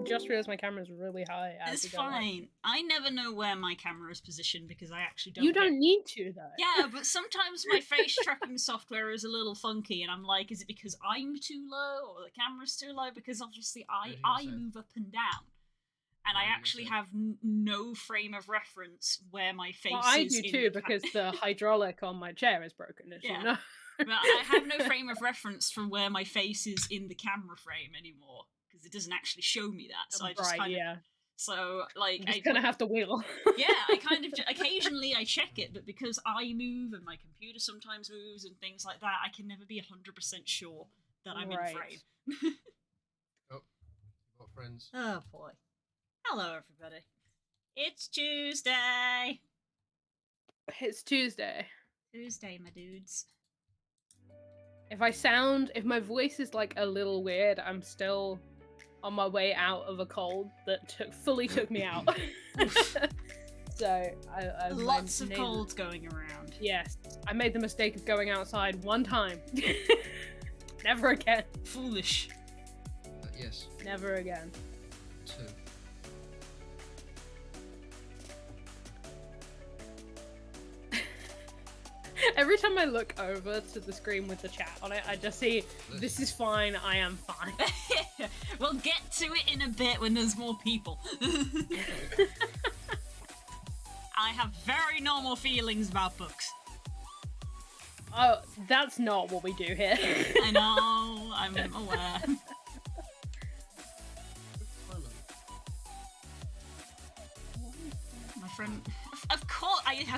just realized my camera's really high. It's fine. I never know where my camera is positioned because I actually don't. You don't need to though. Yeah, but sometimes my face tracking software is a little funky, and I'm like, is it because I'm too low or the camera's too low? Because obviously I move up and down, and I actually have no frame of reference where my face is. I do too because the hydraulic on my chair is broken. As you know. But I have no frame of reference from where my face is in the camera frame anymore because it doesn't actually show me that. So I just kind of. So, like, I kind of have to wheel. Yeah, I kind of occasionally I check it, but because I move and my computer sometimes moves and things like that, I can never be 100% sure that I'm in frame. Oh, got friends. Oh boy! Hello, everybody. It's Tuesday. It's Tuesday. Tuesday, my dudes. If my voice is like a little weird, I'm still on my way out of a cold that fully took me out. So I lots of colds going around. Yes, I made the mistake of going outside one time. Never again. Foolish. Yes. Never again. 2. Every time I look over to the screen with the chat on it, I just see, this is fine, I am fine. We'll get to it in a bit when there's more people. I have very normal feelings about books. Oh, that's not what we do here. I know, I'm aware. My friend... Of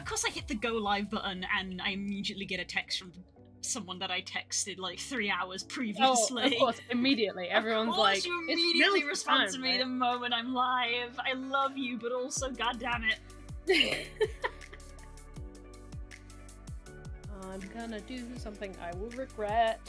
course I hit the go live button and I immediately get a text from someone that I texted like 3 hours previously. Oh, of course, immediately. Everyone's like, you immediately respond to me the moment I'm live. I love you, but also, goddamn it. I'm gonna do something I will regret.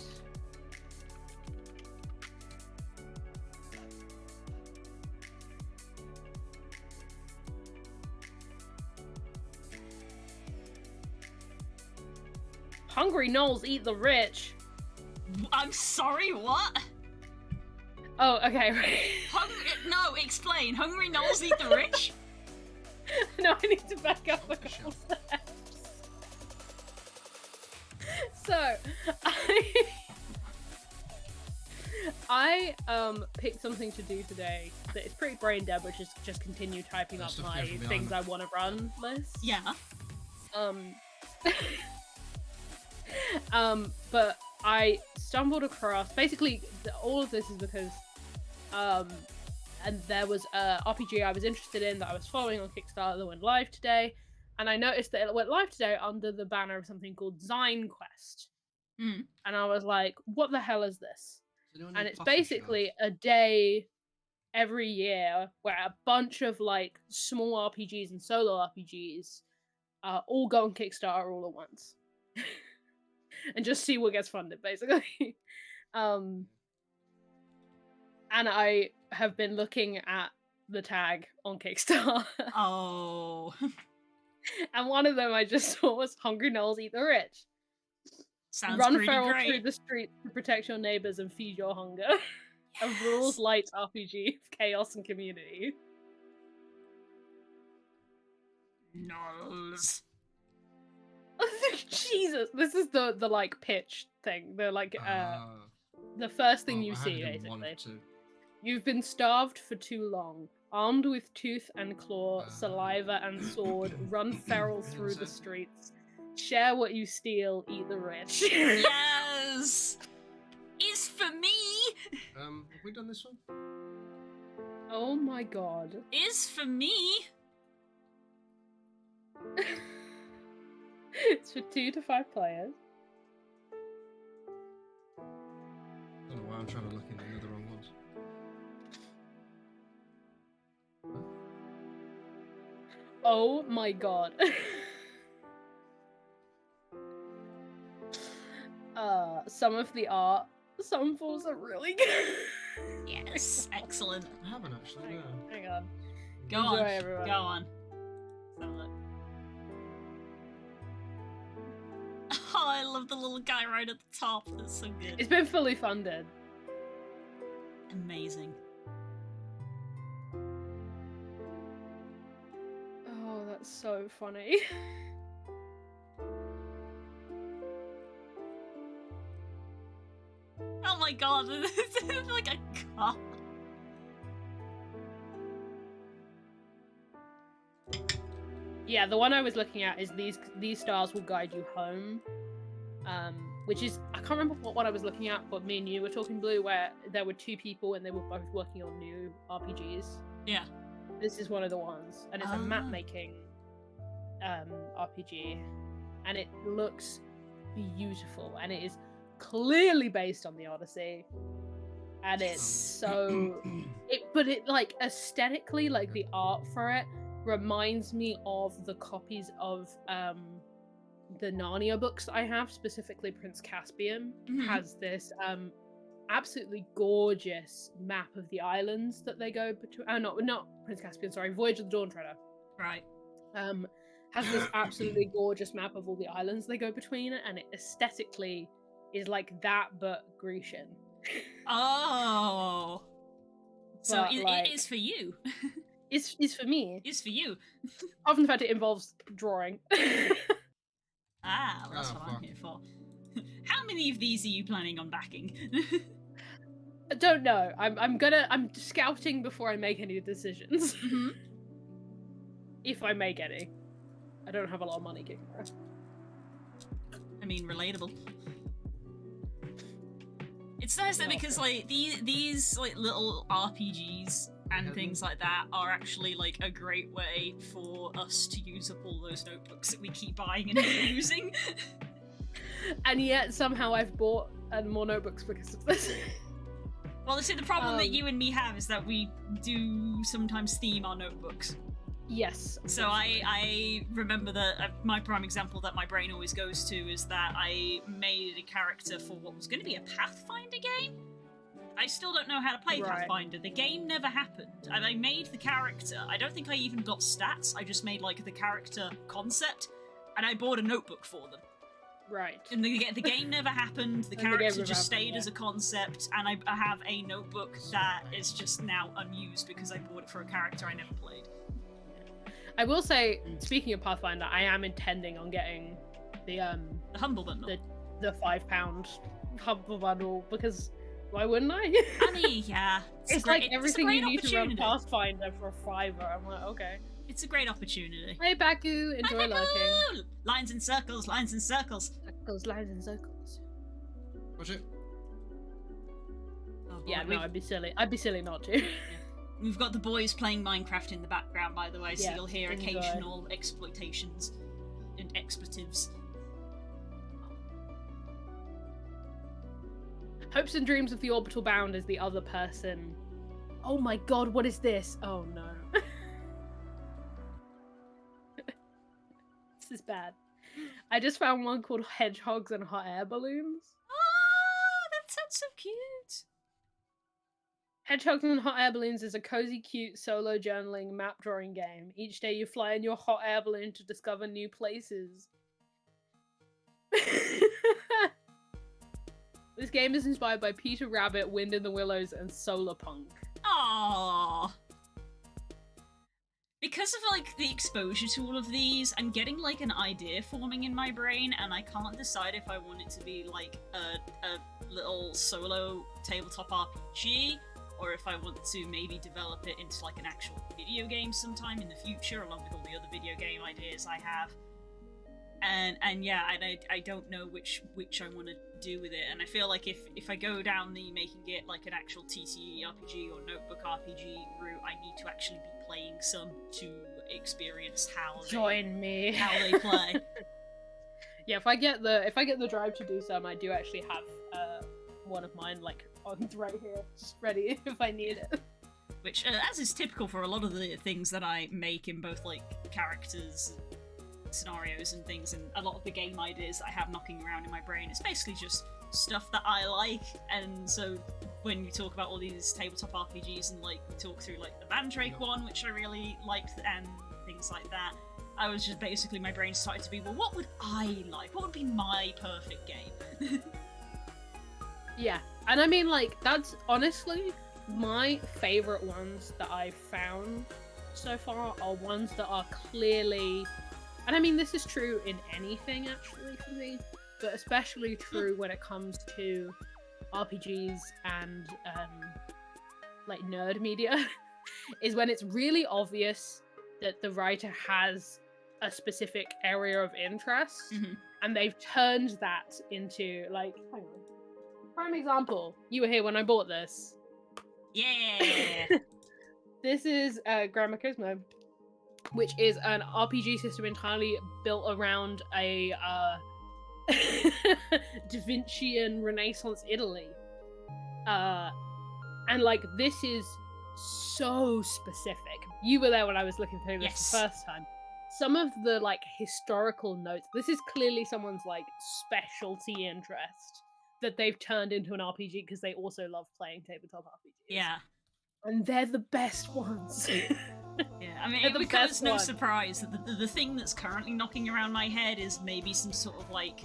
Hungry gnolls eat the rich. I'm sorry, what? Oh, okay. No, explain. Hungry gnolls eat the rich? No, I need to back up a couple steps. So, I picked something to do today that is pretty brain dead, which is just continue typing up my things I want to run list. Yeah. But I stumbled across, basically all of this is because and there was a RPG I was interested in that I was following on Kickstarter that went live today, and I noticed that it went live today under the banner of something called Zine Quest. And I was like, what the hell is this? And it's basically a day every year where a bunch of like small RPGs and solo RPGs all go on Kickstarter all at once. And just see what gets funded, basically. And I have been looking at the tag on Kickstarter. Oh. And one of them I just saw was Hungry Gnolls Eat the Rich. Sounds Run feral great. through the streets to protect your neighbors and feed your hunger. Yes. A rules light RPG of chaos and community. Gnolls. Jesus, this is the like pitch thing. The like the first thing you see basically. You've been starved for too long. Armed with tooth and claw, saliva and sword, run feral through the streets. Share what you steal, eat the rich. Yes! It's for me! Have we done this one? Oh my god. It's for me! It's for 2 to 5 players. I don't know why I'm trying to look in the wrong ones. Oh my god. Some of the art samples are really good. Yes, excellent. I haven't actually, no. Hang on. Go Enjoy, on, everyone. go on. Let's have a look. Oh, I love the little guy right at the top. That's so good. It's been fully funded. Amazing. That's so funny. Oh my god, it's like a car. Yeah, the one I was looking at is these stars will guide you home. Which is, I can't remember what one I was looking at, but me and you were talking, Blue, where there were two people and they were both working on new RPGs. Yeah. This is one of the ones, and it's a map making RPG, and it looks beautiful, and it is clearly based on the Odyssey, and it's so but it like aesthetically, like the art for it reminds me of the copies of the Narnia books that I have, specifically Prince Caspian has this absolutely gorgeous map of the islands that they go between. Not Prince Caspian, sorry, Voyage of the Dawn Treader. Right. Has this absolutely gorgeous map of all the islands they go between, and it aesthetically is like that, but Grecian. Oh. So it is for you. It's for me. It's for you. Apart from the fact it involves drawing. Well, that's what I'm here for. How many of these are you planning on backing? I don't know. I'm scouting before I make any decisions. Mm-hmm. If I make any. I don't have a lot of money kicking around. I mean, relatable. It's nice though, because like these like little RPGs and things like that are actually like a great way for us to use up all those notebooks that we keep buying and using. And yet somehow I've bought more notebooks because of this. Well, see, the problem that you and me have is that we do sometimes theme our notebooks. Yes. So I remember that my prime example that my brain always goes to is that I made a character for what was going to be a Pathfinder game. I still don't know how to play Pathfinder. The game never happened. I made the character. I don't think I even got stats. I just made like the character concept, and I bought a notebook for them. Right. And the game never happened. The character just stayed as a concept, and I have a notebook that is just now unused because I bought it for a character I never played. I will say, speaking of Pathfinder, I am intending on getting the Humble Bundle. The £5 Humble Bundle, because why wouldn't I? I mean, yeah. It's like everything you need to run Pathfinder for $5. I'm like, okay. It's a great opportunity. Hey, Baku, enjoy lurking. Lines and circles, lines and circles. Circles, lines and circles. Watch it. Oh, boy, yeah, no, I'd be silly not to. We've got the boys playing Minecraft in the background, by the way, so you'll hear enjoy. occasional exploitations and expletives. Hopes and dreams of the orbital bound is the other person. Oh my god, what is this? Oh no. This is bad. I just found one called Hedgehogs and Hot Air Balloons. Oh, that sounds so cute. Hedgehogs and Hot Air Balloons is a cozy, cute solo journaling map drawing game. Each day you fly in your hot air balloon to discover new places. This game is inspired by Peter Rabbit, Wind in the Willows, and Solarpunk. Aww. Because of like the exposure to all of these, I'm getting like an idea forming in my brain, and I can't decide if I want it to be like a little solo tabletop RPG, or if I want to maybe develop it into like an actual video game sometime in the future, along with all the other video game ideas I have. And yeah, I don't know which I want to do with it, and I feel like if I go down the making it like an actual TCE RPG or notebook RPG route, I need to actually be playing some to experience how they play. Yeah, if I get the drive to do some, I do actually have one of mine like on right here, just ready if I need it. Which, as is typical for a lot of the things that I make in both like characters, scenarios and things, and a lot of the game ideas that I have knocking around in my brain, it's basically just stuff that I like. And so when we talk about all these tabletop RPGs and like we talk through like the Mandrake one, which I really liked, and things like that, I was just basically, my brain started to be, well, what would I like? What would be my perfect game? Yeah, and I mean, like, that's honestly my favorite ones that I've found so far are ones that are clearly, and I mean this is true in anything actually for me, but especially true when it comes to RPGs and like nerd media, is when it's really obvious that the writer has a specific area of interest, and they've turned that into, like, hang on. Prime example, you were here when I bought this. Yeah. This is Gran Turismo, which is an RPG system entirely built around a Da Vincian Renaissance Italy. And like, this is so specific. You were there when I was looking through this the first time. Some of the like historical notes, this is clearly someone's like specialty interest that they've turned into an RPG because they also love playing tabletop RPGs. Yeah. And they're the best ones. Yeah, I mean, it becomes no surprise that the thing that's currently knocking around my head is maybe some sort of like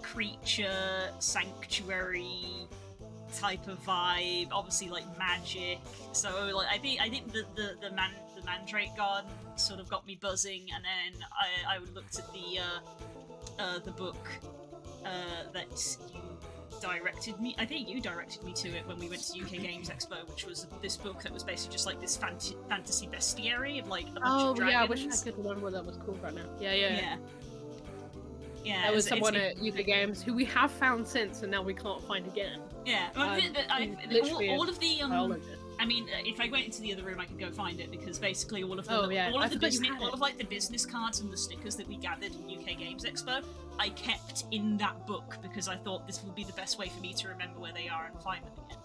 creature sanctuary type of vibe. Obviously, like magic. So, like, I think the Mandrake Garden sort of got me buzzing, and then I looked at the book that you directed me. I think you directed me to it when we went to UK Games Expo, which was this book that was basically just like this fantasy bestiary of like a bunch of dragons. Yeah, I wish I could remember what that was called right now. Yeah. There was someone at UK Games who we have found since, and now we can't find again. Yeah, all of the I mean, if I went into the other room, I could go find it, because basically all of the the business cards and the stickers that we gathered in UK Games Expo, I kept in that book because I thought this would be the best way for me to remember where they are and find them again.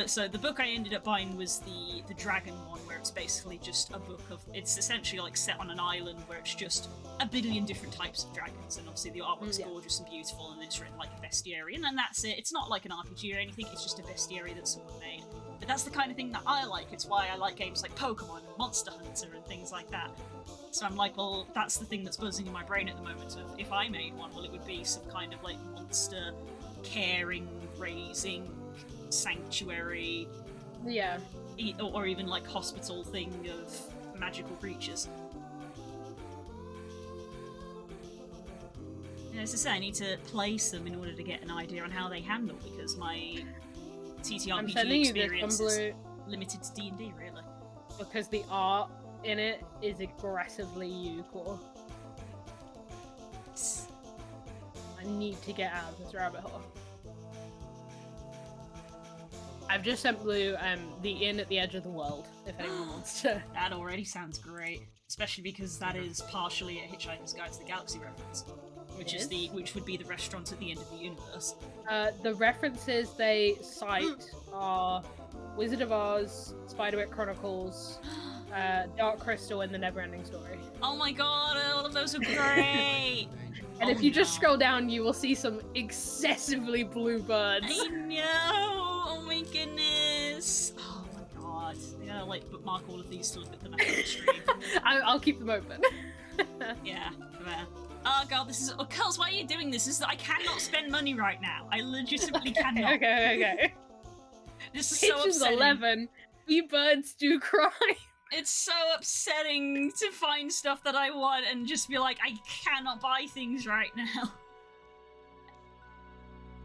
So the book I ended up buying was the dragon one, where it's basically just a book of, it's essentially like set on an island where it's just a billion different types of dragons, and obviously the artwork's gorgeous and beautiful, and it's written like a bestiary, and then that's it. It's not like an RPG or anything, it's just a bestiary that someone made. But that's the kind of thing that I like. It's why I like games like Pokemon and Monster Hunter and things like that. So I'm like, well, that's the thing that's buzzing in my brain at the moment of, if I made one, well, it would be some kind of like monster caring, raising sanctuary, or even like hospital thing of magical creatures. As I say, I need to play some in order to get an idea on how they handle, because my TTRPG experience is limited to D&D, really. Because the art in it is aggressively U-core. I need to get out of this rabbit hole. I've just sent Blue the inn at the edge of the world, if anyone wants to. That already sounds great, especially because that is partially a Hitchhiker's Guide to the Galaxy reference, which would be the restaurant at the end of the universe. The references they cite are Wizard of Oz, Spiderwick Chronicles, Dark Crystal, and The Neverending Story. Oh my god, all of those are great! And if you just scroll down, you will see some excessively blue birds. I know! Oh my goodness! Oh my god. I gotta like bookmark all of these to look at them after the stream. I'll keep them open. Yeah, fair. Oh god, this is... Oh, Kels, why are you doing this? I cannot spend money right now. I legitimately cannot. Okay. This is so upsetting. 11. We birds do cry. It's so upsetting to find stuff that I want and just be like, I cannot buy things right now.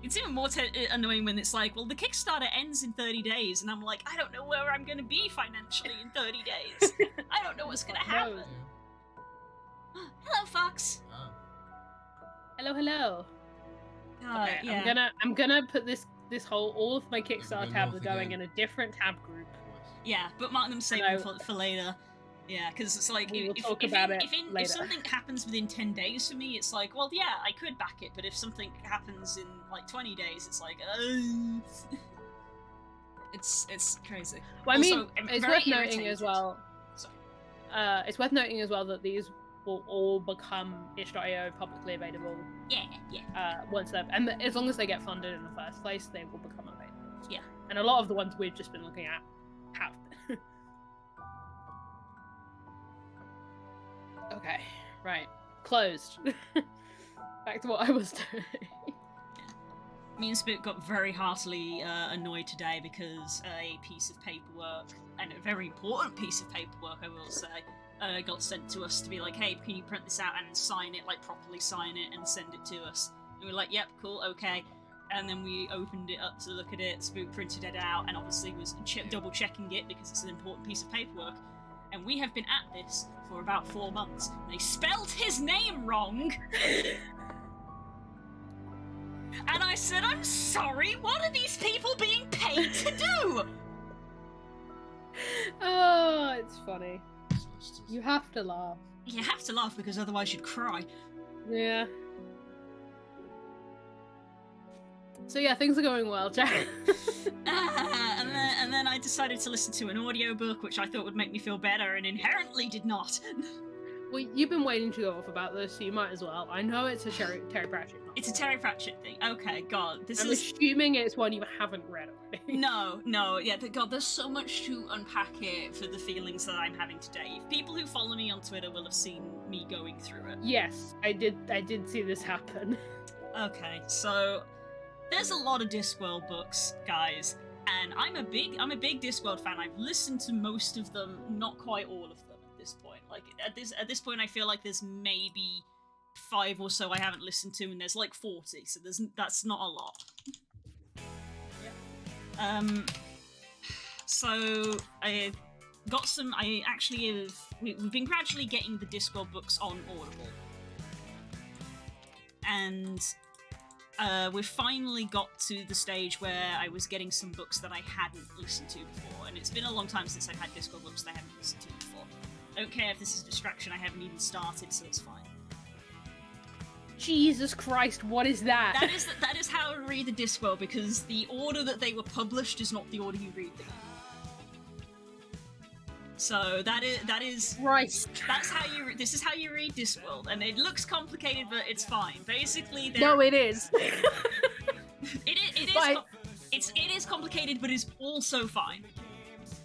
It's even more annoying when it's like, well, the Kickstarter ends in 30 days, and I'm like, I don't know where I'm going to be financially in 30 days. I don't know what's going to happen. Hello, Fox. Hello. Okay, yeah. I'm gonna put this whole, all of my Kickstarter tabs are going in a different tab group. Yeah, bookmark them, save them for later. Yeah, because it's like, if something happens within 10 days for me, it's like, well, yeah, I could back it, but if something happens in like 20 days, it's like, it's crazy. Well, I mean, it's worth noting as well. Sorry. It's worth noting as well that these will all become itch.io publicly available. Yeah. Once they've, and as long as they get funded in the first place, they will become available. Yeah. And a lot of the ones we've just been looking at have been. Okay, right. Closed. Back to what I was doing. Me and Spook got very heartily annoyed today because a piece of paperwork, and a very important piece of paperwork, I will say, got sent to us to be like, hey, can you print this out and sign it, like properly sign it and send it to us? And we were like, yep, cool, okay. And then we opened it up to look at it, Spook printed it out, and obviously was double checking it because it's an important piece of paperwork. And we have been at this for about 4 months. They spelled his name wrong! And I said, I'm sorry, what are these people being paid to do? Oh, it's funny. You have to laugh. You have to laugh because otherwise you'd cry. Yeah. So yeah, things are going well, Jack. And then I decided to listen to an audiobook, which I thought would make me feel better, and inherently did not. Well, you've been waiting to go off about this, so you might as well. I know it's a Terry Pratchett novel. It's a Terry Pratchett thing. Okay, God, I'm assuming it's one you haven't read already. No, yeah, God, there's so much to unpack here for the feelings that I'm having today. People who follow me on Twitter will have seen me going through it. Yes, I did see this happen. Okay, so there's a lot of Discworld books, guys, and I'm a big Discworld fan. I've listened to most of them, not quite all of them at this point. Like at this point, I feel like there's maybe 5 or so I haven't listened to, and there's like 40, so that's not a lot. So I got some. I actually have. We've been gradually getting the Discworld books on Audible, and we've finally got to the stage where I was getting some books that I hadn't listened to before, and it's been a long time since I've had Discworld books that I haven't listened to before. I don't care if this is a distraction, I haven't even started, so it's fine. Jesus Christ, what is that? That is how I read the Discworld, because the order that they were published is not the order you read them in. So that is Christ. That's how you. This is how you read Discworld, and it looks complicated, but it's fine. Basically, no, it is. It is complicated, but it's also fine.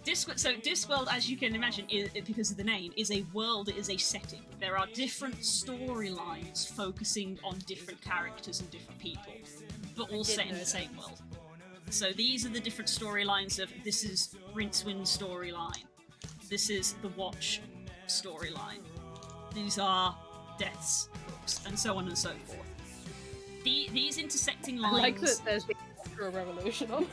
Discworld, as you can imagine, because of the name, is a world, it is a setting. There are different storylines focusing on different characters and different people, but all set in the same world. So these are the different storylines of, this is Rincewind's storyline, this is the Watch storyline, these are Death's books, and so on and so forth. These intersecting lines... I like that there's the Industrial Revolution on.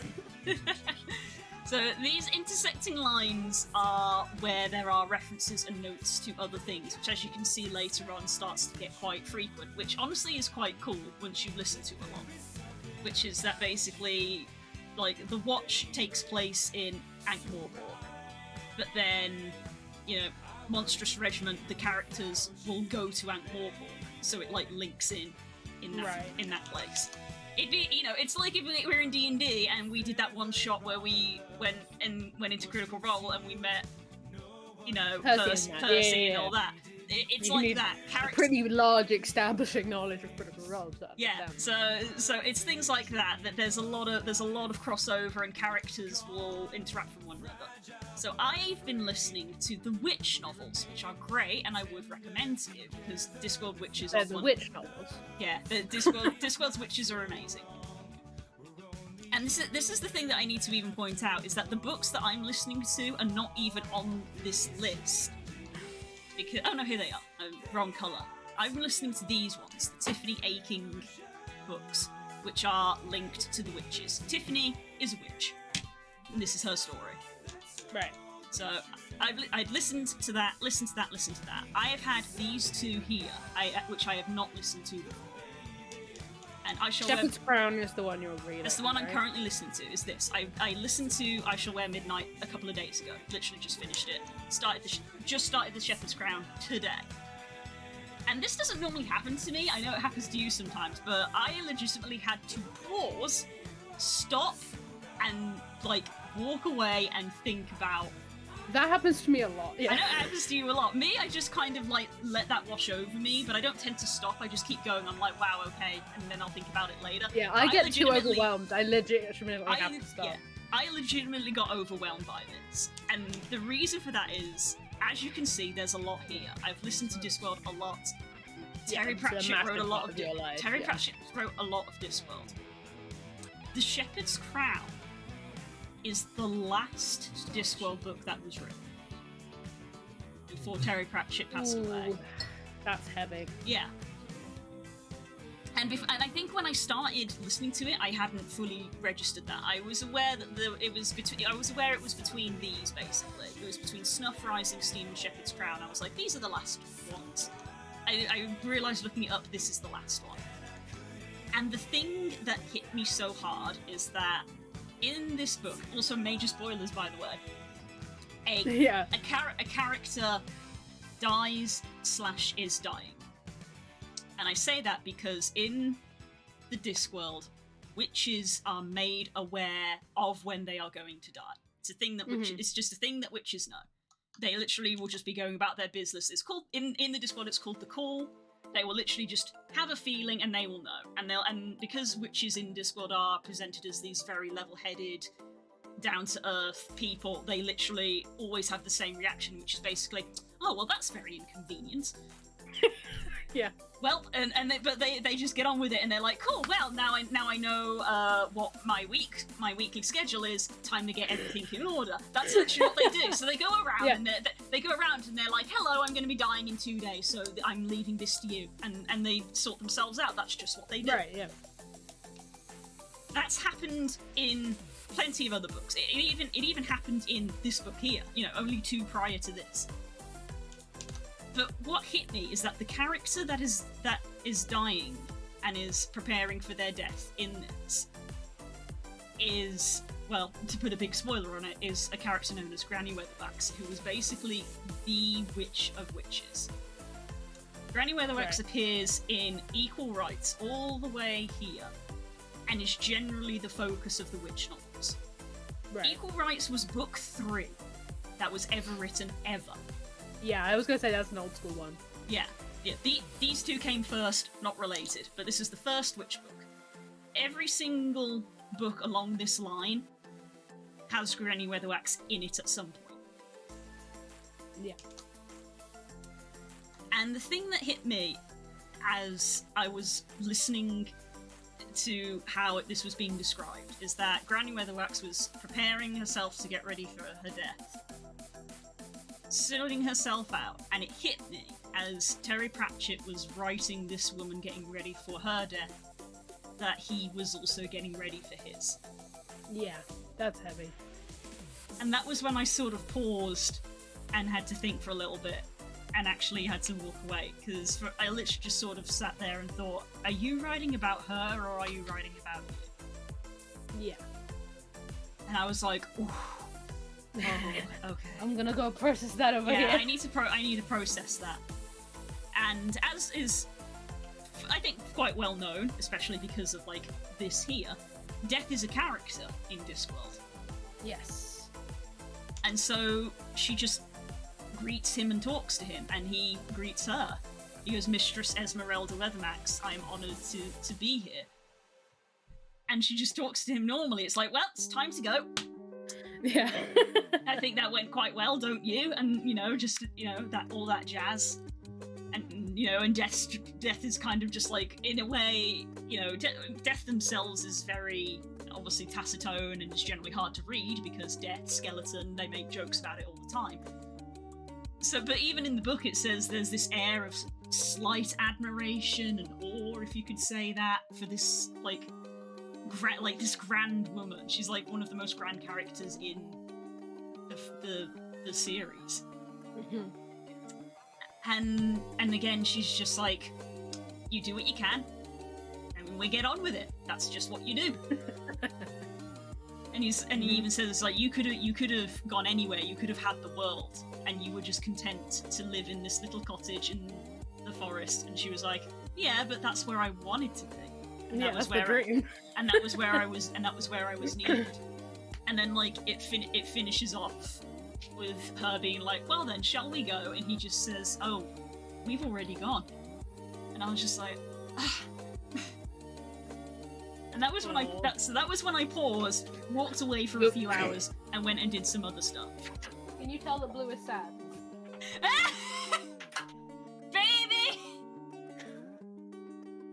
So these intersecting lines are where there are references and notes to other things, which, as you can see later on, starts to get quite frequent, which honestly is quite cool once you've listened to a lot. Which is that basically, like, the Watch takes place in Ankh-Morpork, but then, you know, Monstrous Regiment, the characters will go to Ankh-Morpork, so it, like, links in that place. It'd be, you know, it's like if we were in D&D and we did that one shot where we went into Critical Role and we met, you know, Percy and all that. It's you like that. A pretty large establishing knowledge of Critical Role. Yeah, so it's things like that there's a lot of crossover and characters will interact with one another. So I've been listening to the Witch novels, which are great, and I would recommend to you because Discworld Witches are the Witch novels. Yeah, the Discworld's Witches are amazing. And this is the thing that I need to even point out, is that the books that I'm listening to are not even on this list. Because, oh no, here they are. Wrong colour. I'm listening to these ones, the Tiffany Aching books, which are linked to the Witches. Tiffany is a witch, and this is her story. Right. So I've listened to that. I have had these two here, which I have not listened to before. And I Shall Shepherd's Crown is the one you're reading. That's the one I'm currently listening to, is this. I listened to I Shall Wear Midnight a couple of days ago. Literally just finished it. Just started the Shepherd's Crown today. And this doesn't normally happen to me. I know it happens to you sometimes, but I legitimately had to pause, stop, and, like, walk away and think about... That happens to me a lot, yeah. I know it happens to you a lot. Me, I just kind of, like, let that wash over me, but I don't tend to stop. I just keep going. I'm like, wow, okay, and then I'll think about it later. Yeah, I get too overwhelmed. I legitimately have to stop. Yeah, I legitimately got overwhelmed by this. And the reason for that is, as you can see, there's a lot here. I've listened to Discworld a lot. Terry Pratchett wrote a lot of Discworld. The Shepherd's Crown is the last Discworld book that was written before Terry Pratchett passed away. That's heavy. Yeah. And I think when I started listening to it, I hadn't fully registered that. I was aware that it was between these, basically. It was between Snuff, Rising Steam, and Shepherd's Crown. I was like, these are the last ones. I realised looking it up, this is the last one. And the thing that hit me so hard is that in this book, also major spoilers by the way, a character dies / is dying. And I say that because in the Discworld, witches are made aware of when they are going to die. It's a thing that it's just a thing that witches know. They literally will just be going about their business. It's called in the Discworld. It's called the Call. They will literally just have a feeling, and they will know. And because witches in Discworld are presented as these very level-headed, down-to-earth people, they literally always have the same reaction, which is basically, oh well, that's very inconvenient. Yeah. Well, but they just get on with it, and they're like, cool. Well, now I know what my weekly schedule is. Time to get everything in order. That's literally what they do. So they go around and they're like, hello, I'm going to be dying in 2 days, so I'm leaving this to you, and they sort themselves out. That's just what they do. Right. Yeah. That's happened in plenty of other books. It even happened in this book here. You know, only 2 prior to this. But what hit me is that the character that is dying and is preparing for their death in this is, well, to put a big spoiler on it, is a character known as Granny Weatherwax, who is basically the witch of witches. Granny Weatherwax appears in Equal Rights all the way here, and is generally the focus of the witch novels. Right. Equal Rights was book 3 that was ever written, ever. Yeah, I was going to say that's an old school one. Yeah. These 2 came first, not related, but this is the first witch book. Every single book along this line has Granny Weatherwax in it at some point. Yeah. And the thing that hit me as I was listening to how this was being described is that Granny Weatherwax was preparing herself to get ready for her death, sorting herself out, and it hit me as Terry Pratchett was writing this woman getting ready for her death that he was also getting ready for his. Yeah, that's heavy. And that was when I sort of paused and had to think for a little bit and actually had to walk away, because I literally just sort of sat there and thought, are you writing about her or are you writing about you? Yeah. And I was like, ooh. Oh, okay. I'm gonna go process that over here. I need to process that. And as is, I think, quite well known, especially because of like this here, Death is a character in Discworld. Yes. And so she just greets him and talks to him, and he greets her. He goes, Mistress Esmeralda Weatherwax, I am honoured to be here. And she just talks to him normally. It's like, well, it's time to go. Yeah. I think that went quite well, don't you? And, just, that all that jazz. And, and death is kind of just like, in a way, death themselves is very, obviously, taciturn and is generally hard to read because death, skeleton, they make jokes about it all the time. So, but even in the book it says there's this air of slight admiration and awe, if you could say that, for this, this grand woman. She's like one of the most grand characters in the series. Mm-hmm. And again, she's just like, you do what you can, and we get on with it. That's just what you do. And he even says, like, you could have gone anywhere. You could have had the world, and you were just content to live in this little cottage in the forest. And she was like, yeah, but that's where I wanted to be. And that was where the dream. And that was where I was. And that was where I was needed. And then it finishes off with her being like, well then, shall we go? And he just says, oh, we've already gone. And I was just like, ah. And that was when that was when I paused, walked away for a few hours, and went and did some other stuff. Can you tell that Blue is sad? Baby!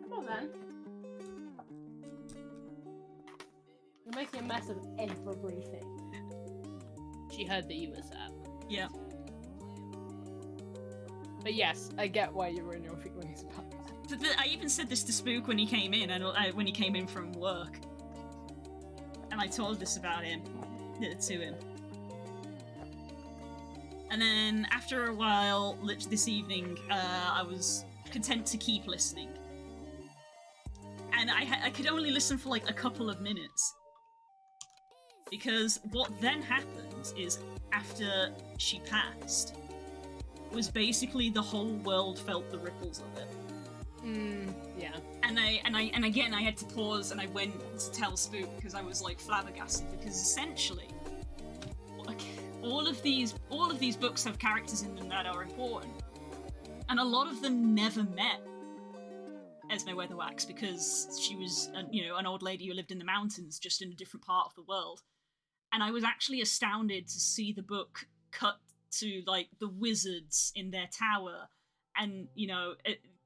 Come on, then. You're making a mess of everything. She heard that you were sad. Yeah. But yes, I get why you were in your feelings about that. I even said this to Spook when he came in, and when he came in from work. And I told this about him, to him. And then, after a while, this evening, I was content to keep listening. And I could only listen for like a couple of minutes. Because what then happened is, after she passed, was basically the whole world felt the ripples of it. Yeah. And again, I had to pause and I went to tell Spook because I was like flabbergasted, because essentially, like, all of these books have characters in them that are important, and a lot of them never met Esme Weatherwax because she was, an old lady who lived in the mountains, just in a different part of the world. And I was actually astounded to see the book cut to, like, the wizards in their tower, and,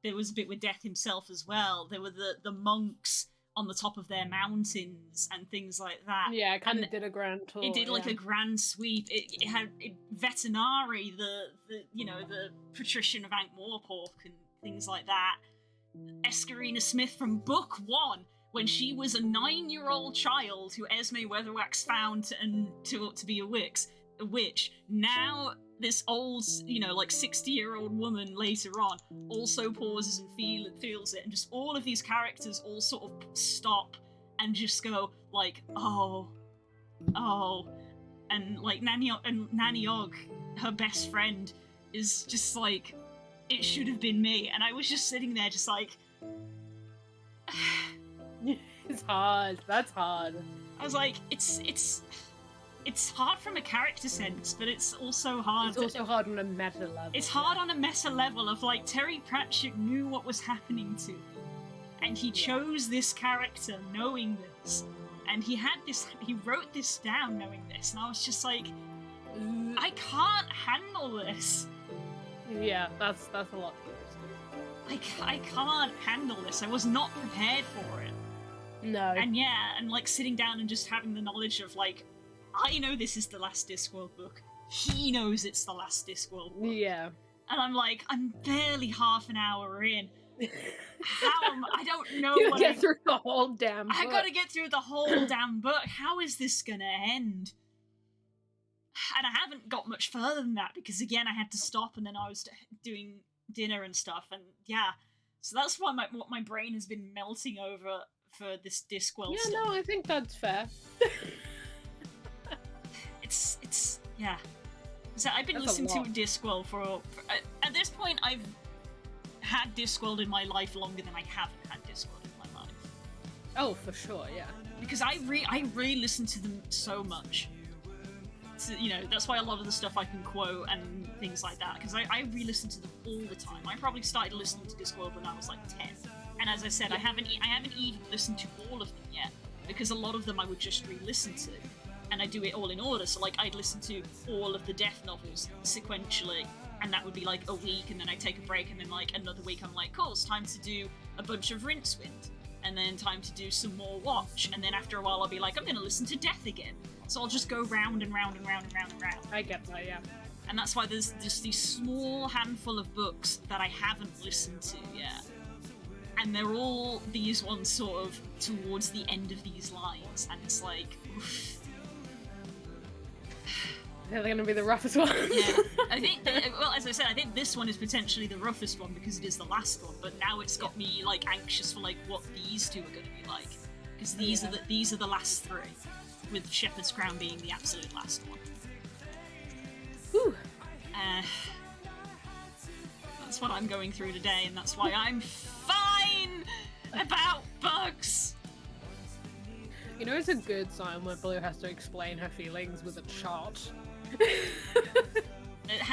there was a bit with Death himself as well. There were the monks on the top of their mountains and things like that. Yeah, it kind of did a grand tour. It did like a grand sweep. It had Vetinari, the patrician of Ankh-Morpork and things like that. Escarina Smith from book 1, when she was a 9-year-old child who Esme Weatherwax found to be a witch. Now this old, 60-year-old woman later on also pauses and feels it, and just all of these characters all sort of stop and just go like, oh, and like Nanny Og, her best friend, is just like, it should have been me, and I was just sitting there just like, it's hard. That's hard. I was like, it's hard from a character sense, but it's also hard. It's also hard on a meta level. It's hard on a meta level of, like, Terry Pratchett knew what was happening to him, and he chose this character knowing this, and he wrote this down knowing this, and I was just like, I can't handle this. Yeah, that's a lot. I can't handle this. I was not prepared for it. No. And yeah, and like sitting down and just having the knowledge of like, I know this is the last Discworld book. He knows it's the last Discworld book. Yeah. And I'm like, I'm barely half an hour in. I don't know you what get through the whole damn book. I gotta get through the whole damn book. How is this gonna end? And I haven't got much further than that because again I had to stop and then I was doing dinner and stuff, and yeah. So that's why what my brain has been melting over for this Discworld stuff. Yeah, no, I think that's fair. It's yeah. So I've been listening to Discworld for at this point I've had Discworld in my life longer than I haven't had Discworld in my life. Oh, for sure, yeah. Because I re-listen to them so much. So, that's why a lot of the stuff I can quote and things like that, because I re-listen to them all the time. I probably started listening to Discworld when I was like 10. And as I said, I haven't even listened to all of them yet, because a lot of them I would just re-listen to. And I do it all in order, so like I'd listen to all of the Death novels sequentially, and that would be like a week, and then I'd take a break, and then like another week I'm like, cool, it's time to do a bunch of Rincewind, and then time to do some more Watch, and then after a while I'll be like, I'm gonna listen to Death again. So I'll just go round and round and round and round and round. I get that, yeah. And that's why there's just these small handful of books that I haven't listened to yet. And they're all these ones sort of towards the end of these lines, and it's like, oof. They're going to be the roughest ones. Yeah, I think, well, as I said, I think this one is potentially the roughest one because it is the last one, but now it's got me, like, anxious for, like, what these two are going to be like. Because these are the last three, with Shepherd's Crown being the absolute last one. Whew. That's what I'm going through today, and that's why I'm fine about bugs! You know, it's a good sign when Blue has to explain her feelings with a chart.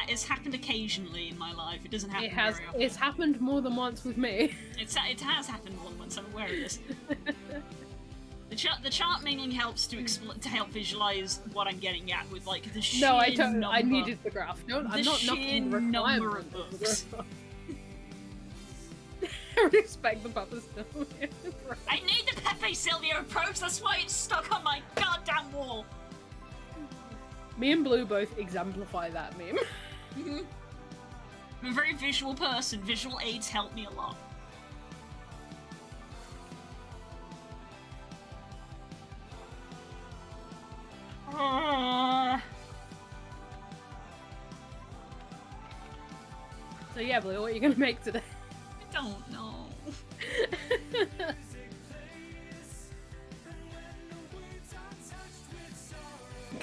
It's happened occasionally in my life. It doesn't happen very often. It's happened more than once with me. It has happened more than once. I'm aware of this. The chart mainly helps to help visualize what I'm getting at with like the sheer number. I needed the graph. No, I'm not knocking the number of books. I respect the Papa Sylvia. I need the Pepe Sylvia approach, that's why it's stuck on my goddamn wall. Me and Blue both exemplify that meme. Mm-hmm. I'm a very visual person. Visual aids help me a lot. So yeah, Blue, what are you gonna make today? I don't know.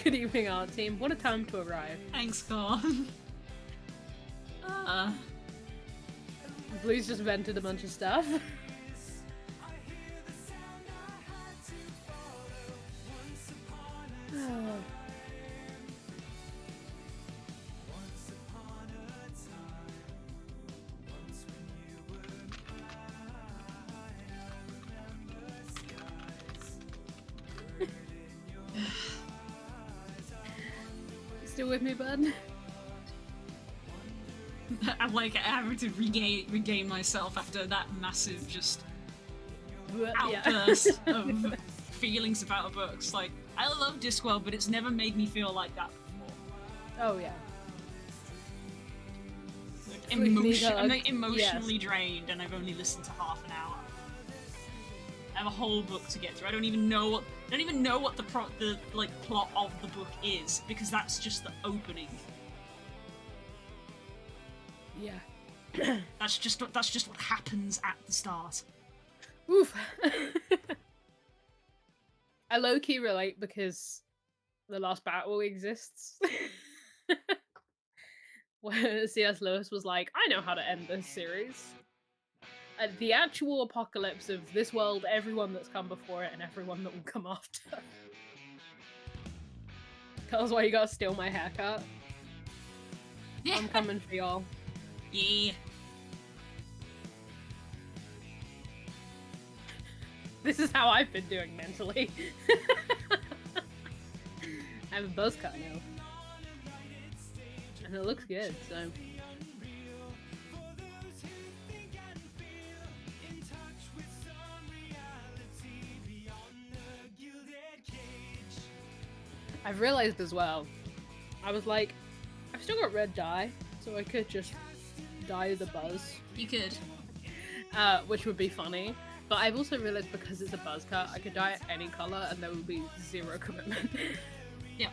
Good evening, art team. What a time to arrive. Thanks, God. Blue's just vented a bunch of stuff. Still with me, bud? I'm like having to regain myself after that massive just outburst of feelings about a book. It's like, I love Discworld, but it's never made me feel like that before. Oh yeah. I'm like emotionally drained, and I've only listened to half an hour. I have a whole book to get through. I don't even know what the plot of the book is, because that's just the opening. Yeah. That's just what happens at the start. Oof. I low-key relate because the last battle exists. Where C.S. Lewis was like, I know how to end this series. At the actual apocalypse of this world, everyone that's come before it, and everyone that will come after. Tell us why you gotta steal my haircut. Yeah. I'm coming for y'all. Yeah. This is how I've been doing mentally. I have a buzz cut now. And it looks good, so... I've realized as well, I was like, I've still got red dye, so I could just dye the buzz. You could. Which would be funny. But I've also realized because it's a buzz cut, I could dye it any color and there would be zero commitment. Yeah.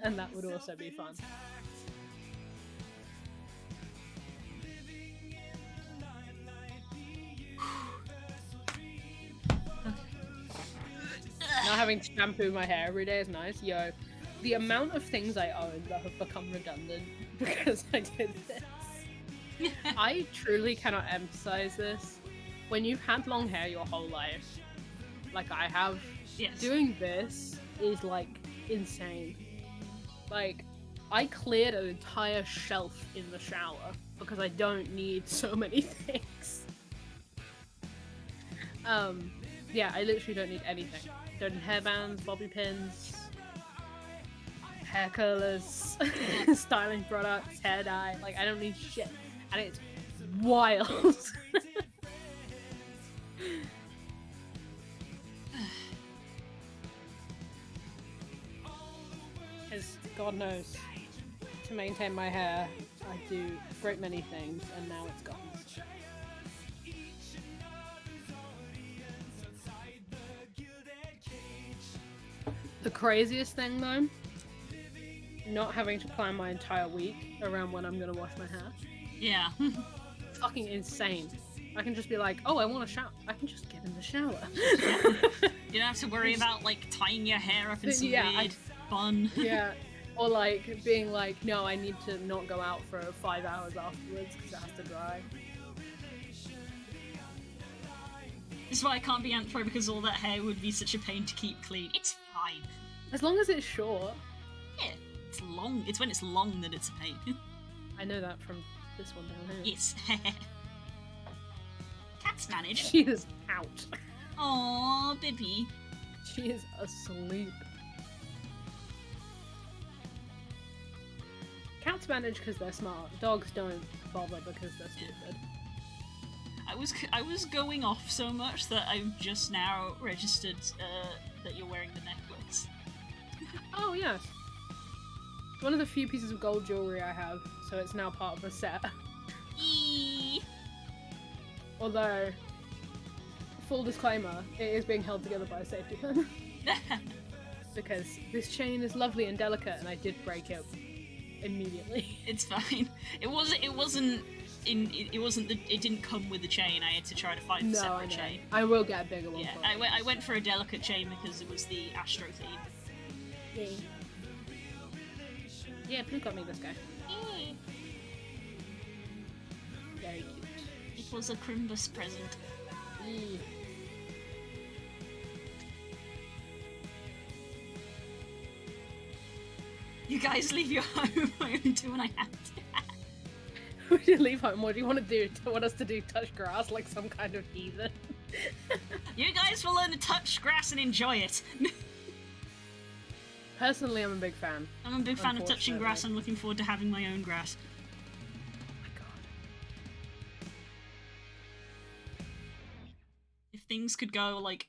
And that would also be fun. Not having to shampoo my hair every day is nice. Yo, the amount of things I own that have become redundant because I did this. I truly cannot emphasize this. When you've had long hair your whole life, like I have, yes. Doing this is like insane. Like, I cleared an entire shelf in the shower because I don't need so many things. Yeah, I literally don't need anything. Don't need hairbands, bobby pins, hair curlers, styling products, hair dye. Like, I don't need shit. And it's wild. Because God knows, to maintain my hair, I do a great many things, and now it's gone. The craziest thing though, not having to plan my entire week around when I'm gonna wash my hair. Yeah. Fucking insane. I can just be like, oh, I want to shower. I can just get in the shower. You don't have to worry about like tying your hair up in some Yeah, weird bun. Yeah. Or like being like, no, I need to not go out for 5 hours afterwards because it has to dry. This is why I can't be Anthro, because all that hair would be such a pain to keep clean. It's fine. As long as it's short. Yeah, it's long. It's when it's long that it's a pain. I know that from this one down here. Yes. Cat's managed. She is out. Aww, Bibby. She is asleep. Cats manage because they're smart. Dogs don't bother because they're stupid. I was going off so much that I've just now registered that you're wearing the necklace. Oh, yes. It's one of the few pieces of gold jewellery I have, so it's now part of a set. Eee. Although, full disclaimer, it is being held together by a safety pin. Because this chain is lovely and delicate, and I did break it immediately. It's fine. It didn't come with the chain. I had to try to find a separate chain. I will get a bigger one. Yeah, I went for a delicate chain because it was the Astro theme. Yeah, Blue got me this guy. Very cute. It was a Crimbus present. You guys leave your home. I only do when I have to. We should leave home. What do you want to do? Do you want us to do touch grass like some kind of heathen? You guys will learn to touch grass and enjoy it. Personally, I'm a big fan. I'm a big fan of touching grass. I'm looking forward to having my own grass. Oh my god. If things could go, like,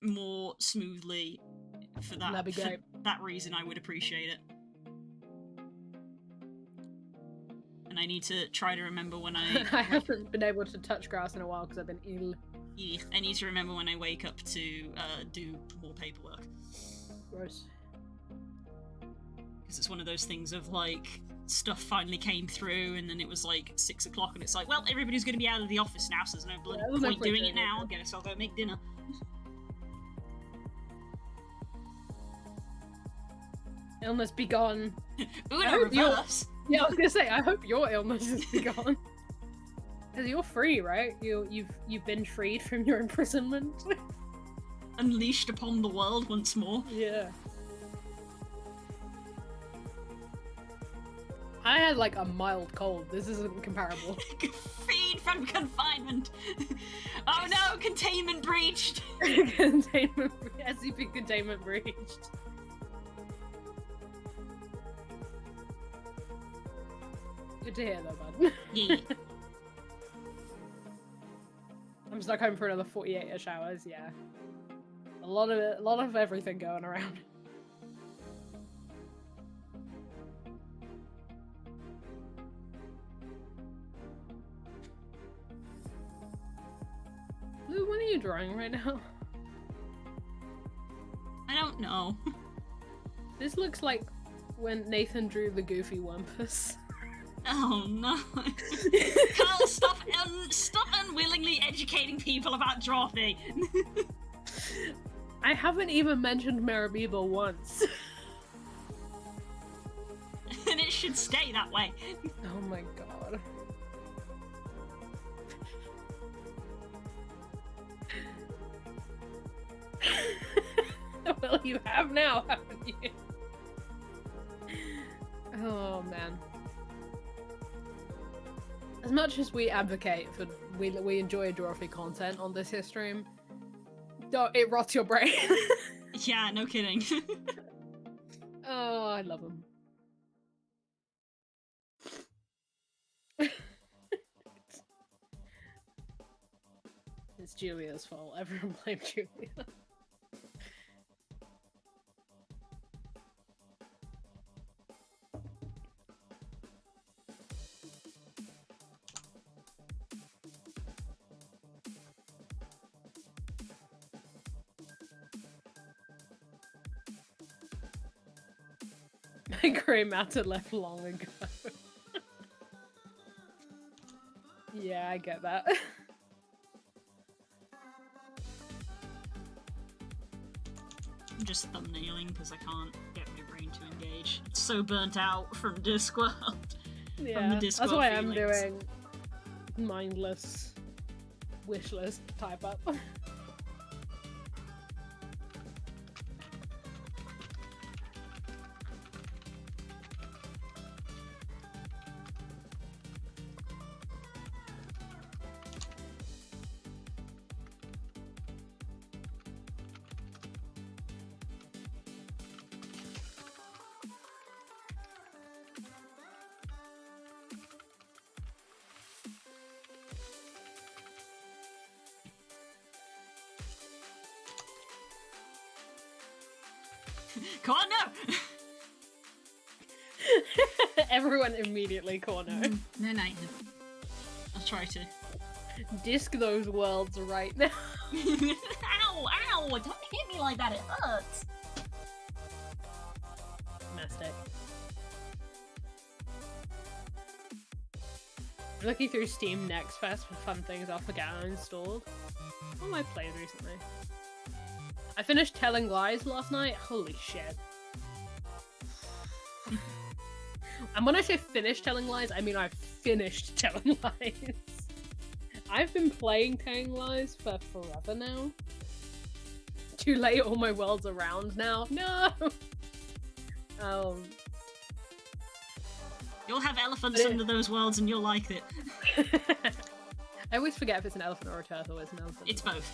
more smoothly for That'd be great. that reason, I would appreciate it. And I need to try to remember when I... I haven't been able to touch grass in a while because I've been ill. Yeah, I need to remember when I wake up to do more paperwork. Gross. Because it's one of those things of, like, stuff finally came through and then it was, like, 6 o'clock and it's like, well, everybody's going to be out of the office now, so there's no bloody point doing it now. I guess I'll go make dinner. Illness be gone. Uno reverse! Yeah, I was gonna say, I hope your illness is gone. Because you're free, right? You've been freed from your imprisonment. Unleashed upon the world once more. Yeah. I had like a mild cold. This isn't comparable. Freed from confinement. Oh no, containment breached. SCP containment breached. Good to hear though, bud. Yeah. I'm stuck home for another 48-ish hours, yeah. A lot of everything going around. Lou, what are you drawing right now? I don't know. This looks like when Nathan drew the Goofy Wumpus. Oh no. Carl, stop unwillingly educating people about Dorothy. I haven't even mentioned Maramoeba once. And it should stay that way. Oh my god. Well, you have now, haven't you? Oh man. As much as we advocate for we enjoy Dorothy content on this hit stream, it rots your brain. Yeah, no kidding. Oh, I love him. It's Julia's fault. Everyone blame Julia. My grey matter left long ago. Yeah, I get that. I'm just thumbnailing because I can't get my brain to engage. It's so burnt out from Discworld. Yeah, from the Discworld that's why feelings. I'm doing mindless wish list type up. Come on, no! Everyone immediately corner. No. I'll try to. Disc those worlds right now. Ow! Don't hit me like that, it hurts! Mistake. I'm looking through Steam Next Fest for fun things I'll forget I installed. What have I played recently? I finished Telling Lies last night. Holy shit. And when I say finished Telling Lies, I mean I've finished Telling Lies. I've been playing Telling Lies for forever now. Too late, all my worlds around now. No! You'll have elephants under those worlds and you'll like it. I always forget if it's an elephant or a turtle. It's an elephant. It's both.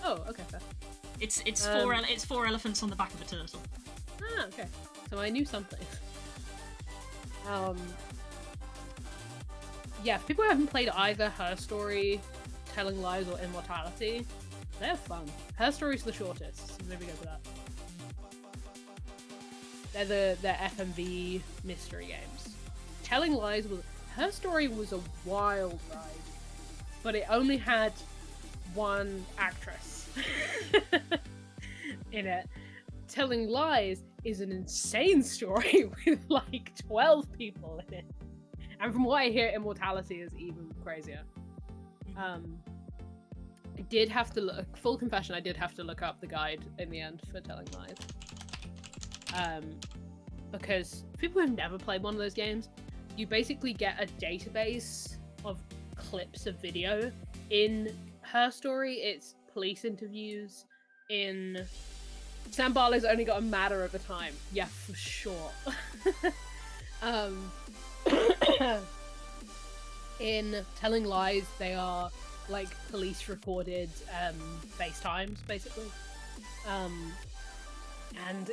Oh, okay, fair. It's four elephants on the back of a turtle. Ah, okay. So I knew something. Yeah, if people haven't played either Her Story, Telling Lies, or Immortality, they're fun. Her Story's the shortest, so maybe go for that. They're FMV mystery games. Telling Lies was... Her Story was a wild ride, but it only had one actress in it. Telling Lies is an insane story with like 12 people in it. And from what I hear, Immortality is even crazier. I did have to look, full confession, I did have to look up the guide in the end for Telling Lies. Because people who've never played one of those games, you basically get a database of clips of video. In Her Story, it's police interviews. In Sam Barlow's only got a matter of a time. Yeah, for sure. In Telling Lies, they are like police recorded FaceTimes, basically. And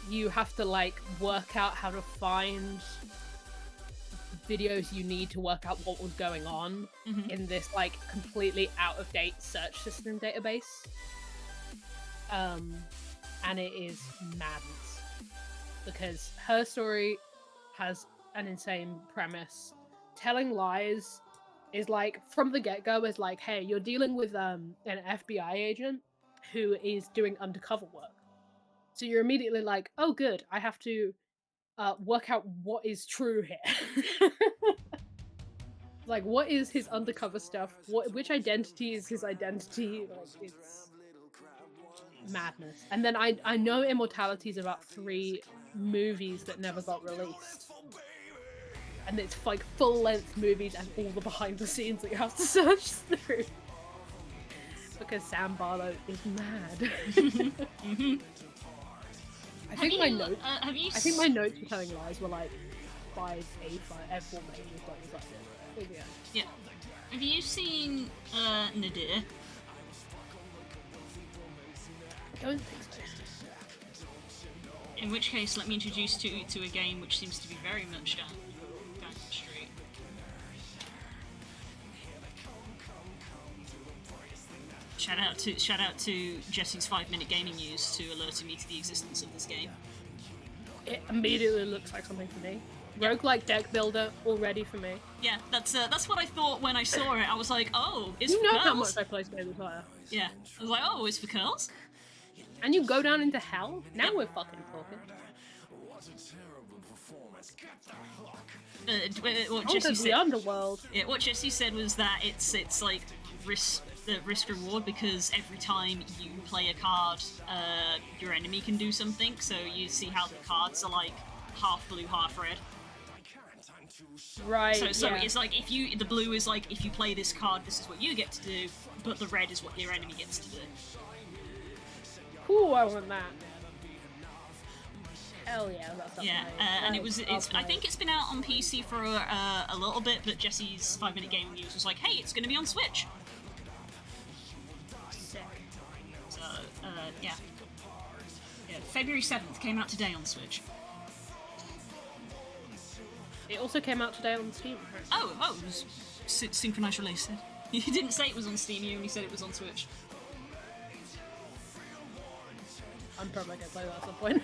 you have to like work out how to find videos you need to work out what was going on in this like completely out of date search system database. And it is madness because Her Story has an insane premise. Telling Lies is like from the get-go is like, hey, you're dealing with an FBI agent who is doing undercover work. So you're immediately like, oh good, I have to work out what is true here. Like, what is his undercover stuff? Which identity is his identity? Like, it's madness. And then I know Immortality is about 3 movies that never got released. And it's like full-length movies and all the behind-the-scenes that you have to search through. Because Sam Barlow is mad. I think my notes for Telling Lies were like 5, 8, 5, F4 maybe. Yeah. Have you seen Nadir? I don't think so. In which case, let me introduce you to a game which seems to be very much down the street. Shout out to Jesse's 5-minute gaming news to alerting me to the existence of this game. It immediately looks like something for me. Roguelike deck builder already for me. Yeah, that's what I thought when I saw it. I was like, oh, it's you for know girls. How much I play Slay the Spire. Yeah, I was like, oh, it's for girls. And you go down into hell? Now we're fucking talking. What Jesse said. The underworld. Yeah, what Jesse said was that it's like the risk reward because every time you play a card, your enemy can do something. So you see how the cards are like half blue, half red. Right. So yeah. It's like the blue is like if you play this card, this is what you get to do, but the red is what your enemy gets to do. Ooh, I want that. Hell yeah, that's yeah. And I think it's been out on PC for a little bit, but Jesse's 5-minute gaming news was like, hey, it's going to be on Switch. Sick. So yeah. February 7th came out today on Switch. It also came out today on Steam. Oh, it was synchronized release. He didn't say it was on Steam, he only said it was on Switch. I'm probably gonna play that at some point.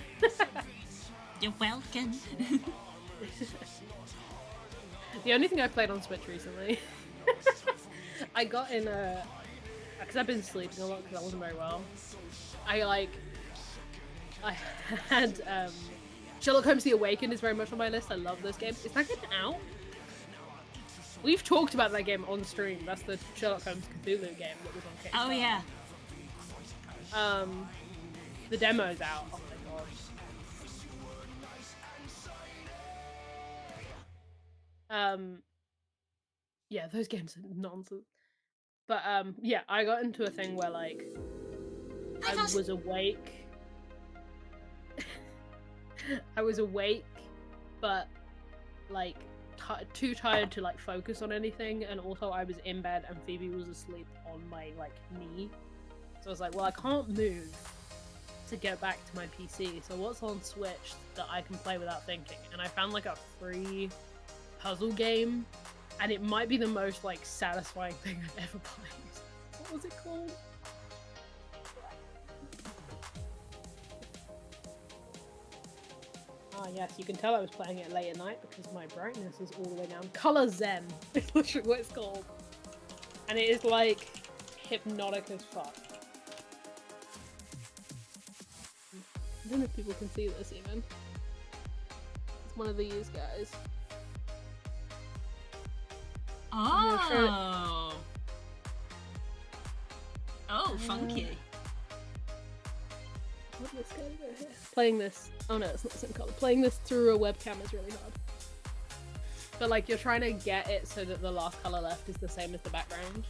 You're welcome. The only thing I played on Switch recently, I got in because I've been sleeping a lot because I wasn't very well. I had Sherlock Holmes: The Awakened is very much on my list. I love those games. Is that getting out? We've talked about that game on stream. That's the Sherlock Holmes Cthulhu game that was on Kickstarter. Oh yeah. The demo's out. Oh my god. Yeah, those games are nonsense. But yeah, I got into a thing where like I was awake. I was awake, but like too tired to like focus on anything, and also I was in bed and Phoebe was asleep on my like knee. So I was like, well, I can't move to get back to my PC, so what's on Switch that I can play without thinking? And I found like a free puzzle game, and it might be the most like satisfying thing I've ever played. What was it called? Ah yes, you can tell I was playing it late at night because my brightness is all the way down. Color Zen is literally what it's called. And it is like hypnotic as fuck. I don't know if people can see this even. It's one of these guys. Oh. Oh, funky. What this guy do here? Playing this. Oh no, it's not the same color. Playing this through a webcam is really hard. But like you're trying to get it so that the last color left is the same as the background.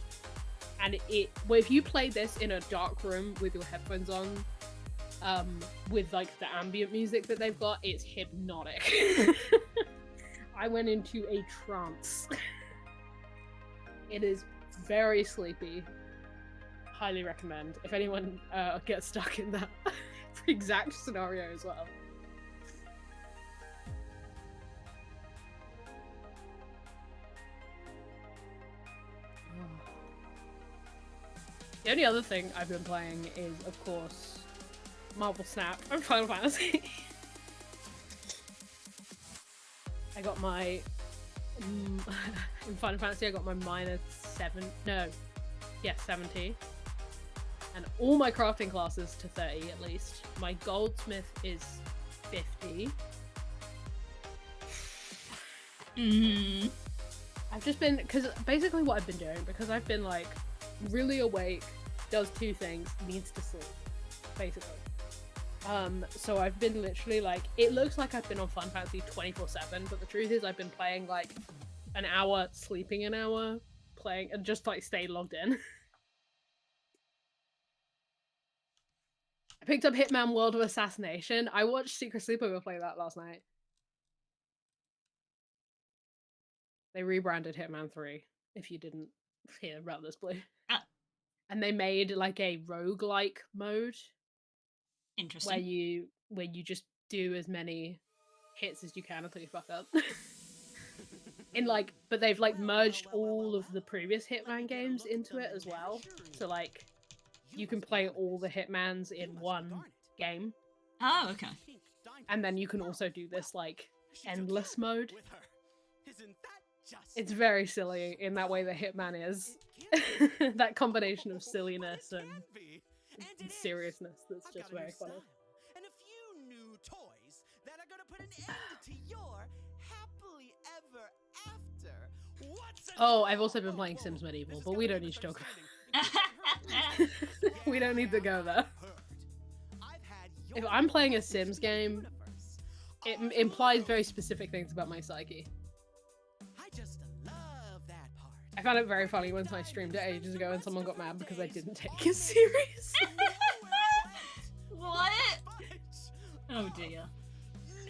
And well, if you play this in a dark room with your headphones on, with like the ambient music that they've got, it's hypnotic. I went into a trance. It is very sleepy. Highly recommend if anyone gets stuck in that exact scenario as well. The only other thing I've been playing is, of course, Marvel Snap and Final Fantasy. I got my in Final Fantasy I got my -70, and all my crafting classes to 30 at least. My goldsmith is 50. I've just been, because basically what I've been doing, because I've been like really awake, does two things, needs to sleep, basically. So I've been literally like, it looks like I've been on Final Fantasy 24/7, but the truth is I've been playing like an hour, sleeping an hour, playing, and just like stay logged in. I picked up Hitman World of Assassination. I watched Secret Sleepover play that last night. They rebranded Hitman 3, if you didn't hear about this, Blue. And they made like a roguelike mode. Interesting. Where you just do as many hits as you can until you fuck up. But they've like merged all of the previous Hitman games into it as well. So like you can play all the Hitmans in one game. Oh, okay. And then you can also do this like endless mode. It's very silly in that way that Hitman is. That combination of silliness and seriousness that's just very funny. And a few new toys that are gonna put an end to your happily ever after. Oh, I've also been playing Sims Medieval, but we don't need to talk about it. We don't need to go there. If I'm playing a Sims game, it implies very specific things about my psyche. I just love that part. I found it very funny when I streamed it ages ago and someone got mad because I didn't take it serious. What? Oh dear.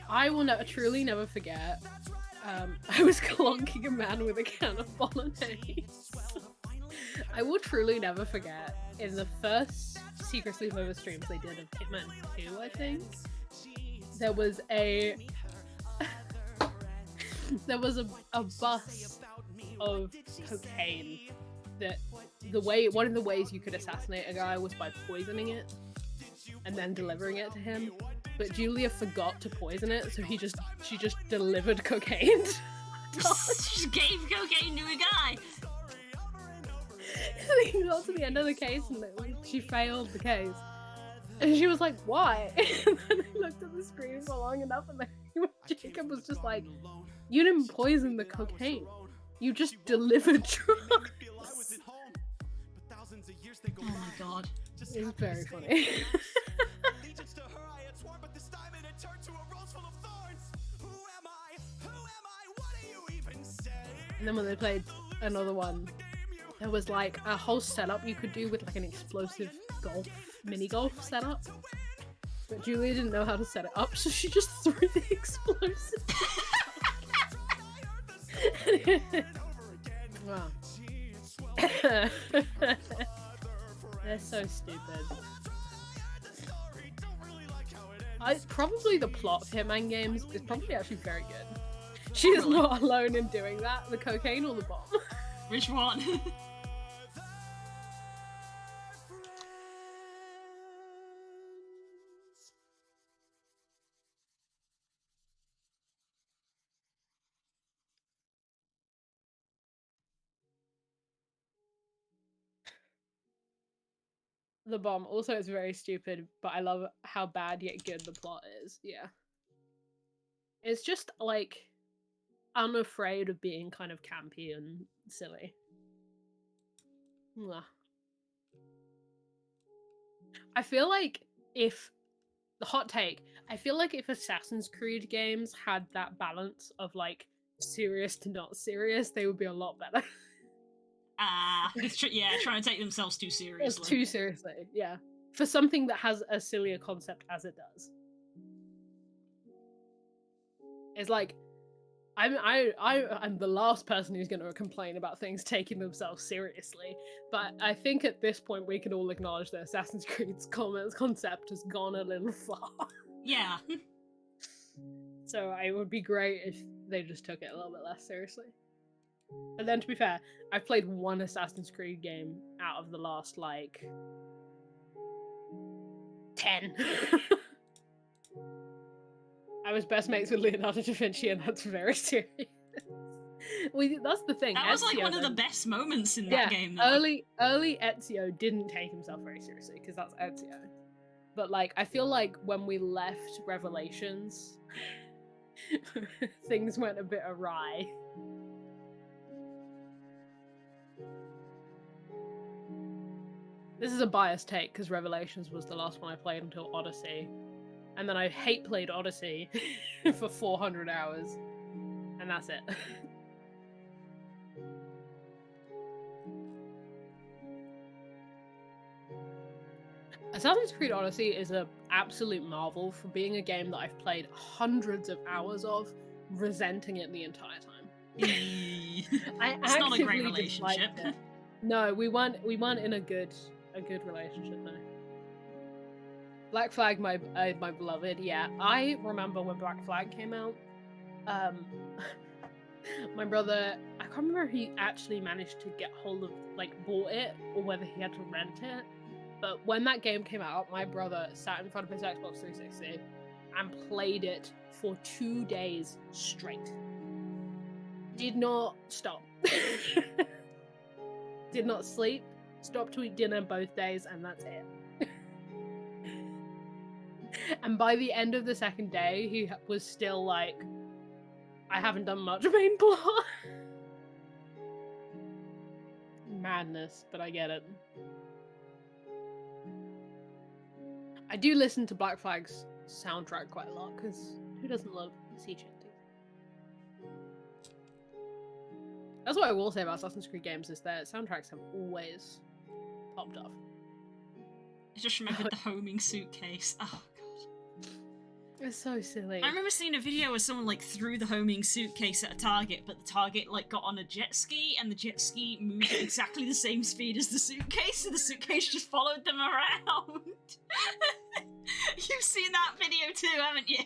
I will truly never forget. I was clonking a man with a can of bolognese. I will truly never forget, in the first Secret Sleepover streams they did of Hitman 2, I think, there was a bus of cocaine that one of the ways you could assassinate a guy was by poisoning it. and then delivering it to him. But Julia forgot to poison it, so she just delivered cocaine. She just gave cocaine to a guy. He got to the end of the case and she failed the case. And she was like, why? And then I looked at the screen for long enough and then Jacob was just like, you didn't poison the cocaine. You just delivered drugs. Oh my god. It's very funny. And then when they played another one, there was like a whole setup you could do with like an explosive mini golf setup. But Julia didn't know how to set it up, so she just threw the explosive. Wow. They're so stupid. Probably the plot of Hitman games is probably actually very good. She is not alone in doing that. The cocaine or the bomb? Which one? The bomb. Also, it's very stupid, but I love how bad yet good the plot is. Yeah. It's just, like, unafraid of being kind of campy and silly. Mwah. I feel like if... The hot take. I feel like if Assassin's Creed games had that balance of, like, serious to not serious, they would be a lot better. Yeah, trying to take themselves too seriously. Too seriously, yeah. For something that has a sillier concept as it does. It's like, I'm the last person who's going to complain about things taking themselves seriously, but I think at this point we can all acknowledge that Assassin's Creed's concept has gone a little far. Yeah. So it would be great if they just took it a little bit less seriously. But then, to be fair, I've played one Assassin's Creed game out of the last, like, 10. I was best mates with Leonardo da Vinci, and that's very serious. That's the thing. That was, like, one of the best moments in that game, though. Early Ezio didn't take himself very seriously, because that's Ezio. But, like, I feel like when we left Revelations, things went a bit awry. This is a biased take, because Revelations was the last one I played until Odyssey. And then I played Odyssey for 400 hours. And that's it. Assassin's Creed Odyssey is an absolute marvel for being a game that I've played hundreds of hours of, resenting it the entire time. It's not a great relationship. No, we weren't in a good relationship, no. Black Flag, my beloved, yeah. I remember when Black Flag came out, my brother, I can't remember if he actually managed to get hold of, like, bought it, or whether he had to rent it, but when that game came out, my brother sat in front of his Xbox 360 and played it for 2 days straight. Did not stop. Did not sleep, stopped to eat dinner both days, and that's it. And by the end of the second day, he was still like, I haven't done much main plot. Madness, but I get it. I do listen to Black Flag's soundtrack quite a lot, because who doesn't love sea chanting? That's what I will say about Assassin's Creed games, is their soundtracks have always popped off. I just remembered the homing suitcase. Oh, God. It's so silly. I remember seeing a video where someone, like, threw the homing suitcase at a target, but the target, like, got on a jet ski, and the jet ski moved at exactly the same speed as the suitcase, so the suitcase just followed them around. You've seen that video too, haven't you?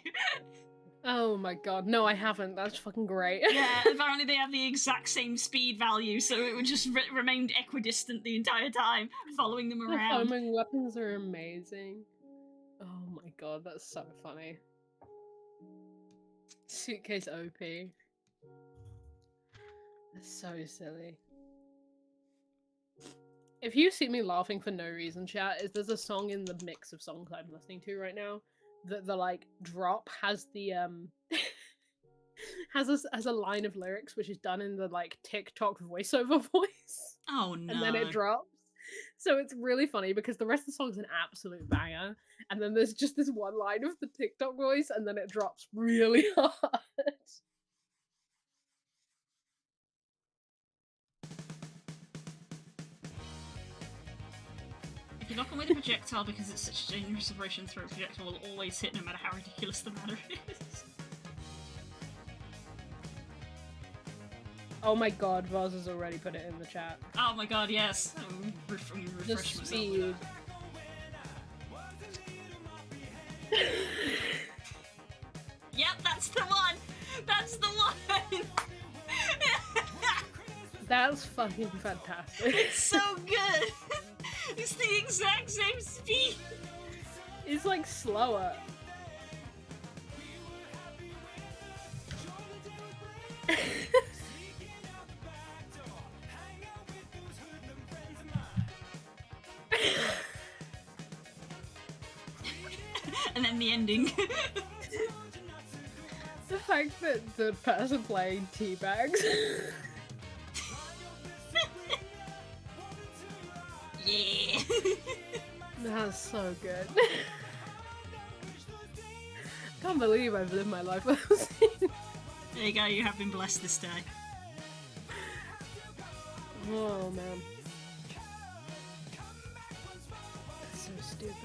Oh my god, no I haven't, that's fucking great. Yeah, apparently they have the exact same speed value, so it would just remained equidistant the entire time, following them around. The homing weapons are amazing. god, that's so funny. Suitcase OP. That's so silly. If you see me laughing for no reason, chat, is there's a song in the mix of songs I'm listening to right now that the like drop has the has a line of lyrics which is done in the like TikTok voiceover voice. Oh no. And then it drops. So it's really funny because the rest of the song's an absolute banger, and then there's just this one line of the TikTok voice, and then it drops really hard. If you knock on with a projectile because it's such a dangerous operation, throw a projectile will always hit no matter how ridiculous the matter is. Oh my god, Vaz has already put it in the chat. Oh my god, yes. Refresh The myself. speed. Yep, that's the one! That's the one! That's fucking fantastic. It's so good! It's the exact same speed! It's like slower. And then the ending. The fact that the person playing teabags. Yeah! That's so good. Can't believe I've lived my life without seeing. There you go, you have been blessed this day. Oh man. That's so stupid.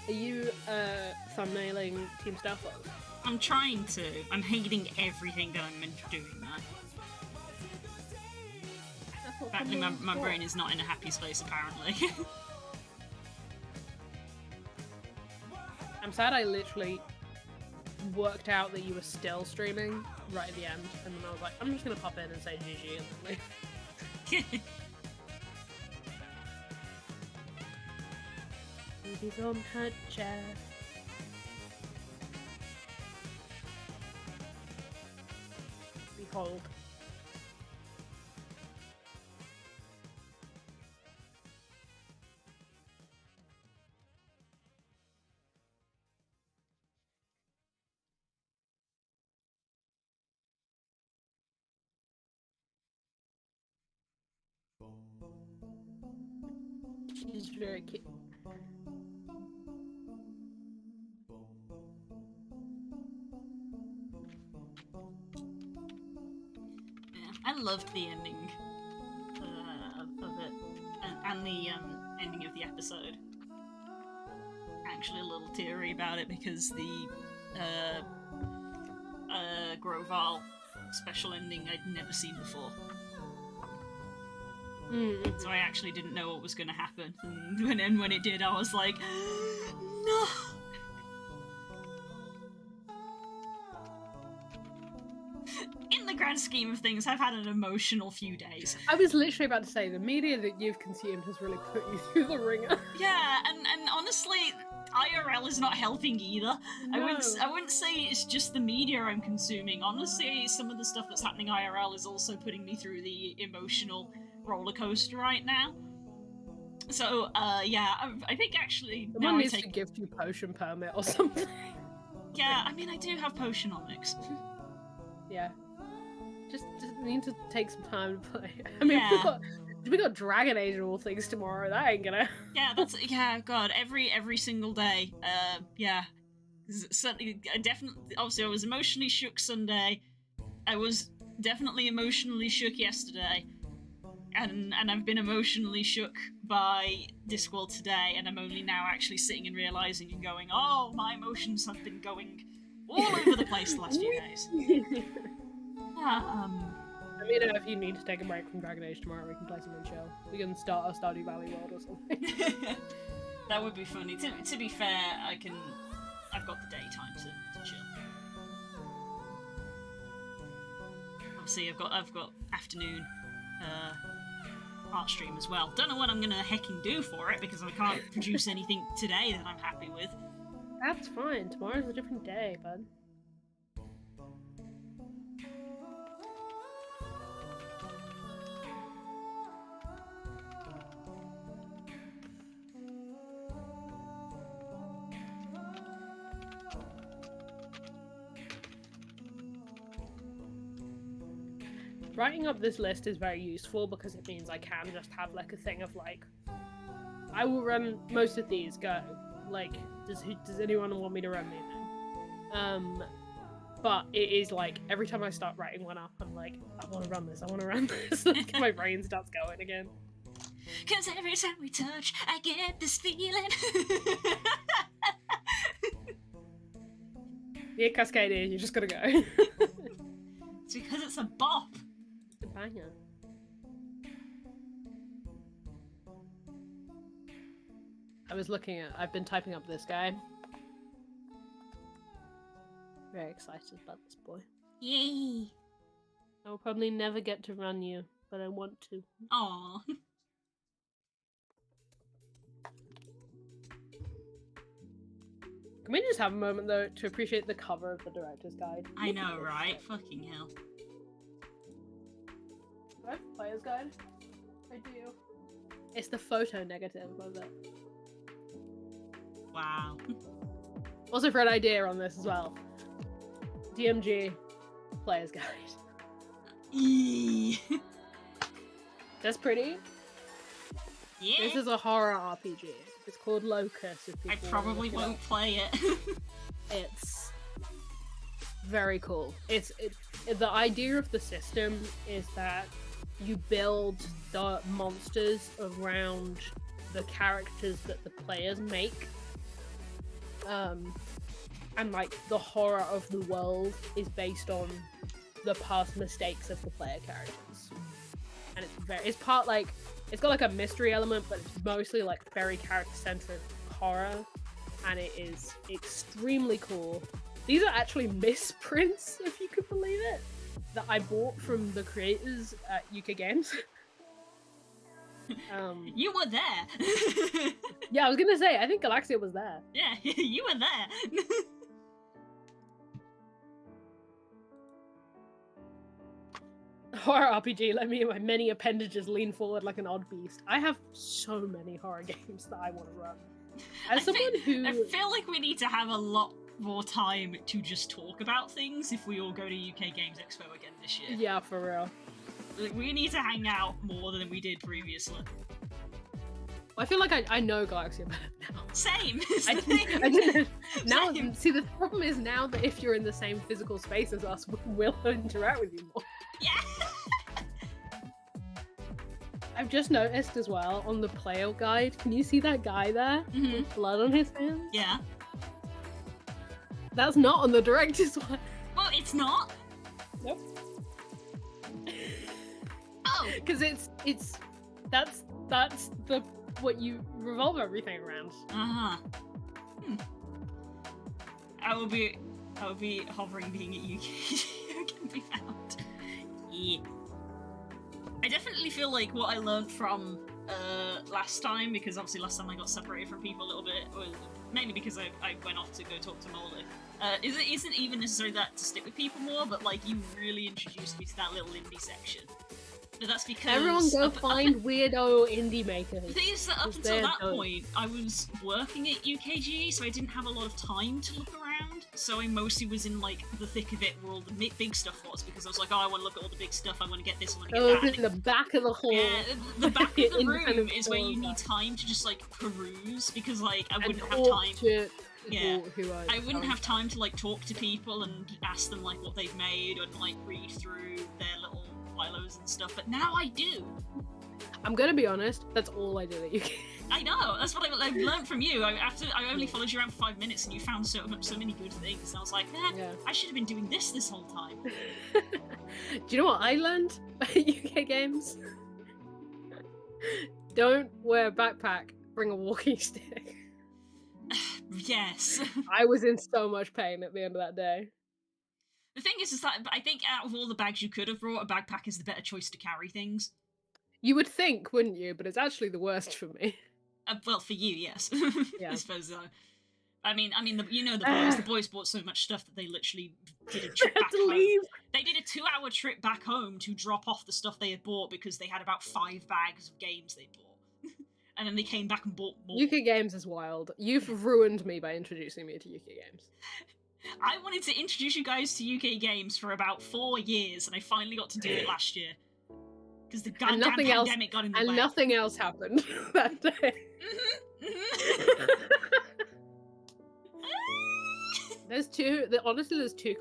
Are you thumbnailing Team Starfall? I'm trying to. I'm hating everything that I'm doing that. Apparently my brain is not in a happy space, apparently. I'm sad I literally worked out that you were still streaming right at the end, and then I was like, I'm just gonna pop in and say GG and then leave. Baby's on her chair. Behold. She's very cute. I loved the ending of it, and the ending of the episode. Actually, a little teary about it because the Groval special ending I'd never seen before. So I actually didn't know what was going to happen, and when it did, I was like, no. In the grand scheme of things, I've had an emotional few days. I was literally about to say, the media that you've consumed has really put you through the ringer. Yeah, and honestly, IRL is not helping either. No. I wouldn't say it's just the media I'm consuming. Honestly, some of the stuff that's happening IRL is also putting me through the emotional roller coaster right now. So, yeah, I think actually Someone needs to give you potion permit or something. Yeah, I mean, I do have Potionomics. Yeah. Just need to take some time to play. I mean, Yeah. we got Dragon Age and all things tomorrow. That ain't gonna. Yeah, God, every single day. Yeah. Certainly, obviously, I was emotionally shook Sunday. I was definitely emotionally shook yesterday. And I've been emotionally shook by Discworld today, and I'm only now actually sitting and realising and going, oh, my emotions have been going all over the place the last few days. I mean, if you need to take a break from Dragon Age tomorrow, we can play some chill. We can start a Stardew Valley world or something. That would be funny. To be fair, I've got the daytime to chill. Obviously, I've got afternoon art stream as well. Don't know what I'm gonna hecking do for it because I can't produce anything today that I'm happy with. That's fine. Tomorrow's a different day, bud. Writing up this list is very useful because it means I can just have like a thing of like, I will run most of these. Go, like, does anyone want me to run anything? But it is like every time I start writing one up, I'm like, I want to run this. I want to run this. Like, my brain starts going again. Cause every time we touch, I get this feeling. Yeah, Cascadia, you just gotta go. It's because it's a bop. It's a banger. I've been typing up this guy. Very excited about this boy. Yay. I will probably never get to run you, but I want to. Aww. Can we just have a moment, though, to appreciate the cover of the director's guide? I know, right? Fucking hell. Do I have a player's guide? I do. It's the photo negative of it. Wow. Also, for an idea on this as well. DMG player's guide. Eee. That's pretty. Yeah. This is a horror RPG. It's called Locus. If I people probably wanna look won't play it. It's very cool. The idea of the system is that you build the monsters around the characters that the players make. And like the horror of the world is based on the past mistakes of the player characters. And it's part like, it's got like a mystery element, but it's mostly like very character-centric horror, and it is extremely cool. These are actually misprints, if you could believe it, that I bought from the creators at UK Games. You were there. Yeah, I was gonna say, I think Galaxia was there. Yeah, you were there. Horror RPG, let me and my many appendages lean forward like an odd beast. I have so many horror games that I want to run. As someone who... I feel like we need to have a lot more time to just talk about things if we all go to UK Games Expo again this year. Yeah, for real. Like, we need to hang out more than we did previously. I feel like I know Galaxia better now. Same. I didn't. Now, Same. see, the problem is now that if you're in the same physical space as us, we'll interact with you more. Yeah. I've just noticed as well on the player guide. Can you see that guy there with blood on his hands? Yeah. That's not on the director's one. Well, it's not. Nope. Oh. Because that's the what you revolve everything around. Uh-huh. I will be hovering being at UK can be found. Yeah. I definitely feel like what I learned from last time, because obviously last time I got separated from people a little bit, was mainly because I went off to go talk to Molly. It isn't even necessarily that to stick with people more, but like you really introduced me to that little indie section. But that's because everyone go find weirdo indie makers. The thing is that up until that point, I was working at UKGE, so I didn't have a lot of time to look around. So I mostly was in like the thick of it, where all the big stuff was, because I was like, oh, I want to look at all the big stuff. I want to get this. I want to get that. In the back of the hall. Yeah, the back of the room is where you need time to just like peruse, because like I wouldn't have time. I wouldn't have time to like talk to people and ask them like what they've made and like read through their little filos and stuff, but now I do. I'm gonna be honest, that's all I did at UK. I know, that's what I've learned from you. I only followed you around for 5 minutes and you found so many good things, and I was like, I should have been doing this whole time. Do you know what I learned at UK Games? Don't wear a backpack, bring a walking stick. Yes. I was in so much pain at the end of that day. The thing is that I think out of all the bags you could have brought, a backpack is the better choice to carry things. You would think, wouldn't you? But it's actually the worst for me. Well, for you, yes. Yeah. I suppose so. I mean, the boys bought so much stuff that they literally did a trip back home. They did a 2-hour trip back home to drop off the stuff they had bought because they had about 5 bags of games they bought. And then they came back and bought more. UK Games is wild. You've ruined me by introducing me to UK Games. I wanted to introduce you guys to UK Games for about 4 years, and I finally got to do it last year. Because the goddamn pandemic got in the way. And nothing else happened that day. There's two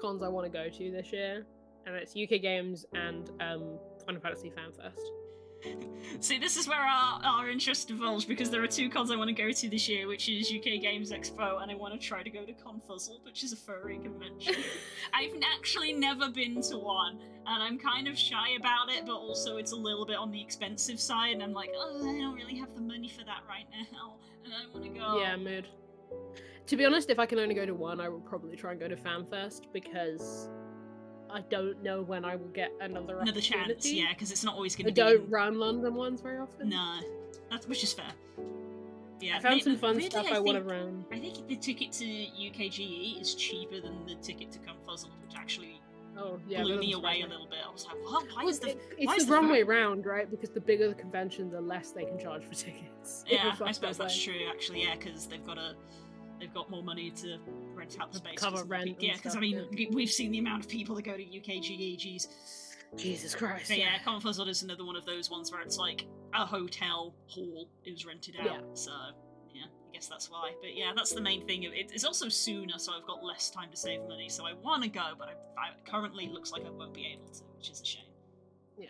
cons I want to go to this year, and it's UK Games and Final Fantasy FanFest. See, this is where our interest divulge, because there are 2 cons I want to go to this year, which is UK Games Expo, and I want to try to go to Confuzzled, which is a furry convention. I've actually never been to one, and I'm kind of shy about it, but also it's a little bit on the expensive side, and I'm like, oh, I don't really have the money for that right now, and I want to go. Yeah, mood. To be honest, if I can only go to one, I will probably try and go to FanFest, because I don't know when I will get another chance, yeah, because it's not always going to be. I don't run London ones very often. No, which is fair. Yeah, I found some fun stuff I want to run. I think the ticket to UKGE is cheaper than the ticket to Confuzzled, which actually blew me away a little bit. I was like, well, it's the wrong way round, right? Because the bigger the convention, the less they can charge for tickets. Yeah, I suppose that's true, actually, yeah, because they've got more money to rent out the space. Cover rent. Yeah, because I mean, we've seen the amount of people that go to UKGE, geez. Jesus Christ. But yeah, Confuzzled is another one of those ones where it's like a hotel hall is rented out. Yeah. So, yeah, I guess that's why. But yeah, that's the main thing. It's also sooner, so I've got less time to save money. So I want to go, but I currently looks like I won't be able to, which is a shame. Yeah.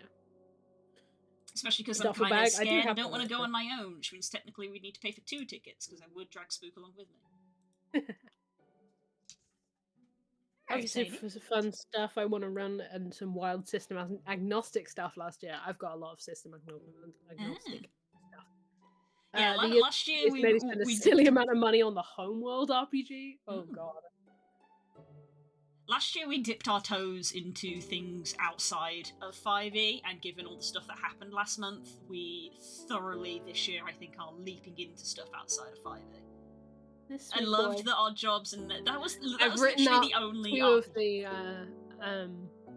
Especially because I'm kind of scared. I don't want to go on my own, which means technically we'd need to pay for 2 tickets, because I would drag Spook along with me. Obviously, for some fun stuff I want to run, and some wild system agnostic stuff last year. I've got a lot of system agnostic stuff. Yeah, last year we spent a silly amount of money on the Homeworld RPG. Oh god. Last year we dipped our toes into things outside of 5e, and given all the stuff that happened last month, we thoroughly this year I think are leaping into stuff outside of 5e. I loved the Odd Jobs, and that was literally the only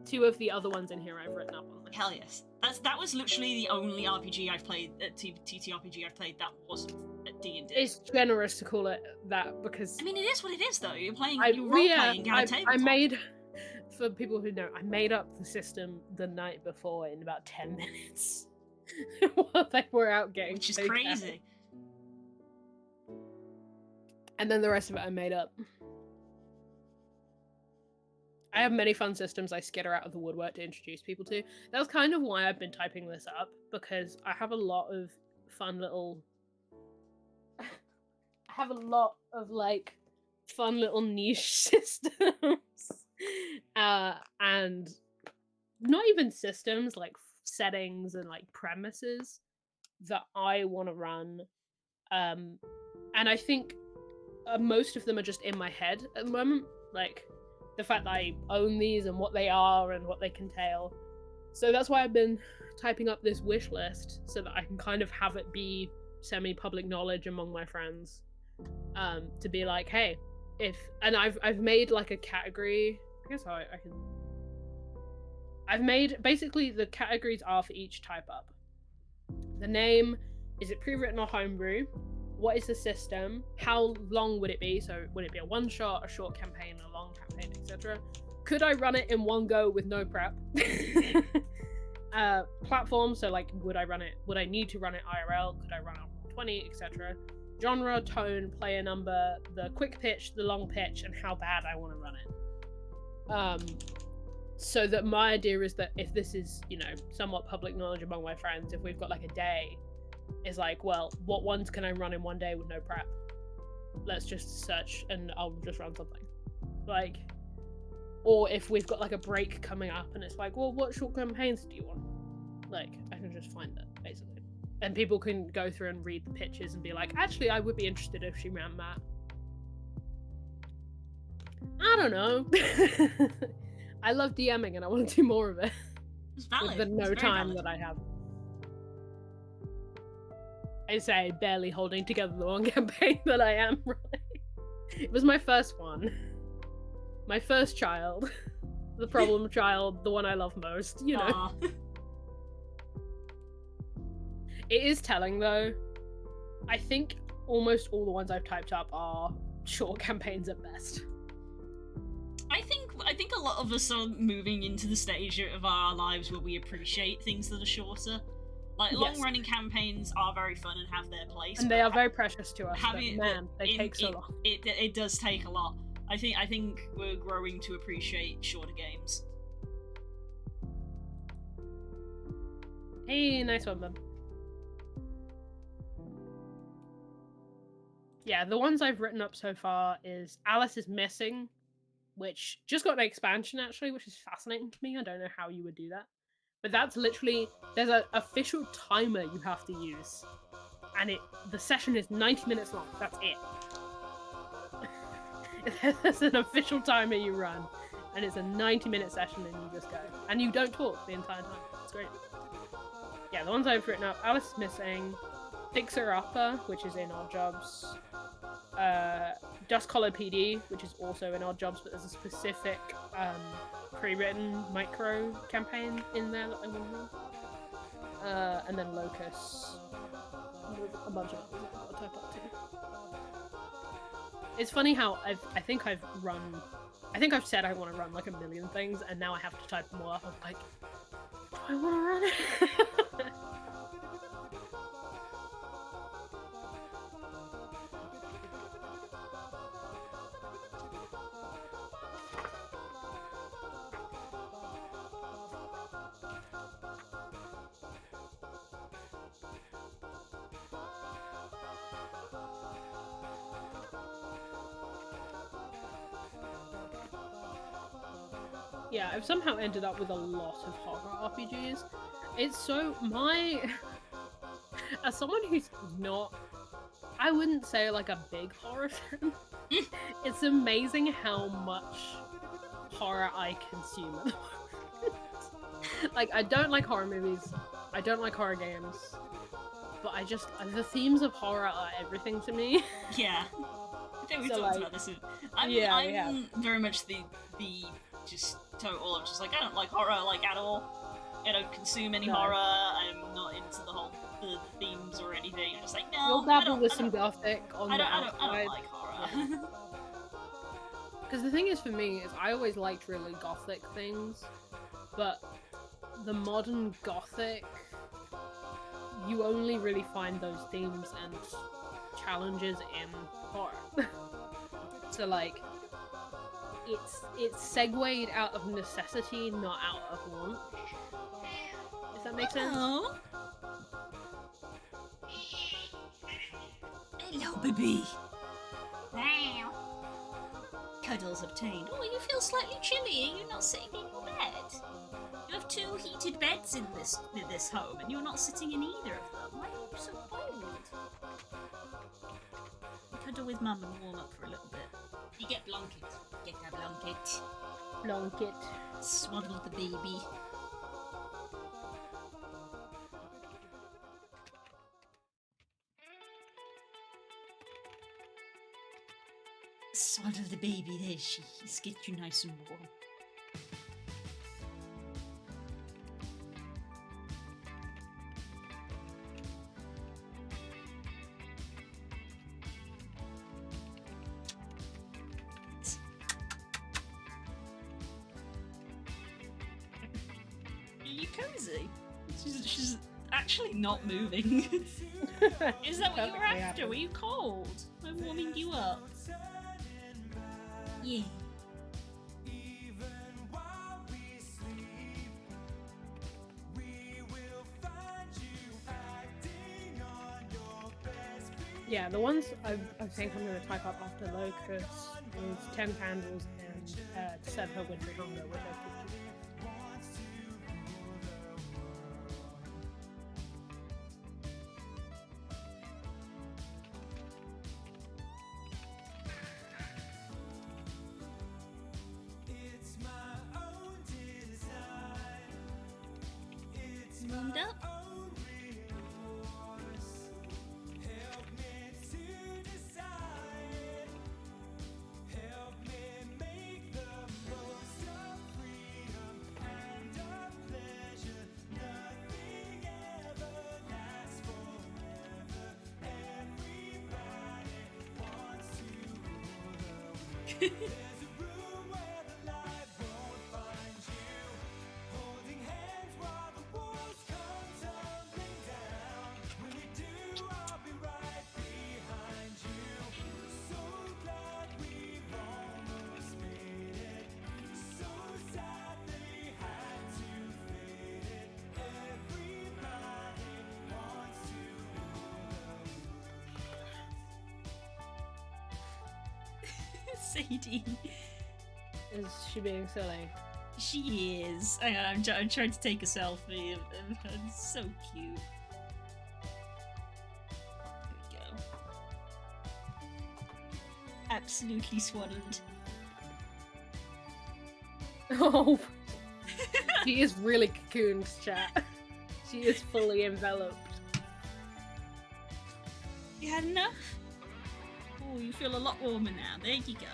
two of the other ones in here I've written up on. Hell yes, that was literally the only RPG I've played at TTRPG I've played that wasn't at D&D. It's generous to call it that, because I mean it is what it is though. You're role-playing at a tabletop. I made, for people who know, I made up the system the night before in about 10 minutes while they were out getting, which is crazy. And then the rest of it I made up. I have many fun systems I skitter out of the woodwork to introduce people to. That's kind of why I've been typing this up, because I have a lot of fun little... I have a lot of, like, fun little niche systems. And not even systems, like settings and, like, premises that I want to run. And I think most of them are just in my head at the moment, like the fact that I own these and what they are and what they entail. So that's why I've been typing up this wish list, so that I can kind of have it be semi-public knowledge among my friends. to be like, hey, and I've made like a category. I guess I can. I've made basically the categories are for each type up. The name, is it pre-written or homebrew? What is the system? How long would it be? So would it be a one shot, a short campaign, a long campaign, etc.? Could I run it in one go with no prep? Platform, so like would I need to run it IRL? Could I run it on 20, etc.? Genre, tone, player number, the quick pitch, the long pitch, and how bad I want to run it. So that my idea is that if this is, somewhat public knowledge among my friends, if we've got like a day, is like, well, what ones can I run in one day with no prep? Let's just search and I'll just run something. Like, or if we've got like a break coming up and it's like, well, what short campaigns do you want? Like, I can just find that, basically. And people can go through and read the pitches and be like, actually, I would be interested if she ran that. I don't know. I love DMing and I want to do more of it. It's valid. With the time that I have. I say barely holding together the one campaign that I am running. It was my first one. My first child. The problem child, the one I love most, It is telling though. I think almost all the ones I've typed up are short campaigns at best. I think a lot of us are moving into the stage of our lives where we appreciate things that are shorter. Like, long-running campaigns are very fun and have their place. And they are very precious to us, but man, they take so long. It does take a lot. I think we're growing to appreciate shorter games. Hey, nice one, man. Yeah, the ones I've written up so far is Alice is Missing, which just got an expansion, actually, which is fascinating to me. I don't know how you would do that. But that's literally, there's an official timer you have to use. And the session is 90 minutes long. That's it. There's an official timer you run. And it's a 90-minute session and you just go. And you don't talk the entire time. It's great. Yeah, the ones I've written up, Alice is Missing, Fixer Upper, which is in Odd Jobs, Dust Collar PD, which is also in Odd Jobs, but there's a specific pre-written micro campaign in there that I want to run. And then Locus. A bunch of others I've got to type up too. It's funny how I think I've said I want to run like a million things, and now I have to type them all up. I'm like, do I want to run it? Yeah, I've somehow ended up with a lot of horror RPGs. It's so as someone who's not, I wouldn't say like a big horror fan, it's amazing how much horror I consume at the moment. Like, I don't like horror movies, I don't like horror games, but the themes of horror are everything to me. Yeah. I think we talked about this. I'm very much the just total of just like, I don't like horror like at all. I don't consume any horror. I'm not into the whole themes or anything. I'm just like, no. You'll dabble with some gothic on the outside. I don't like horror. Because the thing is, for me, is I always liked really gothic things, but the modern gothic, you only really find those themes and challenges in horror. So like, it's segued out of necessity, not out of want. Does that make sense? Hello, baby. Wow. Cuddles obtained. Oh, you feel slightly chilly. Are you not sitting in your bed? You have 2 heated beds in this home, and you're not sitting in either of them. Why are you so cold? Cuddle with Mum and warm up for a little bit. You get blanket. Get a blanket. Blanket. Swaddle the baby. Swaddle the baby, there she is. Get you nice and warm. Are you cozy? She's actually not moving. Is that what you were after? Were you cold? I'm warming you up. Yeah. Yeah, the ones I think I'm going to type up after Locust is 10 Candles and To Serve Her Wintry Hunger, which I picked. Warmed up? Sadie. Is she being silly? She is. Hang on, I'm trying to take a selfie of her. It's so cute. There we go. Absolutely swaddled. Oh, she is really cocooned, chat. She is fully enveloped. You had enough? Oh, you feel a lot warmer now. There you go.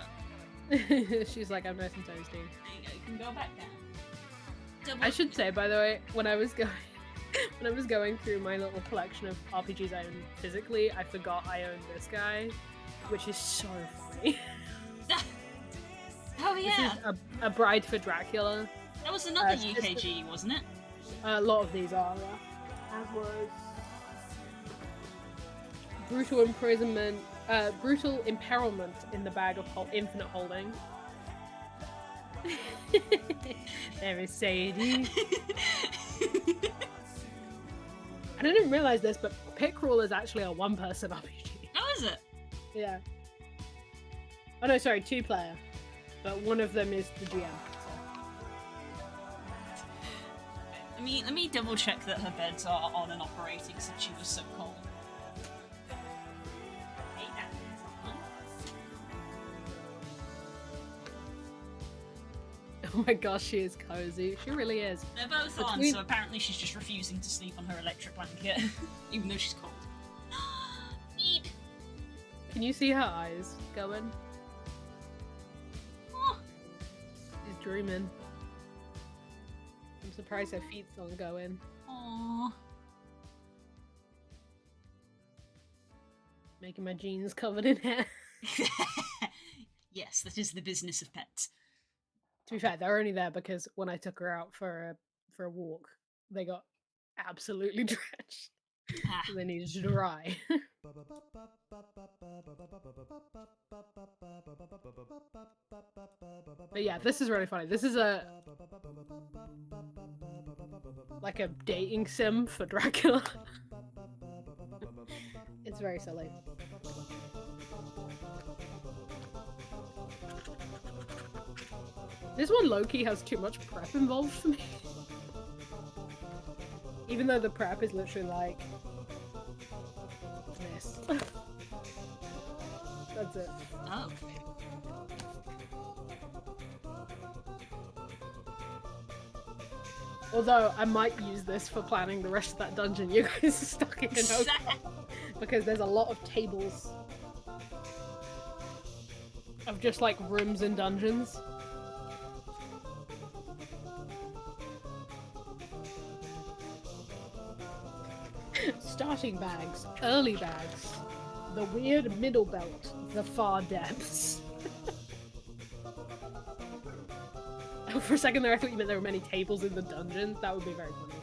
She's like, I'm nice and toasty. There you go. You can go back down. I should say, by the way, when I was going through my little collection of RPGs I own physically, I forgot I owned this guy, which is so funny. Oh yeah, this is a Bride for Dracula. That was another UKG, wasn't it? A lot of these are. As was brutal imprisonment, brutal imperilment in the Bag of Infinite Holding. There is Sadie. I didn't realize this, but Pit Crawl is actually a one-person RPG. Oh, is it? Yeah. Oh no, sorry, 2-player. But one of them is the GM. So. Let me double check that her beds are on and operating since she was so cold. Hey, that is on. Oh my gosh, she is cozy. She really is. They're both on, so apparently she's just refusing to sleep on her electric blanket, even though she's cold. Beep. Can you see her eyes going? Oh. She's dreaming. I'm surprised her feet's not going. Aww. Making my jeans covered in hair. Yes, that is the business of pets. To be fair, they're only there because when I took her out for a walk, they got absolutely drenched. Ah. So they needed to dry. But yeah, this is really funny. This is like a dating sim for Dracula. It's very silly. This one low-key has too much prep involved for me. Even though the prep is literally like this. That's it. Oh. Although I might use this for planning the rest of that dungeon you guys are stuck in. Because there's a lot of tables. Of just like rooms and dungeons. Starting bags, early bags, the weird middle belt, the far depths. For a second there I thought you meant there were many tables in the dungeons. That would be very funny.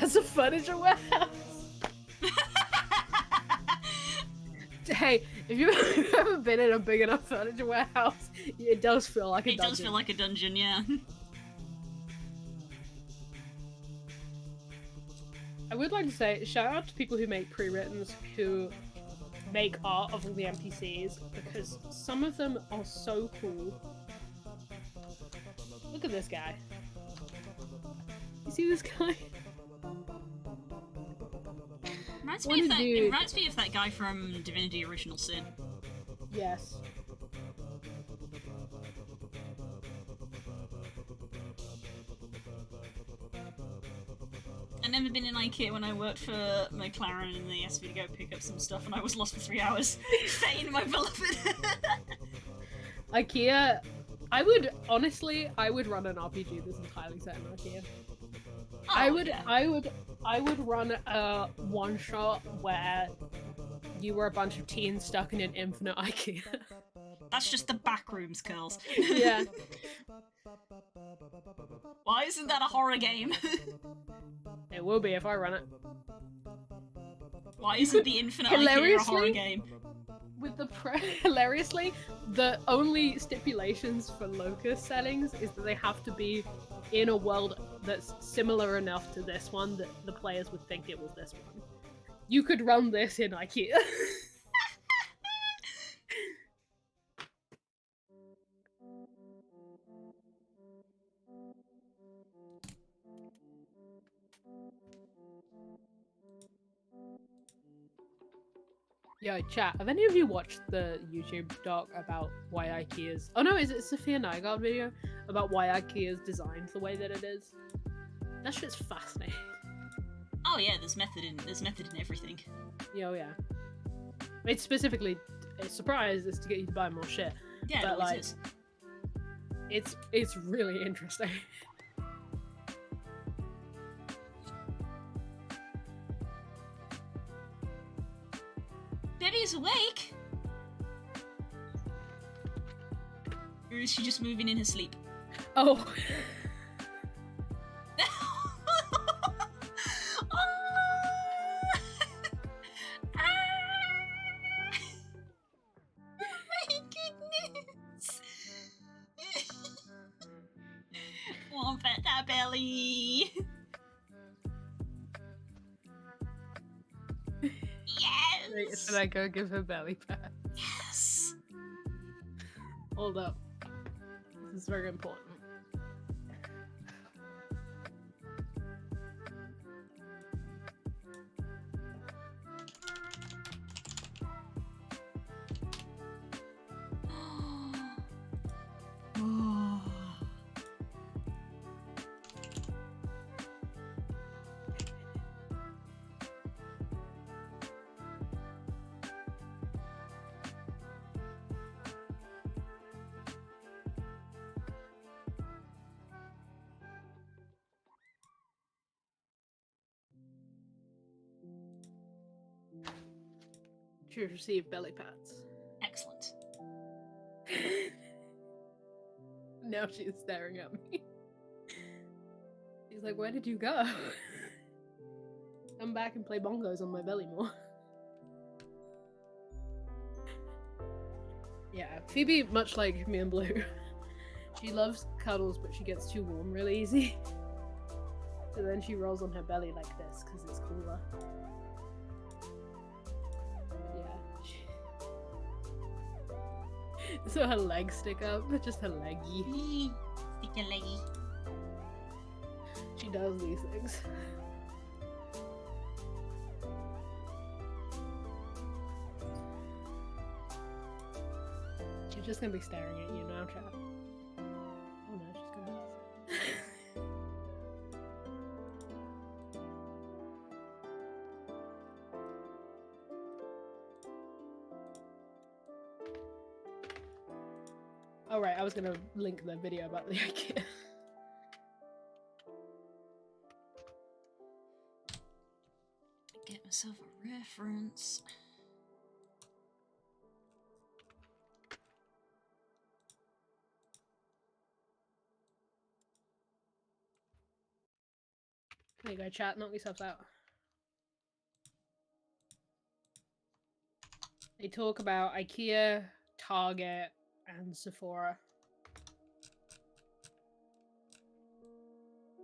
That's a furniture warehouse. Hey, if you've ever been in a big enough furniture warehouse, it does feel like a dungeon. It does feel like a dungeon, yeah. I would like to say, shout out to people who make pre-writtens who make art of all the NPCs, because some of them are so cool. Look at this guy. You see this guy? It reminds me of that guy from Divinity Original Sin. Yes. I've never been in IKEA when I worked for McLaren and they asked me to go pick up some stuff and I was lost for 3 hours. Fane, my beloved. IKEA, I would run an RPG that's entirely set in IKEA. Oh, I would run a one-shot where you were a bunch of teens stuck in an infinite IKEA. That's just the back rooms, girls. Yeah. Why isn't that a horror game? It will be if I run it. Why isn't the infinite IKEA a horror game? With the hilariously, the only stipulations for Locust settings is that they have to be in a world that's similar enough to this one that the players would think it was this one. You could run this in IKEA. Yo, chat, have any of you watched the YouTube doc about why IKEA's... Oh no, is it Sophia Nygaard video? About why IKEA's designed the way that it is? That shit's fascinating. Oh yeah, there's method in everything. Yeah, oh yeah. It's specifically... Its surprise is to get you to buy more shit. Yeah, but it always like, is. It's really interesting. Betty's awake? Or is she just moving in her sleep? Oh. My goodness! Won't fit that belly! Yes! Should I go give her belly pat? Yes! Hold up. This is very important. She received belly pats. Excellent. Now she's staring at me. She's like, where did you go? Come back and play bongos on my belly more. Yeah, Phoebe, much like me and Blue, she loves cuddles, but she gets too warm really easy. So then she rolls on her belly like this, because it's cooler. So her legs stick up, just her leggy. Stick your leggy. She does these things. She's just gonna be staring at you now, chat. Oh no, she's gonna... Oh right, I was gonna link the video about the IKEA. Get myself a reference. There you go, chat. Knock yourselves out. They talk about IKEA, Target, and Sephora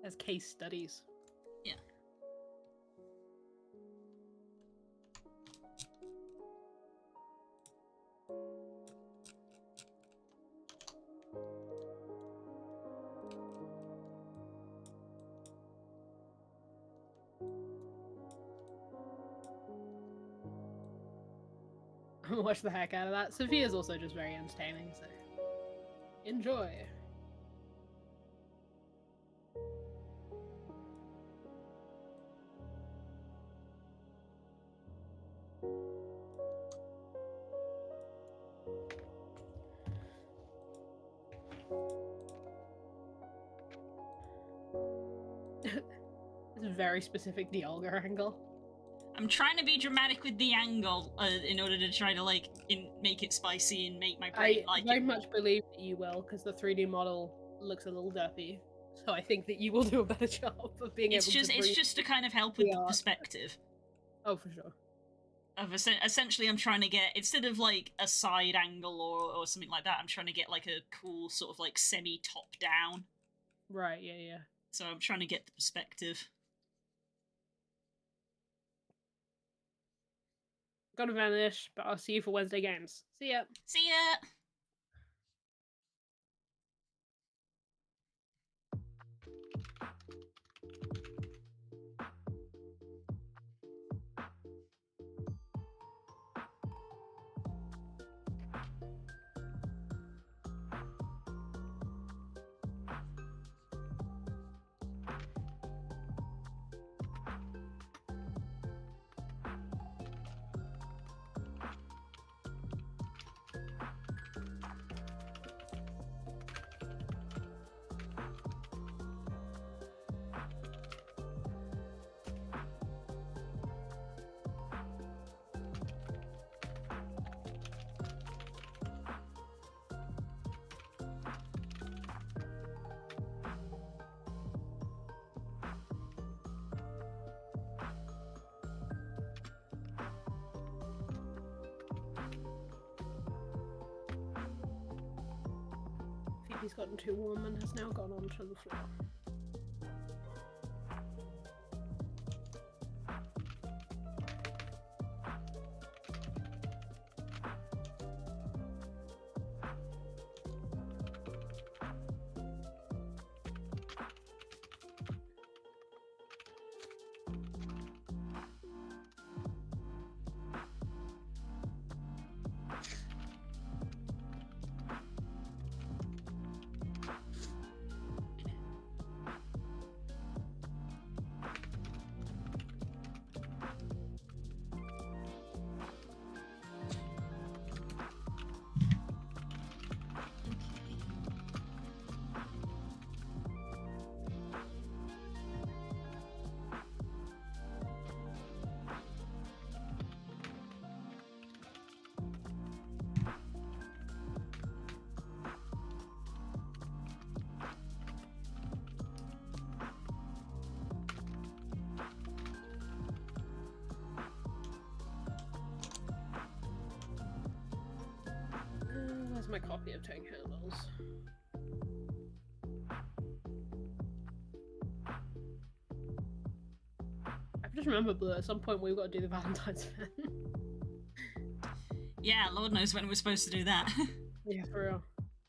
as case studies. Yeah. I'm gonna watch the heck out of that. Sophia's also just very entertaining, so enjoy. It's a very specific Dialga angle. I'm trying to be dramatic with the angle in order to try to like make it spicy and make my brain like I very much believe that you will, because the 3D model looks a little derpy. So I think that you will do a better job of being able to It's just to kind of help with the perspective. Oh, for sure. Of essentially, I'm trying to get, instead of like a side angle or something like that, I'm trying to get like a cool sort of like semi-top down. Right, yeah, yeah. So I'm trying to get the perspective. Gotta vanish, but I'll see you for Wednesday games. See ya. See ya! Phoebe's gotten too warm and has now gone onto the floor. Where's my copy of Tang Handles? I just remember, Blue, at some point we've got to do the Valentine's event. Yeah, Lord knows when we're supposed to do that. Yeah, for real.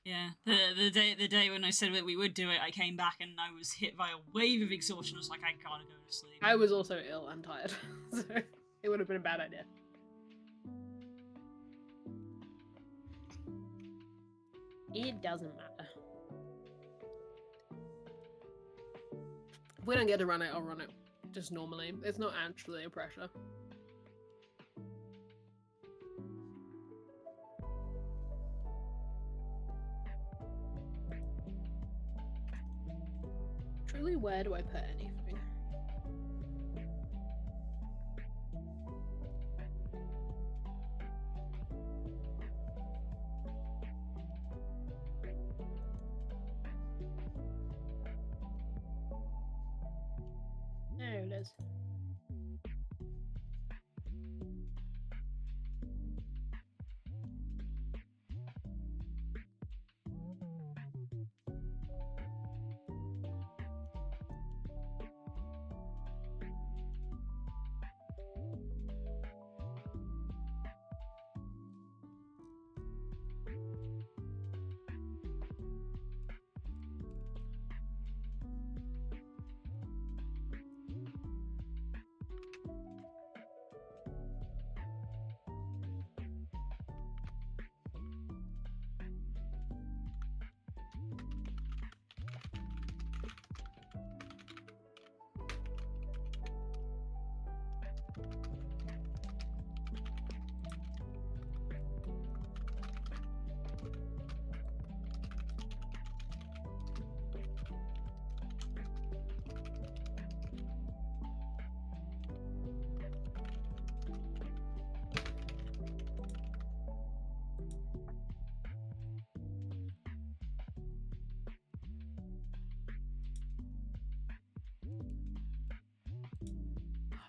Yeah, the day when I said that we would do it, I came back and I was hit by a wave of exhaustion. I was like, I gotta go to sleep. I was also ill and tired, so it would have been a bad idea. It doesn't matter. If we don't get to run it, I'll run it. Just normally. It's not actually a pressure. where do I put anything? There it is.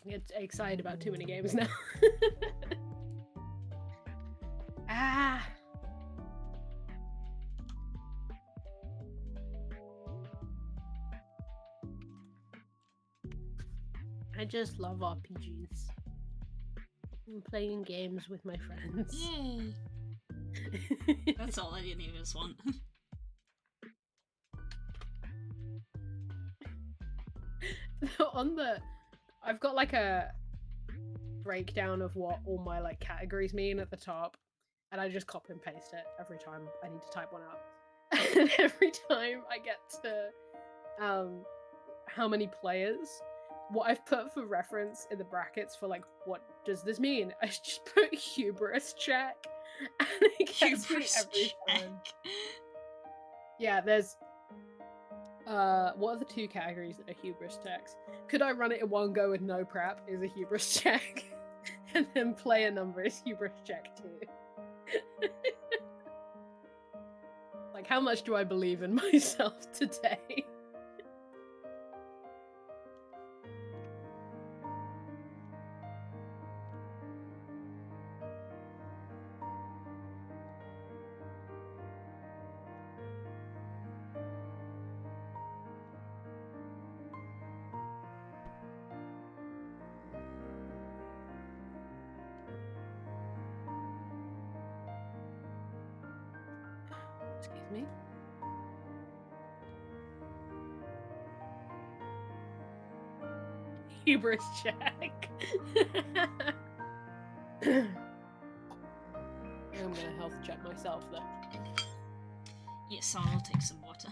I get excited about too many games now. Ah. I just love RPGs. I'm playing games with my friends. Yay! That's all any of us want. On the, I've got like a breakdown of what all my like categories mean at the top, and I just copy and paste it every time I need to type one up. And every time I get to how many players, what I've put for reference in the brackets for like what does this mean, I just put hubris check, and it gets me every time. Yeah, there's what are the two categories that are hubris checks? Could I run it in one go with no prep is a hubris check, and then player number is hubris check too. Like, how much do I believe in myself today? Excuse me. Hubris check. I'm gonna health check myself though. Yes, I'll take some water.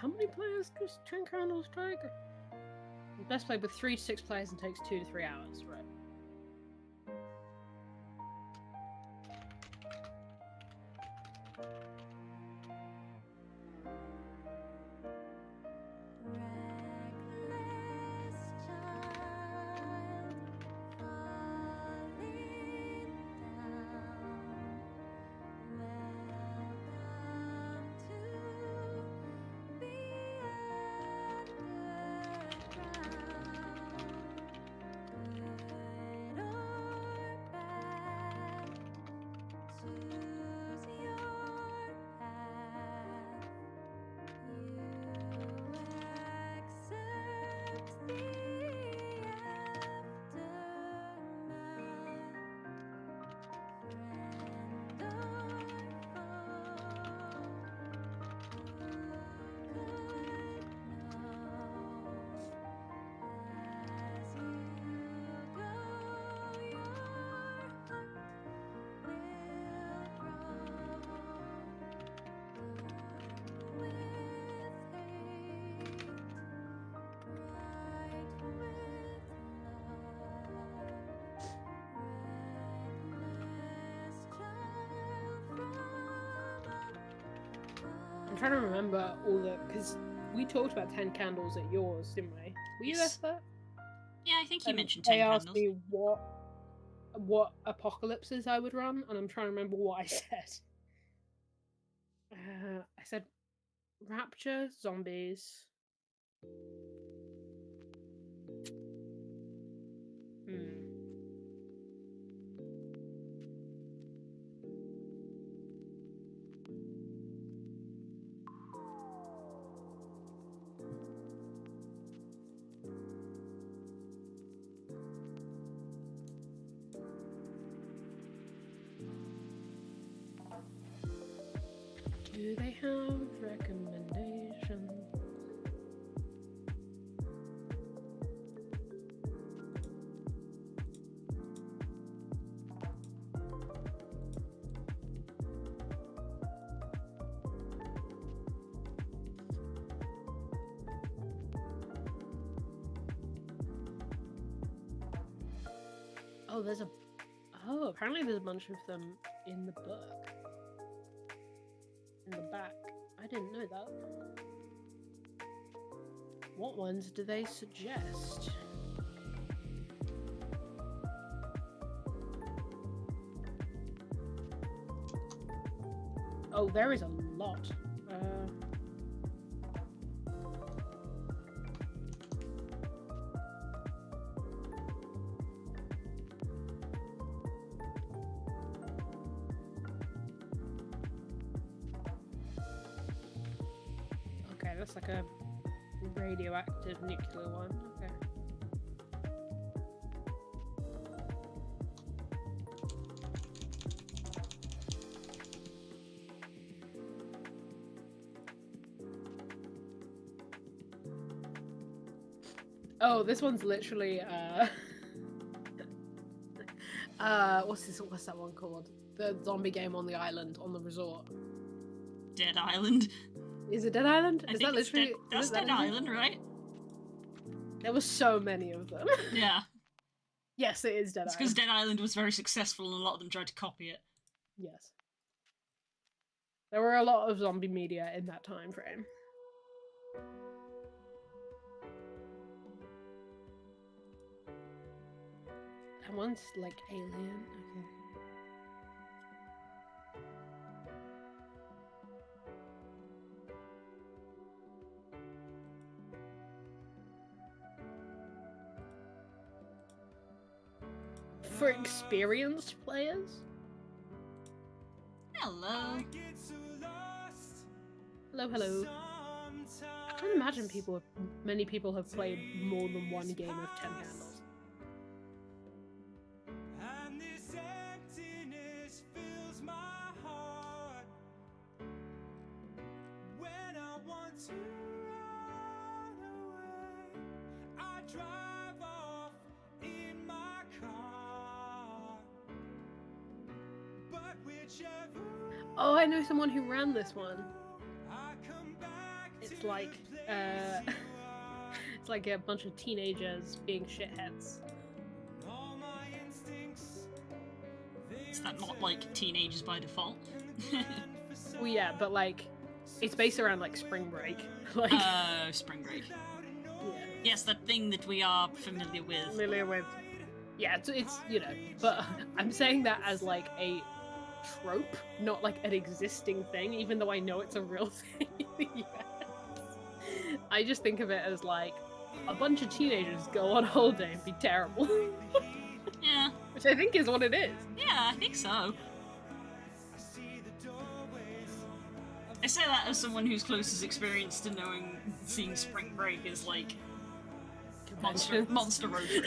How many players does Twin Candles take? It's best played with 3 to 6 players and takes 2 to 3 hours, right? trying to remember all the, because we talked about 10 candles at yours, didn't we? Were you there for that? Yeah, I think you mentioned They 10 asked candles. me what apocalypses I would run, and I'm trying to remember what I said. I said Rapture, zombies. Do they have recommendations? Apparently there's a bunch of them in the book. In the back. I didn't know that. What ones do they suggest? Oh, there is a lot. Okay, that's like a radioactive nuclear one. Okay. Oh, this one's literally what's that one called? The zombie game on the island, on the resort. Dead Island. Is it Dead Island? I Is think that it's literally That's Dead Island, right? There were so many of them. Yeah. Yes, it is Dead It's because Island. Dead Island was very successful and a lot of them tried to copy it. Yes. There were a lot of zombie media in that time frame. That one's like Alien. Okay. For experienced players? Hello. Hello, hello. I can't imagine many people have played more than one game of 10 Candles. And this emptiness fills my heart when I want to run away. I drive off in my car, but whichever Oh, I know someone who ran this one. I come back It's to like, the place you are. it's like a bunch of teenagers being shitheads. All my instincts, Is that not like teenagers by default? Well, yeah, but like, it's based around like spring break. Like, Spring Break. yeah, Yes, that thing that we are familiar with. familiar with. Yeah, it's you know, but I'm saying that as like a trope, not like an existing thing, even though I know it's a real thing in the US. I just think of it as like a bunch of teenagers go on holiday and be terrible. Yeah. Which I think is what it is. Yeah, I think so. I say that as someone who's closest experience to seeing Spring Break is like Monster Road Trip.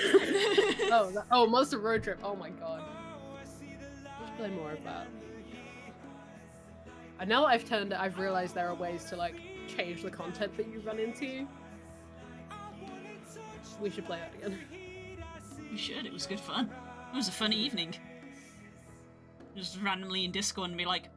Oh, Monster Road Trip. Oh my god. Let's play more of that. And now that I've realized there are ways to like change the content that you run into. We should play that again. We should, it was good fun. It was a fun evening. Just randomly in Discord and be like,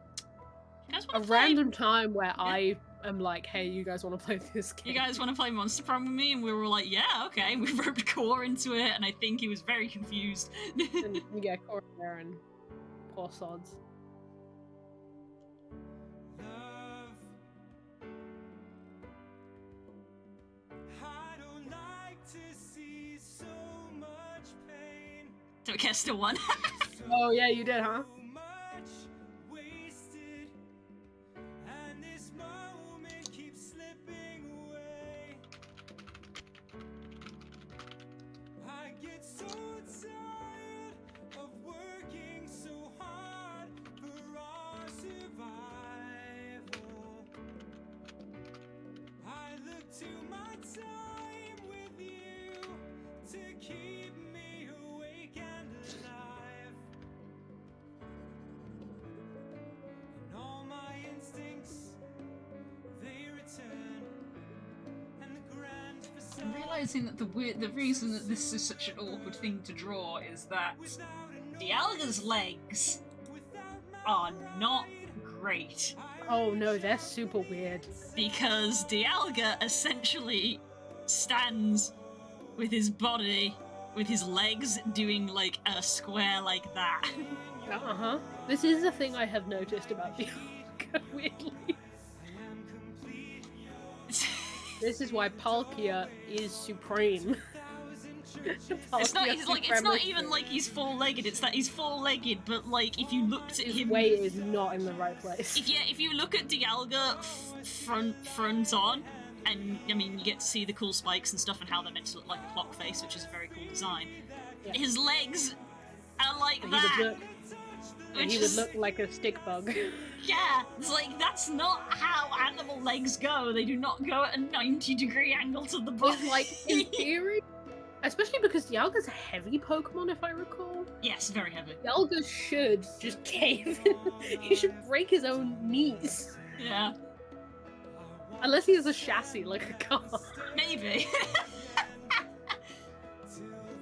you guys A want to play? random time where I am like, hey, you guys want to play this game? You guys want to play Monster Prom with me? And we were all like, yeah, okay. We wrote core into it, and I think he was very confused. And you get Corey there and poor sods. So Kester won. Oh yeah, you did, huh? I'm realising that the reason that this is such an awkward thing to draw is that Dialga's legs are not great. Oh no, they're super weird. Because Dialga essentially stands with his body, with his legs doing like a square like that. Uh-huh. This is a thing I have noticed about Dialga, weirdly. This is why Palkia is supreme. It's not even like he's four-legged, it's that he's four-legged, but like if you looked at his him, weight is not in the right place. If you look at Dialga front on, and I mean you get to see the cool spikes and stuff and how they're meant to look like a clock face, which is a very cool design. Yeah. His legs are like that. He would look like a stick bug. Yeah, it's like, that's not how animal legs go. They do not go at a 90-degree angle to the body. It's like, in theory, especially because Dialga's a heavy Pokemon, if I recall. Yes, very heavy. Dialga should just cave in. He should break his own knees. Yeah. Unless he has a chassis, like a car. Maybe.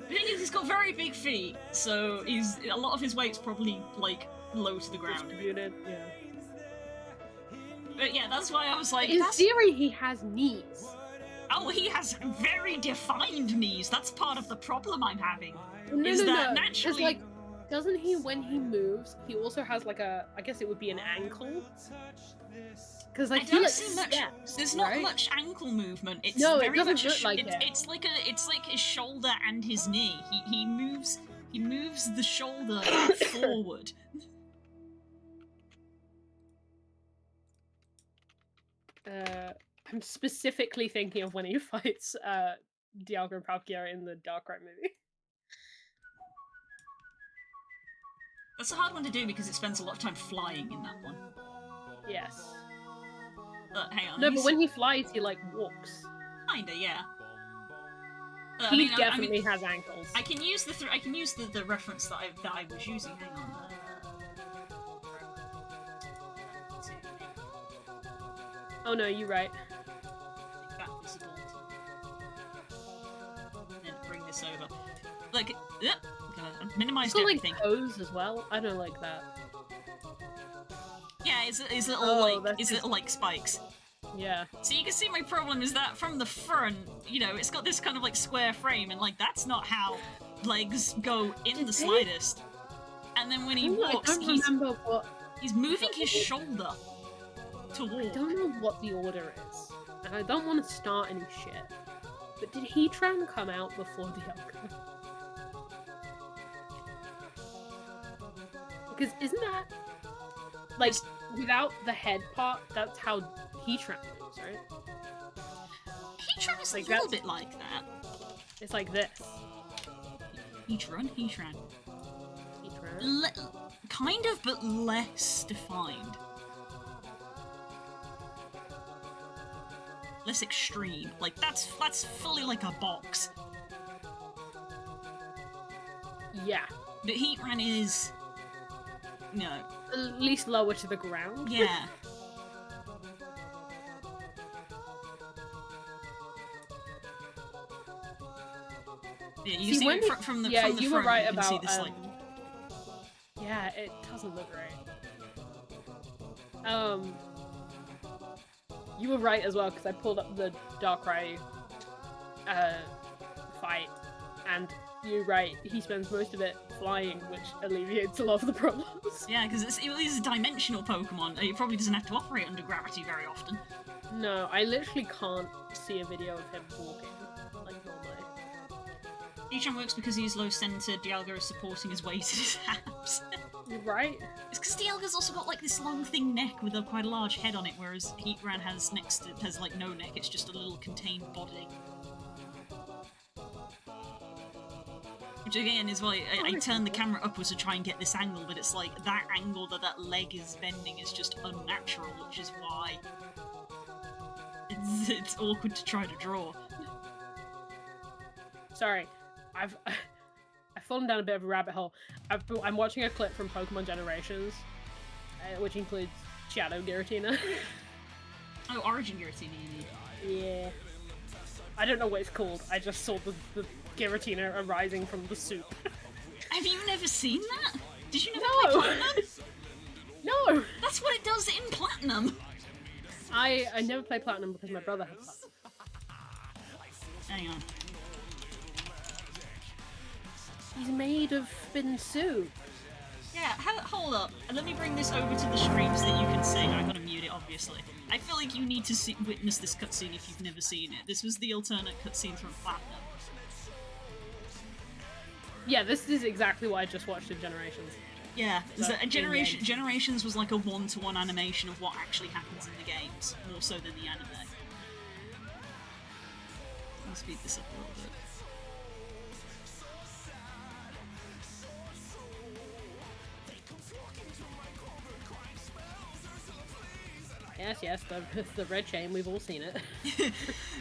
The thing is, he's got very big feet, so a lot of his weight's probably, like, low to the ground. Distributed, yeah. But yeah, that's why I was like... In theory, he has knees. Oh, he has very defined knees. That's part of the problem I'm having. No. Naturally... like, doesn't he, when he moves, he also has, like, I guess it would be an ankle? Because like, he steps, there's not much ankle movement. It's no, very it doesn't much look like it. It's like his shoulder and his knee. He moves the shoulder forward. I'm specifically thinking of when he fights Dialga and Palkia in the Darkrai movie. That's a hard one to do because it spends a lot of time flying in that one. Yes. Hang on. No, but when he flies, he like walks. Kinda, yeah. He definitely has ankles. I can use the reference that I was using. Hang on. Oh no, you're right. Make that visible. And then bring this over. Like, minimize everything. Like toes as well. I don't like that. Yeah, his little like spikes. Yeah. So you can see my problem is that from the front, you know, it's got this kind of like square frame, and like that's not how legs go in the slightest. And then when he walks, he's moving his shoulder to walk. I don't know what the order is, and I don't want to start any shit. But did Heatran come out before Dialga? Because isn't that like without the head part? That's how Heatran moves, right? Heatran is like a little bit like that. It's like this. Heatran. Kind of, but less defined. Less extreme. Like that's fully like a box. Yeah. But Heatran is, no. At least lower to the ground. Yeah. Yeah, you see it from the front, you were right about this, like... yeah, it doesn't look right. You were right as well, because I pulled up the Darkrai fight, and you're right, he spends most of it flying, which alleviates a lot of the problems. Yeah, because he's a dimensional Pokemon. He probably doesn't have to operate under gravity very often. No, I literally can't see a video of him walking, like, normally. Ichiran works because he's low-centered, Dialga is supporting his weight in his abs. Right? It's because Dialga's also got like this long thin neck with a quite large head on it, whereas Heatran has like no neck, it's just a little contained body. Which again is why I turned the camera upwards to try and get this angle, but it's like that angle that leg is bending is just unnatural, which is why it's awkward to try to draw. Sorry, I've fallen down a bit of a rabbit hole. I'm watching a clip from Pokemon Generations, which includes Shadow Giratina. Oh, Origin Giratina, you mean? Yeah. I don't know what it's called. I just saw the Giratina arising from the soup. Have you never seen that? Did you never No! play Platinum? No! That's what it does in Platinum! I never played Platinum because my brother had Platinum. Hang on. He's made of spin soup. Yeah, hold up. Let me bring this over to the stream so that you can see. I gotta mute it, obviously. I feel like you need to witness this cutscene if you've never seen it. This was the alternate cutscene from Platinum. Yeah, this is exactly what I just watched in Generations. Yeah, So, Generations was like a one-to-one animation of what actually happens in the games, more so than the anime. I'll speed this up a little bit. Yes, the red chain, we've all seen it.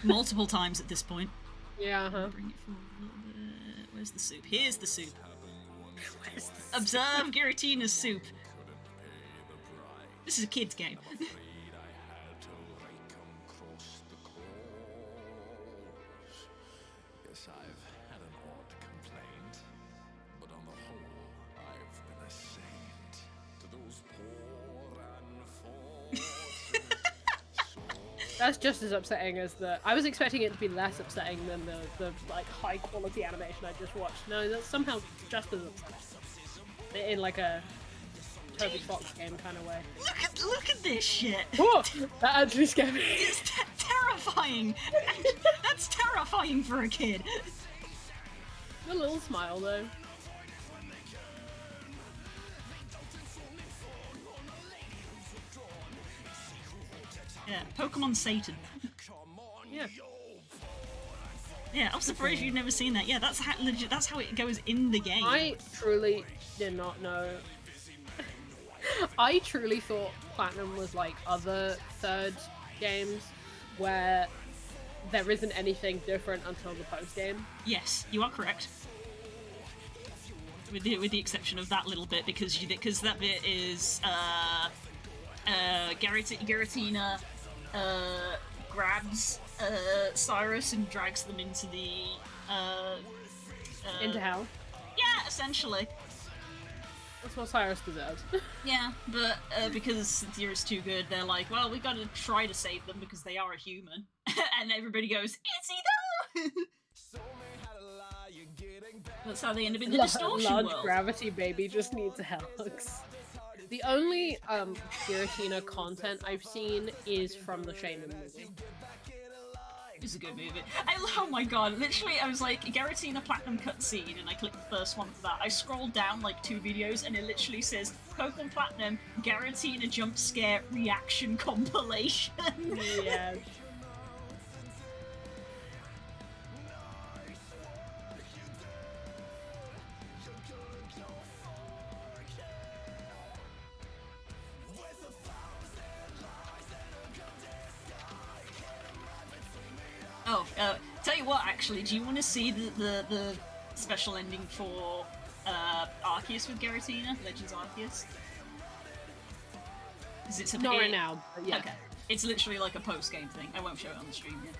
Multiple times at this point. Yeah, Bring it forward a little bit. Where's the soup? Here's the soup. Where's the Observe Giratina's soup. This is a kid's game. Yes, I've had an odd complaint, but on the whole, I've been a saint to those poor unfortunate. That's just as upsetting as the... I was expecting it to be less upsetting than the like, high-quality animation I just watched. No, that's somehow just as upsetting. In, like, a Toby Fox game kind of way. Look at this shit! Whoa! That actually scared me. It's terrifying! That's terrifying for a kid! A little smile, though. Yeah, Pokemon Satan. Yeah. Yeah, I'm surprised you've never seen that. Yeah, that's how it goes in the game. I truly did not know. I truly thought Platinum was like other third games where there isn't anything different until the post game. Yes, you are correct. With the exception of that little bit, because that bit is Giratina grabs Cyrus and drags them into the Into hell. Yeah, essentially. That's what Cyrus deserves. Yeah, but because Cynthia's too good, they're like, well, we gotta try to save them because they are a human. And everybody goes, is he though? That's how they end up in the distortion Large world. gravity baby just needs hugs. The only Giratina content I've seen is from the Shaman movie. It's a good movie. Oh my god, literally I was like, Giratina Platinum cutscene, and I clicked the first one for that. I scrolled down like 2 videos and it literally says, Pokemon Platinum, Giratina jump scare reaction compilation. Yeah. Oh, tell you what, actually, do you want to see the special ending for Arceus with Giratina, Legends Arceus? Because it's Not right now, but yeah. Okay. It's literally like a post-game thing. I won't show it on the stream yet.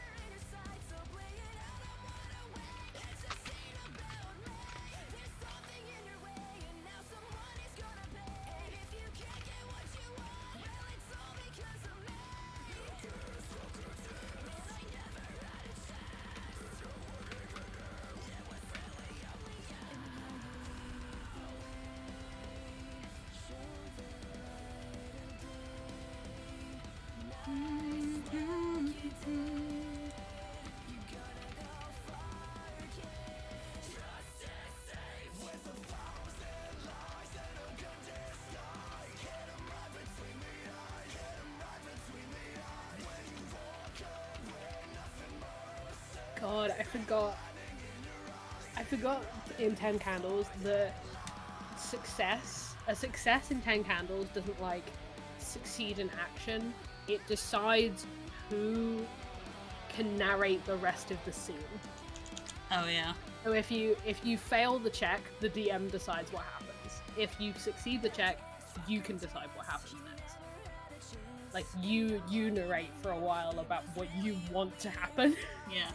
God, I forgot. In 10 Candles that a success in 10 Candles doesn't like succeed in action. It decides who can narrate the rest of the scene. Oh yeah. So if you fail the check, the DM decides what happens. If you succeed the check, you can decide what happens next. Like you narrate for a while about what you want to happen. Yeah.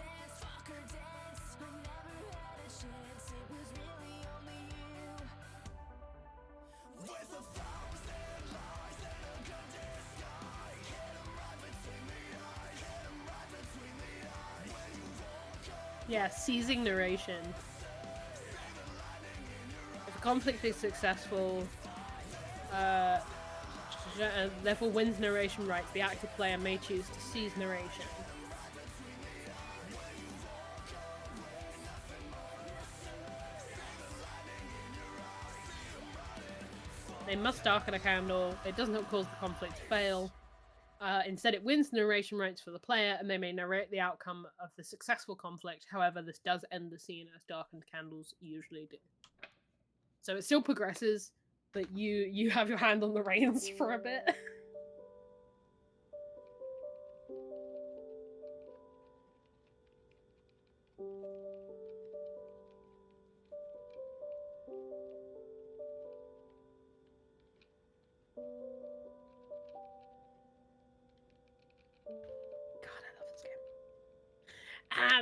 Yeah, seizing narration. If a conflict is successful, therefore wins narration rights, the active player may choose to seize narration. They must darken a candle. It does not cause the conflict to fail. Instead, it wins narration rights for the player, and they may narrate the outcome of the successful conflict. However, this does end the scene, as darkened candles usually do. So it still progresses, but you have your hand on the reins for a bit.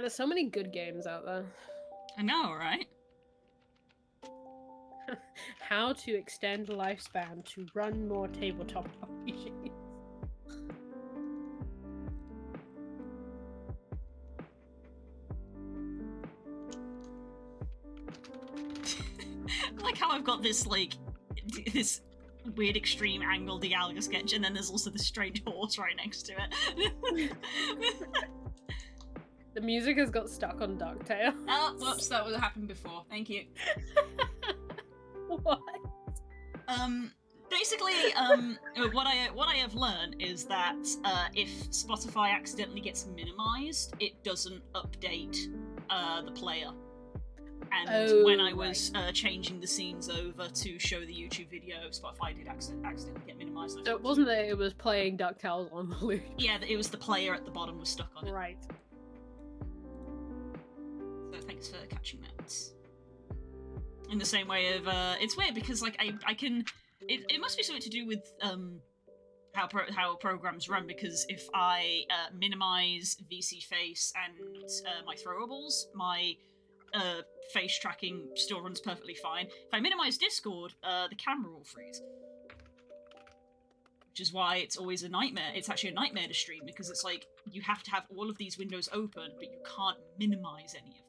There's so many good games out there. I know, right? How to extend lifespan to run more tabletop RPGs. I like how I've got this, like, this weird extreme angle Dialga sketch, and then there's also this strange horse right next to it. The music has got stuck on Ducktail. Oh, whoops, that would have happened before. Thank you. What? Basically, what I have learned is that if Spotify accidentally gets minimized, it doesn't update the player. And when I was changing the scenes over to show the YouTube video, Spotify did accidentally get minimized. So it wasn't that it was playing DuckTales on the loop. Yeah, it was the player at the bottom was stuck on it. Right. So thanks for catching that. In the same way of, it's weird because like I can, it must be something to do with how programs run, because if I minimize VC face and my throwables, my face tracking still runs perfectly fine. If I minimize Discord, the camera will freeze. Which is why it's always a nightmare. It's actually a nightmare to stream, because it's like, you have to have all of these windows open, but you can't minimize any of them.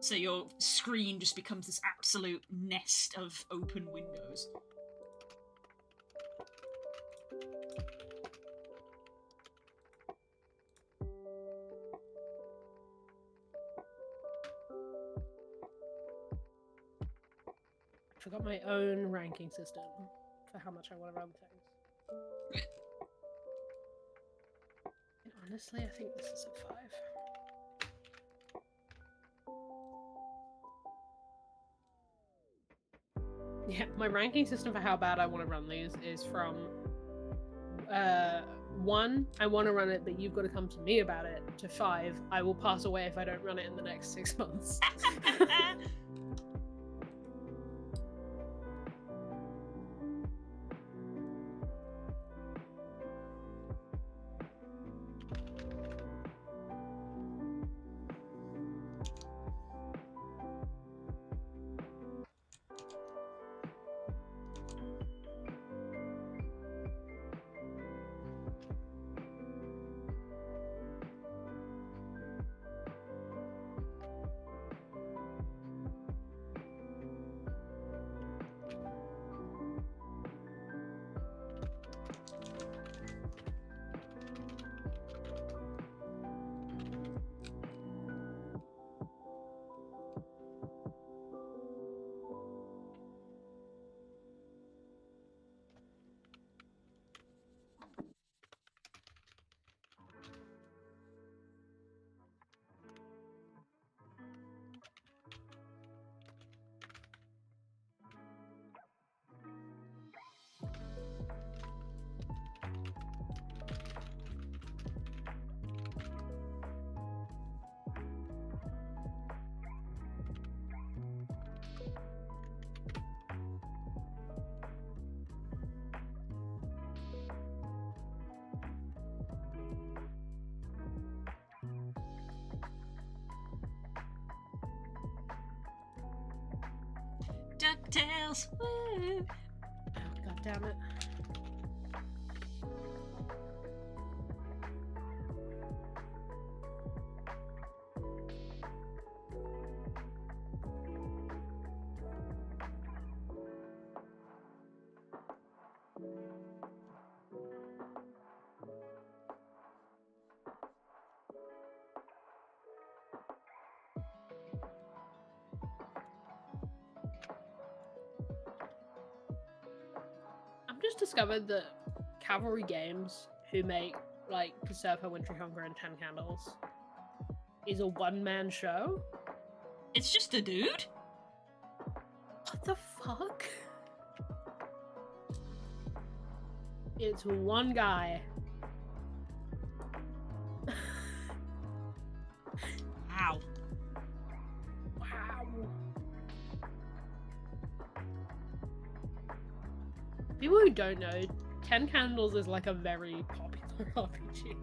So your screen just becomes this absolute nest of open windows. I forgot my own ranking system for how much I want to run things. And honestly, I think this is a 5. Yeah, my ranking system for how bad I want to run these is from 1, I want to run it, but you've got to come to me about it, to 5, I will pass away if I don't run it in the next 6 months. Tails. Woo. God damn it. I've just discovered that Cavalry Games, who make like Berserker, Wintry Hunger, and 10 Candles, is a one-man show. It's just a dude? What the fuck? It's one guy. Wow. Wow. People who don't know, 10 Candles is like a very popular RPG.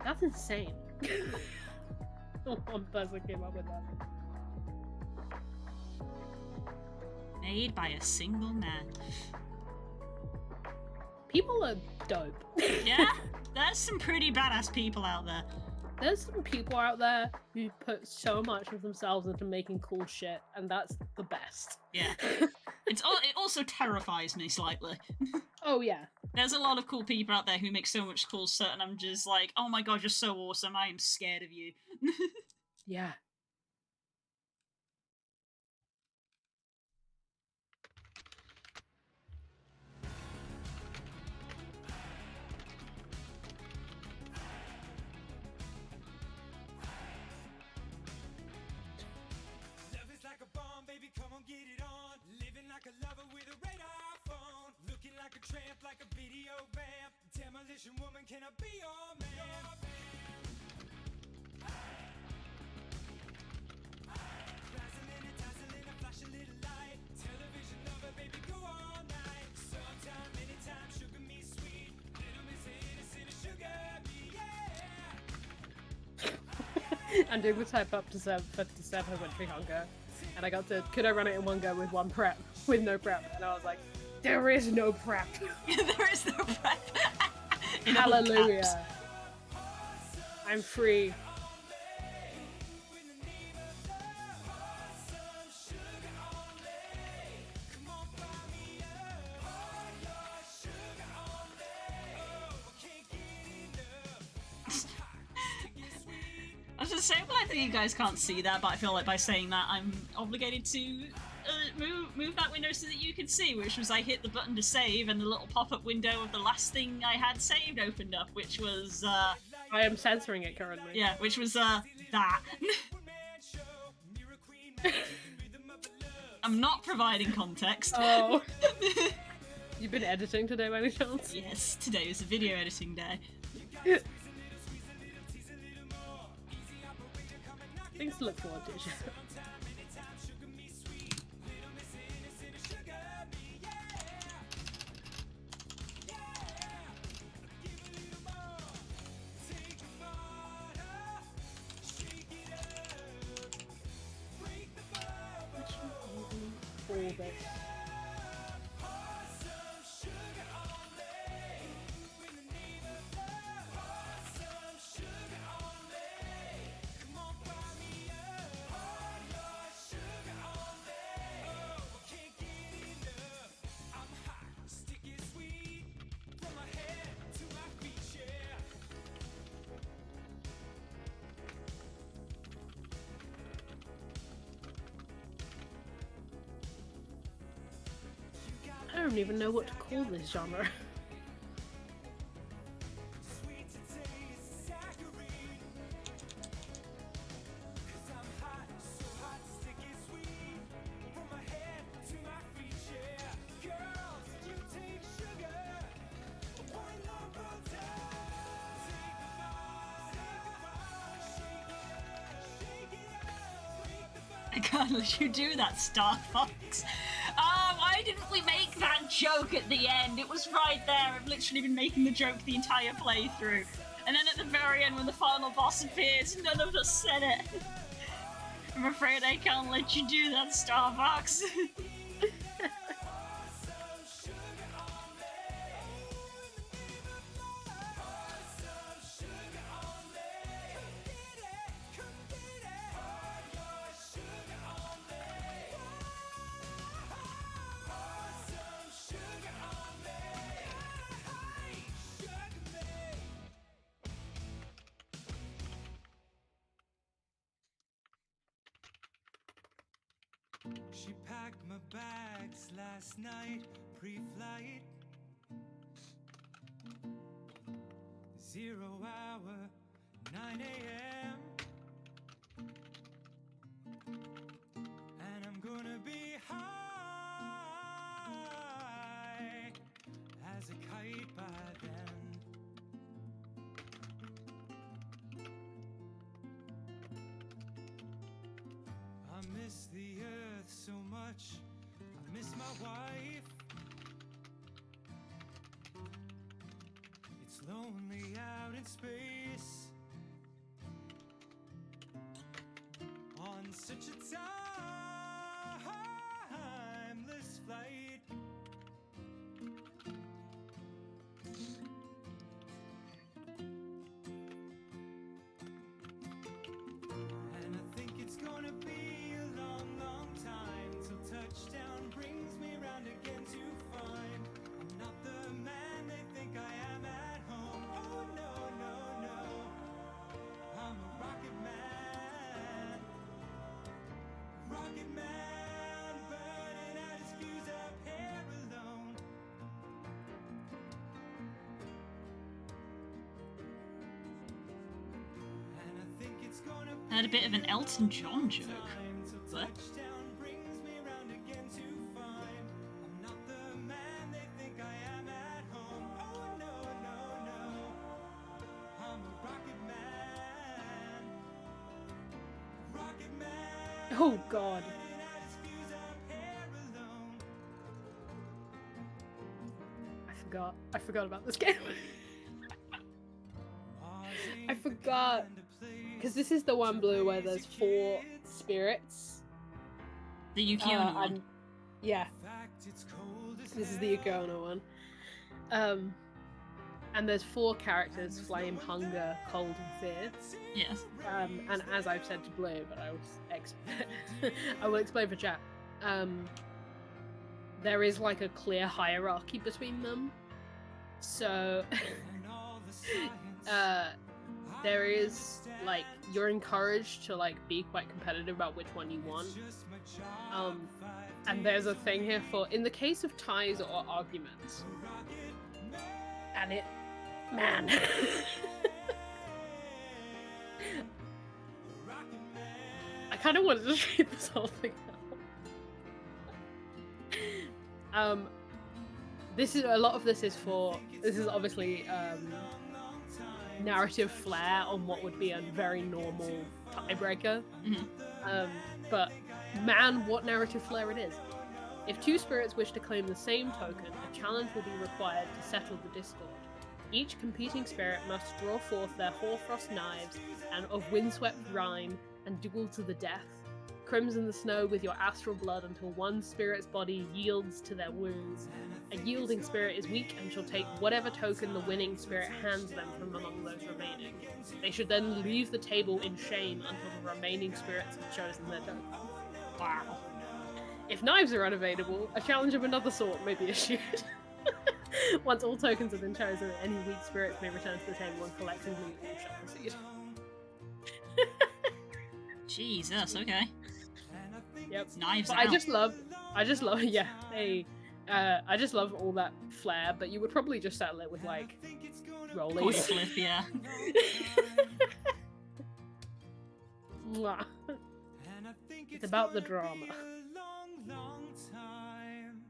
That's insane. One person came up with that. Made by a single man. People are dope. Yeah? There's some pretty badass people out there. There's some people out there who put so much of themselves into making cool shit, and that's the best. Yeah. It also terrifies me slightly. Oh yeah. There's a lot of cool people out there who make so much cool stuff, and I'm just like, oh my god, you're so awesome, I am scared of you. Yeah. Love is like a bomb, baby, come on, get it on. Living like a lover with a radar phone. Looking like a tramp, like a video vamp. Demolition woman, can I be your man? Dazzling and dazzling, I flash a little light. Television lover, baby, go all night. Sometime, anytime, sugar me sweet. Little miss innocent, sugar me, yeah. I'm doing the type up to 57 Wintry Hunger, and I got to, could I run it in one go with one prep, with no prep? And I was like, there is no prep. There is no prep. In all Hallelujah. caps. I'm free. I was just saying, well, I think you guys can't see that, but I feel like by saying that, I'm obligated to move that window so that you can see, which was I hit the button to save, and the little pop-up window of the last thing I had saved opened up, which was, I am censoring it currently. yeah, which was, that. I'm not providing context. Oh. You've been editing today by any chance? Yes, today is a video editing day. Things to look forward to. All this. I don't even know what to call this genre. I can't let you do that, Star Fox. Why didn't we make that joke at the end? It was right there. I've literally been making the joke the entire playthrough. And then at the very end, when the final boss appears, none of us said it. I'm afraid I can't let you do that, Starbucks. She packed my bags last night, pre-flight. 0 hour, 9 a.m. And I'm gonna be high as a kite by then. I miss the earth so much. I miss my wife. It's lonely out in space on such a timeless flight. And I think it's gonna be a long, long time till touchdown brings me round again to find I'm not the man they think I am at home. Oh no, no, no. I'm a rocket man. Rocket man, burning out his fuse up here alone. And I think it's gonna be Had a bit of an Elton John joke. What? touchdown brings me round again to find I'm not the man they think I am at home. Oh no, no, no. I'm a rocket man. Rocket man. Oh god. Burning out his fuse up here alone. I forgot about this game. Mars I ain't the forgot. kind of place Because this is the one, Blue, where there's 4 spirits. The Yukiona one. And yeah, fact it's cold as this is the hell. Iguana one. And there's 4 characters: Flame, Hunger, Cold, and Fear. Yes. And as I've said to Blue, but I will I will explain for chat. There is like a clear hierarchy between them. So And all the science there is like you're encouraged to like be quite competitive about which one you want. just my job. And there's a thing here for in the case of ties or arguments. And it man. I kind of wanted to just read this whole thing out. This is a lot of this is obviously narrative flair on what would be a very normal tiebreaker. But man, what narrative flair it is. If 2 spirits wish to claim the same token, a challenge will be required to settle the discord. Each competing spirit must draw forth their hoarfrost knives and of windswept rime and duel to the death. Crimson the snow with your astral blood until one spirit's body yields to their wounds. A yielding spirit is weak and shall take whatever token the winning spirit hands them from among those remaining. They should then leave the table in shame until the remaining spirits have chosen their token. Wow. If knives are unavailable, a challenge of another sort may be issued. Once all tokens have been chosen, any weak spirits may return to the table and collectively all shall proceed. Jesus, okay. Yep. Knives But out. I just love, yeah, hey, I just love all that flair, but you would probably just settle it with, like, Coin rollies. flip, yeah. Mwah. And I think It's about the gonna drama. be a long, long time.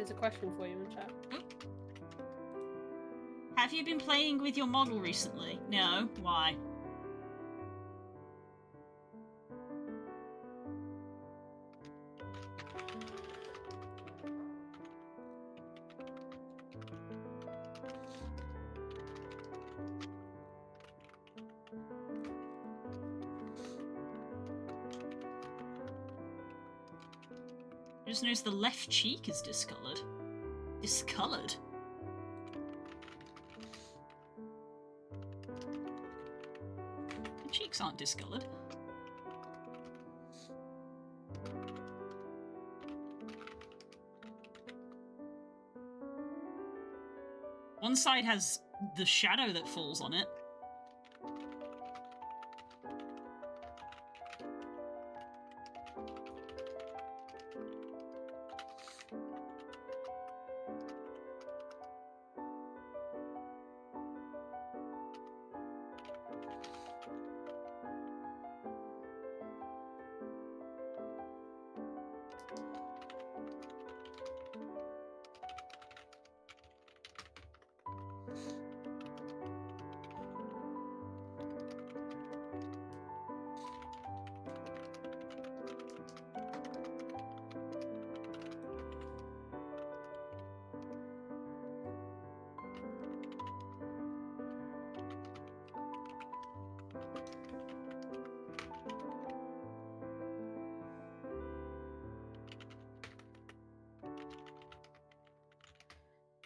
Here's a question for you in chat. Have you been playing with your model recently? No. Why? I just noticed the left cheek is discoloured. Discoloured? The cheeks aren't discoloured. One side has the shadow that falls on it.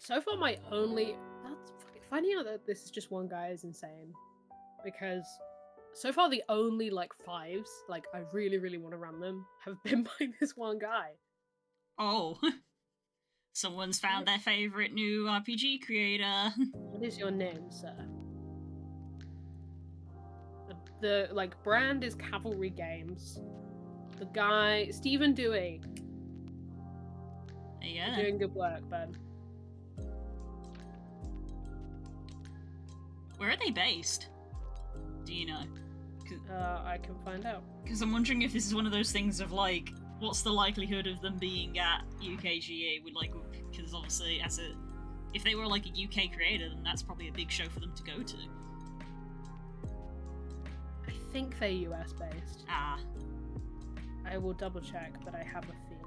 So far, my only finding out that this is just one guy is insane, because so far the only like fives like I really want to run them have been by this one guy. Oh, someone's found their favorite new RPG creator. What is your name, sir? The like brand is Cavalry Games. The guy Stephen Dewey. There you go. You're Then. doing good work, Ben. Where are they based? Do you know? I can find out. Because I'm wondering if this is one of those things of like, what's the likelihood of them being at UKGA? With like, because obviously, if they were like a UK creator, then that's probably a big show for them to go to. I think they're US based. Ah, I will double check, but I have a feeling.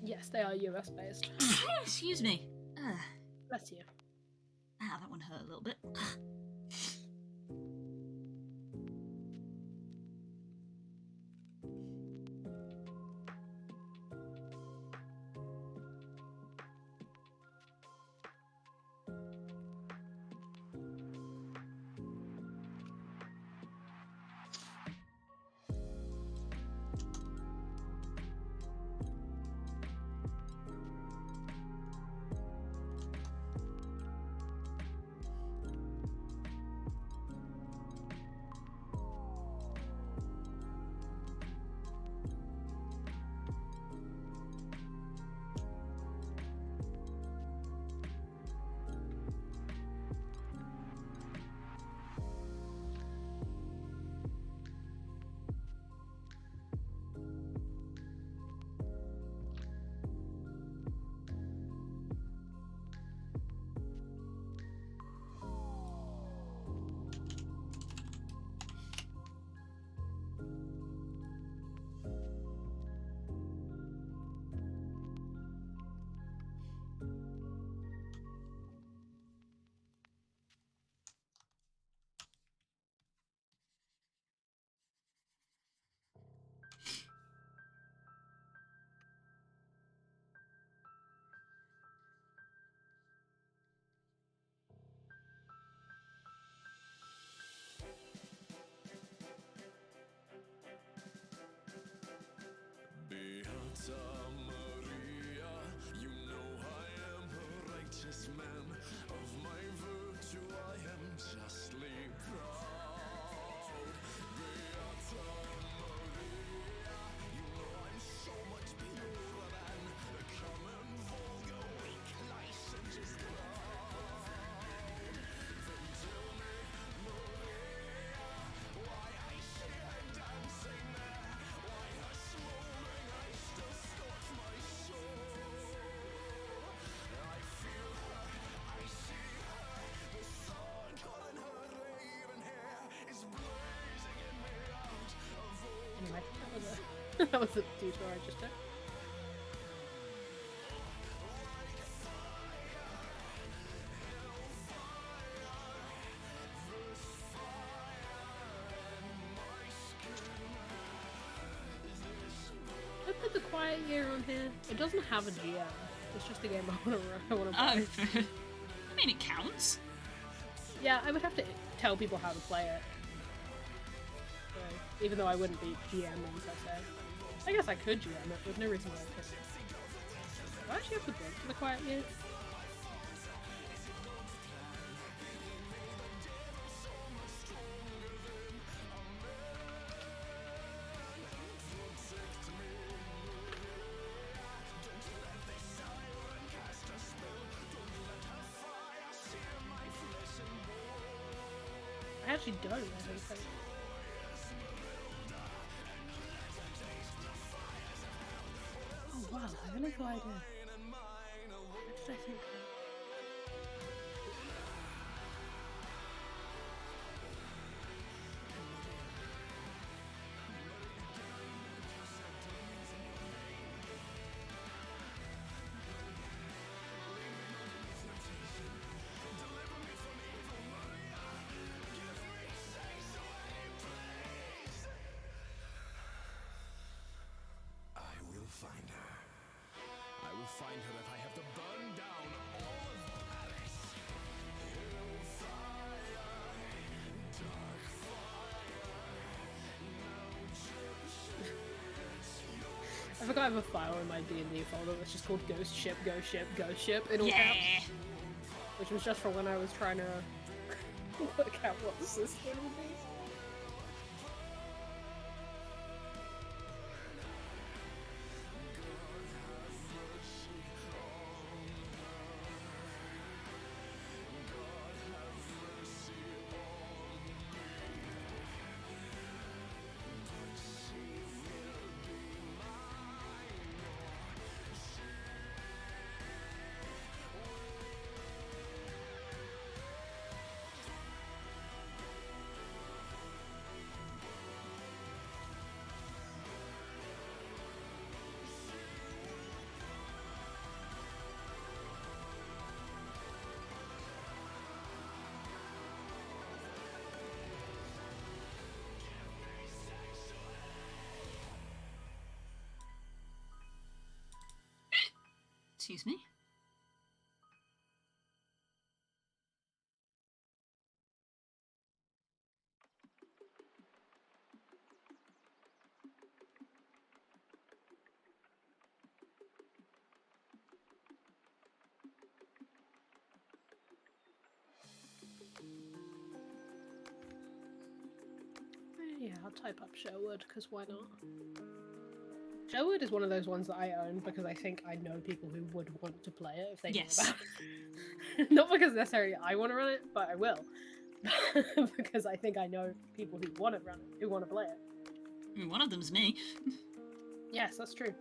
Yes, they are US based. excuse me. Bless you. Ah, that one hurt a little bit. Maria, you know I am a righteous man. Of my virtue I am justly proud. Beata Maria, you know I'm so much purer than the common vulgar weak licentious crowd. Then tell me, Maria, why I see her dancing there, why her smoldering eyes still scorch my soul. I feel her, I see her, the sun calling her raven hair is blazing in me out of old. Anyway, that was a detour I just took. I put the Quiet Year on here. It doesn't have a GM. It's just a game I want to buy. I mean, it counts. Yeah, I would have to tell people how to play it. So, even though I wouldn't be GMing per se. I guess I could GM it, there's no reason why I couldn't. Do I actually have the book for the Quiet Year? I actually don't, I don't think. Oh wow, I really no idea. What did I think? I will find her. I will find her if I have to burn down all of Paris. Hellfire, dark I forgot I have a file in my D&D folder that's just called Ghost Ship, Ghost Ship, Ghost Ship in all caps. Which was just for when I was trying to work out what the system would be. Excuse me. Yeah, I'll type up Sherwood, because why not? Sherwood is one of those ones that I own because I think I know people who would want to play it if they knew about it. Not because necessarily I want to run it, but I will. Because I think I know people who want to run it, who want to play it. I mean, one of them's me. Yes, that's true.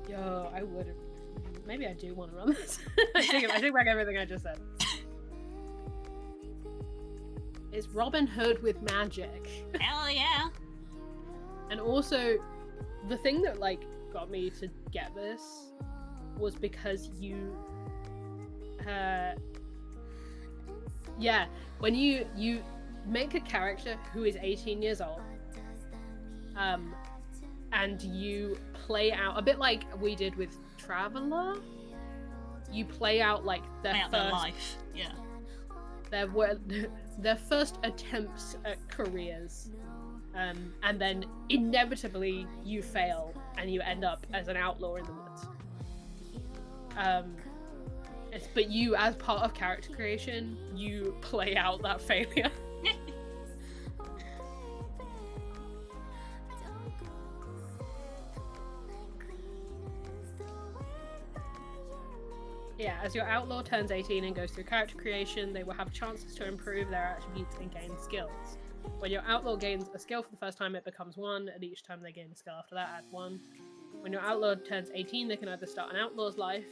Yo, I would. Maybe I do want to run this. I take back everything I just said. It's Robin Hood with magic. Hell yeah. And also, the thing that like got me to get this was because you, when you make a character who is 18 years old, and you play out a bit like we did with Traveller. You play out like their life, their first attempts at careers, and then inevitably you fail and you end up as an outlaw in the woods. But you, as part of character creation, you play out that failure. Yeah, as your outlaw turns 18 and goes through character creation, they will have chances to improve their attributes and gain skills. When your outlaw gains a skill for the first time, it becomes 1, and each time they gain a skill after that, add 1. When your outlaw turns 18, they can either start an outlaw's life,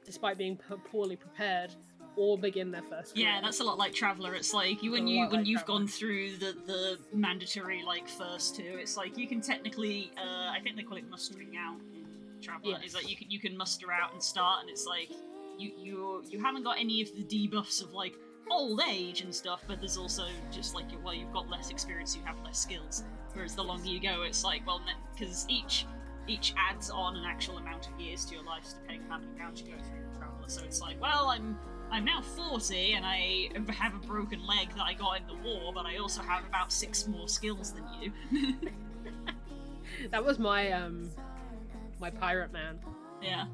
despite being poorly prepared, or begin their first career. Yeah, that's a lot like Traveller. It's like when you've gone through the mandatory like first two, it's like you can technically I think they call it mustering out in Traveller. Yes. It's like you can muster out and start, and it's like you haven't got any of the debuffs of like old age and stuff, but there's also just like you've got less experience, you have less skills. Whereas the longer you go, it's like because each adds on an actual amount of years to your life depending on how many rounds you go through in Traveller. So it's like, well, I'm now 40 and I have a broken leg that I got in the war, but I also have about 6 more skills than you. That was my my pirate man. Yeah.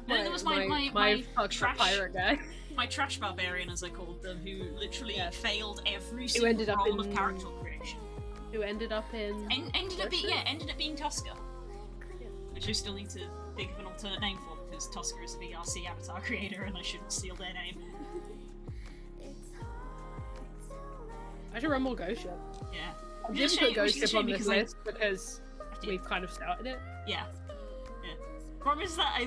Then there was my trash pirate guy. My trash barbarian, as I called them, who literally failed every Who ended single up role in- of character creation. Who ended up in... Ended up being Tosca. Which I still need to think of an alternate name for, because Tosca is a VRC avatar creator and I shouldn't steal their name. I should run more Ghost Ship. Yeah. I Which is didn't a put shame Ghost Ship on this because, like, list because we've kind of started it. Yeah. Problem is that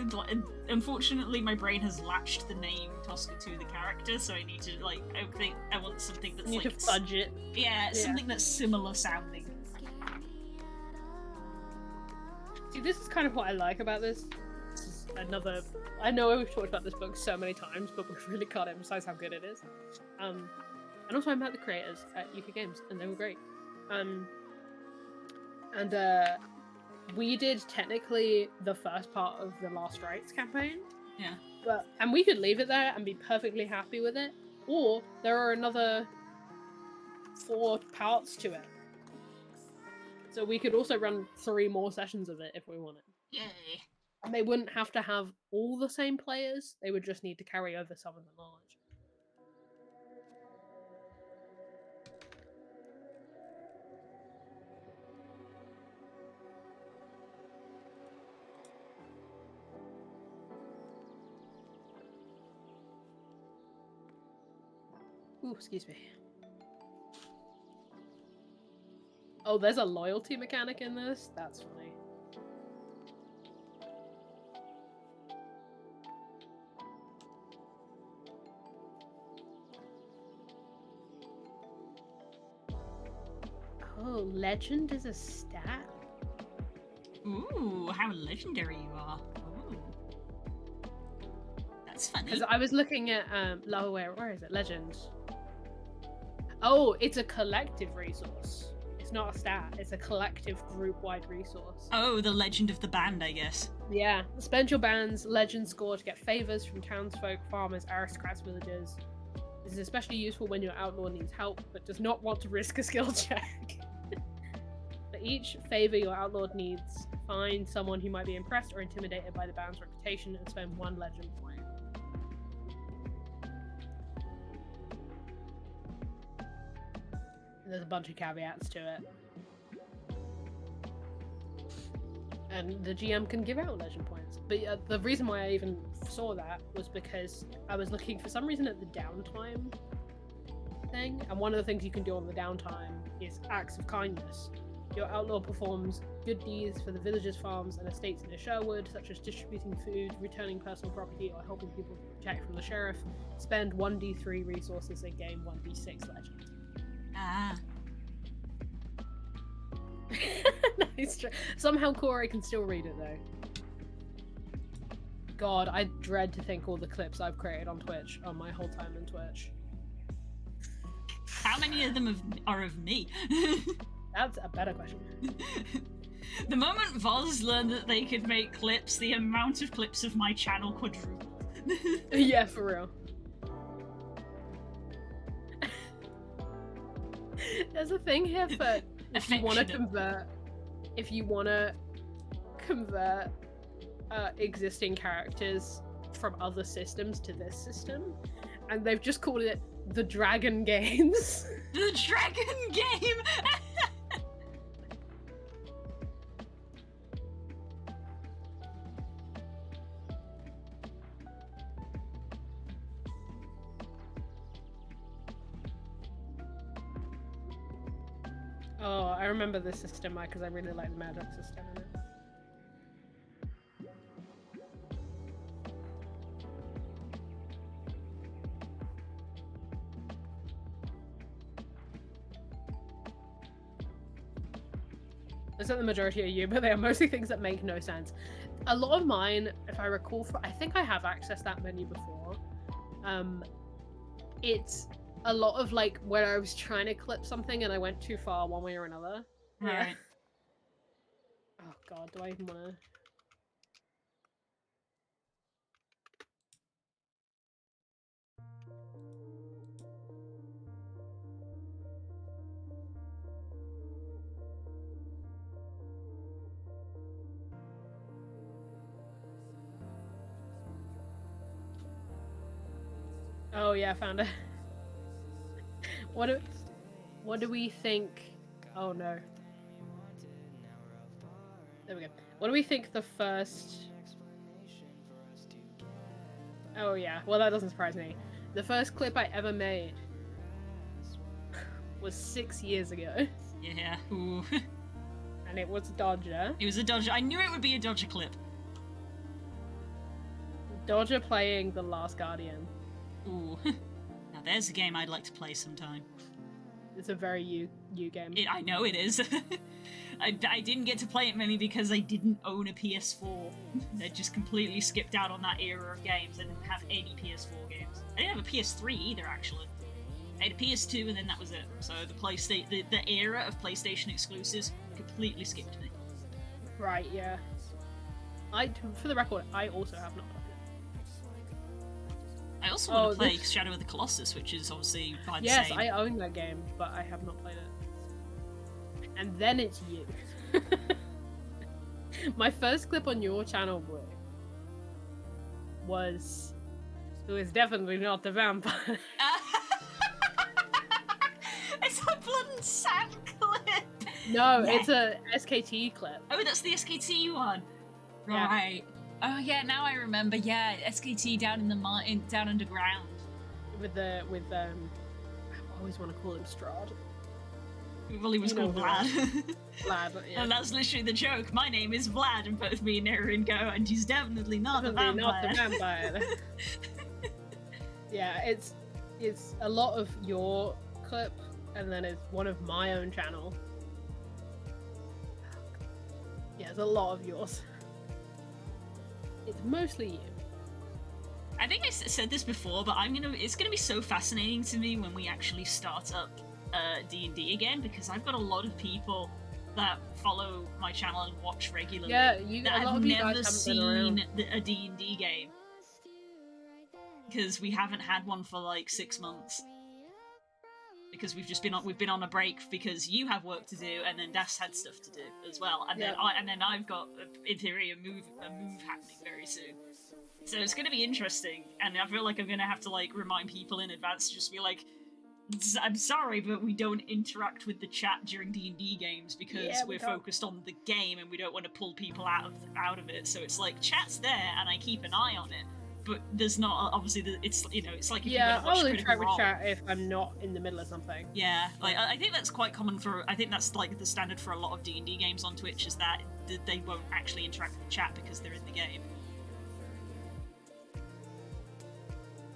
unfortunately my brain has latched the name Tosca to the character, so I need to I want something that's You need like to fudge it. yeah, something that's similar sounding. See, this is kind of what I like about this. This is another... I know we've talked about this book so many times, but we really can't emphasize how good it is. And also I met the creators at UK Games, and they were great. We did technically the first part of the Last Rites campaign. Yeah. And we could leave it there and be perfectly happy with it, or there are another 4 parts to it. So we could also run 3 more sessions of it if we wanted. Yay. And they wouldn't have to have all the same players, they would just need to carry over some of the knowledge. Ooh, excuse me. Oh, there's a loyalty mechanic in this? That's funny. Oh, legend is a stat? Ooh, how legendary you are. Ooh. That's funny. Because I was looking at where is it? Legend. Oh, it's a collective resource. It's not a stat, it's a collective group-wide resource. Oh, the legend of the band, I guess. Yeah. Spend your band's legend score to get favors from townsfolk, farmers, aristocrats, villagers. This is especially useful when your outlaw needs help, but does not want to risk a skill check. For each favor your outlaw needs, find someone who might be impressed or intimidated by the band's reputation and spend 1 legend point. There's a bunch of caveats to it. And the GM can give out legend points. But the reason why I even saw that was because I was looking for some reason at the downtime thing, and one of the things you can do on the downtime is acts of kindness. Your outlaw performs good deeds for the villagers, farms, and estates in Sherwood, such as distributing food, returning personal property, or helping people to protect from the sheriff. Spend 1d3 resources and gain 1d6 legend. Ah. Nice. Somehow Corey can still read it though. God, I dread to think all the clips I've created on Twitch on my whole time on Twitch. How many of them are of me? That's a better question. The moment Voz learned that they could make clips, the amount of clips of my channel quadrupled. Yeah, for real. There's a thing here for if you want to Affectionate. convert existing characters from other systems to this system, and they've just called it the Dragon Games. The Dragon Game! Oh, I remember this system because I really like the magic system in it. It's not the majority of you, but they are mostly things that make no sense. A lot of mine, if I recall, I think I have accessed that menu before. It's a lot of like where I was trying to clip something and I went too far one way or another. Right. Oh god, do I even want to? Oh yeah, found it. What do we think? Oh no. There we go. What do we think the first? Oh yeah. Well, that doesn't surprise me. The first clip I ever made was 6 years ago, Yeah. Ooh. and it was Dodger. It was a Dodger. I knew it would be a Dodger clip. Dodger playing The Last Guardian. Ooh. Now there's a game I'd like to play sometime. It's a very you game. I know it is. I didn't get to play it mainly because I didn't own a PS4. I just completely skipped out on that era of games. I didn't have any PS4 games. I didn't have a PS3 either, actually. I had a PS2 and then that was it. So the era of PlayStation exclusives completely skipped me. Right, yeah. For the record, I also have not played I also want to play this- Shadow of the Colossus, which is obviously by it. the Yes, same. I own that game, but I have not played it. And then it's you. My first clip on your channel, boy, was it was definitely not the vampire. It's a Blood and Sand clip! No, Yeah. it's a SKT clip. Oh, that's the SKT one! Yeah. Right. Oh yeah, now I remember. Yeah, SKT down in the down underground. I always want to call him Strahd. Well, he was You know called who Vlad. Vlad, yeah. And that's literally the joke. My name is Vlad, and both me and Erin go, and he's definitely not Definitely a not the vampire. vampire. Yeah, it's a lot of your clip, and then it's one of my own channel. Yeah, it's a lot of yours. It's mostly you. I think I said this before, but it's gonna be so fascinating to me when we actually start up D&D again, because I've got a lot of people that follow my channel and watch regularly Yeah, that a lot have of you never guys haven't been around. seen a D&D game, because we haven't had one for like 6 months. Because we've been on a break because you have work to do, and then Das had stuff to do as well, and then I've got in theory a move happening very soon. So it's going to be interesting, and I feel like I'm going to have to like remind people in advance to just be like, I'm sorry, but we don't interact with the chat during D&D games because we're focused on the game and we don't want to pull people out of it. So it's like chat's there, and I keep an eye on it. But there's not obviously it's it's like if you're gonna watch I'll Critical interact with Role. chat if I'm not in the middle of something. Yeah, like I think that's quite common for. I think that's like the standard for a lot of D&D games on Twitch is that they won't actually interact with the chat because they're in the game.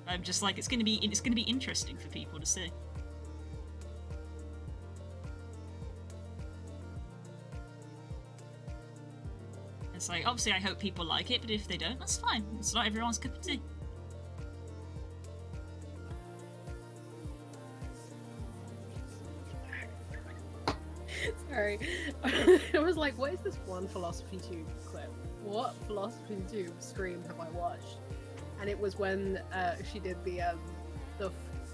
I'm just like it's gonna be interesting for people to see. It's like obviously I hope people like it, but if they don't, that's fine. It's not everyone's cup of tea. Sorry. I was like, what is this one Philosophy Tube clip? What Philosophy Tube stream have I watched? And it was when she did the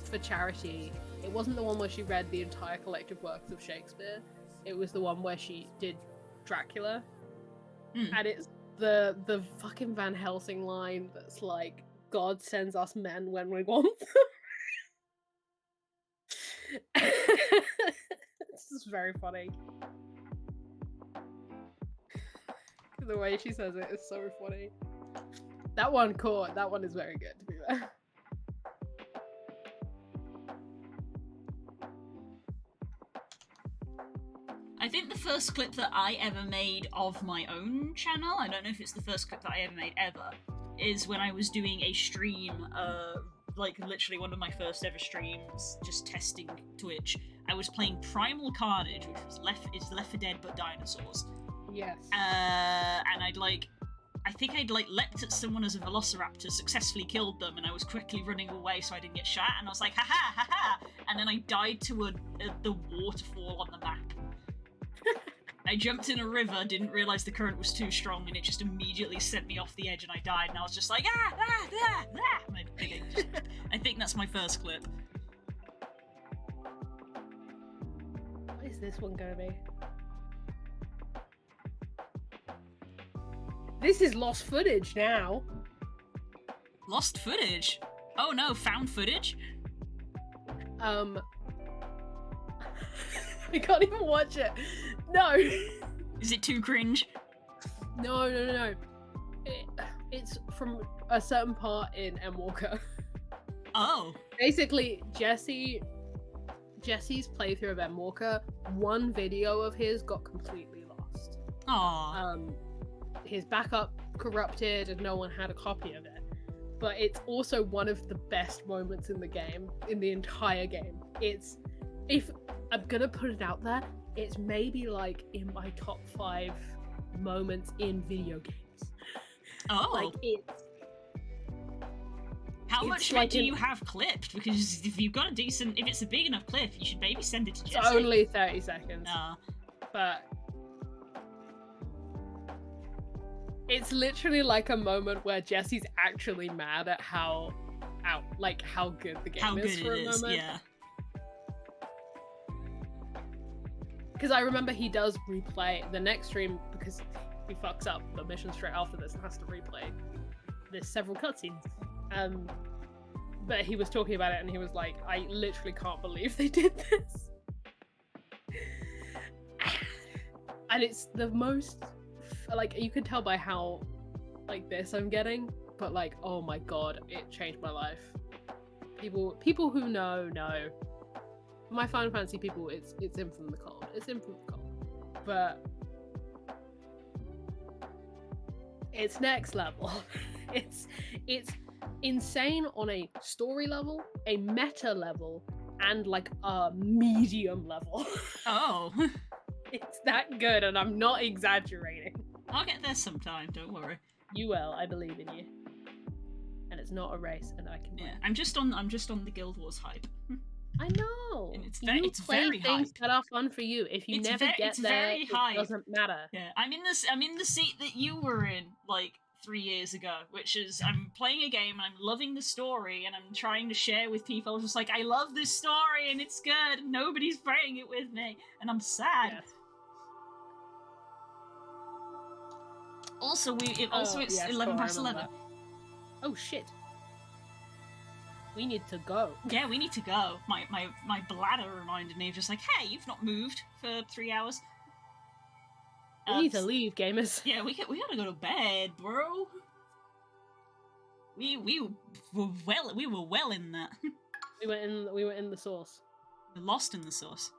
for charity It wasn't the one where she read the entire collective works of Shakespeare. It was the one where she did Dracula. And it's the fucking Van Helsing line that's like, God sends us men when we want them. This is very funny. The way she says it is so funny. That one is very good, to be fair. I think the first clip that I ever made of my own channel, I don't know if it's the first clip that I ever made ever, is when I was doing a stream, like literally one of my first ever streams, just testing Twitch. I was playing Primal Carnage, which was Left 4 Dead but dinosaurs. Yes. And I think I'd leapt at someone as a velociraptor, successfully killed them, and I was quickly running away so I didn't get shot, and I was like, ha ha ha ha, and then I died to the waterfall on the map. I jumped in a river, didn't realise the current was too strong, and it just immediately sent me off the edge, and I died, and I was just like, I think that's my first clip. What is this one gonna be? This is lost footage now. Lost footage? Oh no, found footage? I can't even watch it. No. Is it too cringe? No. It's from a certain part in Endwalker. Oh. Basically, Jesse's playthrough of Endwalker, one video of his got completely lost. Aww. His backup corrupted and no one had a copy of it. But it's also one of the best moments in the game, in the entire game. If I'm gonna put it out there, it's maybe like in my top 5 moments in video games. Oh. Like it's How much of it do you have clipped? Because if you've got a decent, if it's a big enough clip, you should maybe send it to Jesse. It's only 30 seconds. But it's literally like a moment where Jesse's actually mad at how good the game is for a moment. Yeah. Because I remember he does replay the next stream because he fucks up the mission straight after this and has to replay. There's several cutscenes. But he was talking about it and he was like, I literally can't believe they did this. And it's the most, like, you can tell by how, like, this I'm getting, but like, oh my god, it changed my life. People who know. My Final Fantasy people, it's in from the cold. It's in from the cold. But it's next level. It's insane on a story level, a meta level, and like a medium level. Oh. It's that good, and I'm not exaggerating. I'll get there sometime, don't worry. You will, I believe in you. And it's not a race, and I can. Yeah, I'm just on the Guild Wars hype. I know. And it's you play very things hype. that are fun for you. If you never get there, it doesn't matter. Yeah, I'm in the seat that you were in like 3 years ago, which is I'm playing a game and I'm loving the story and I'm trying to share with people. I'm just like, I love this story and it's good and nobody's playing it with me and I'm sad. Yes. Also, it's 11 past 11. Oh shit. We need to go. Yeah, we need to go. My bladder reminded me of just like, hey, you've not moved for 3 hours. We need to leave, gamers. Yeah, we gotta go to bed, bro. We were well in that. we were in the sauce. We're lost in the sauce.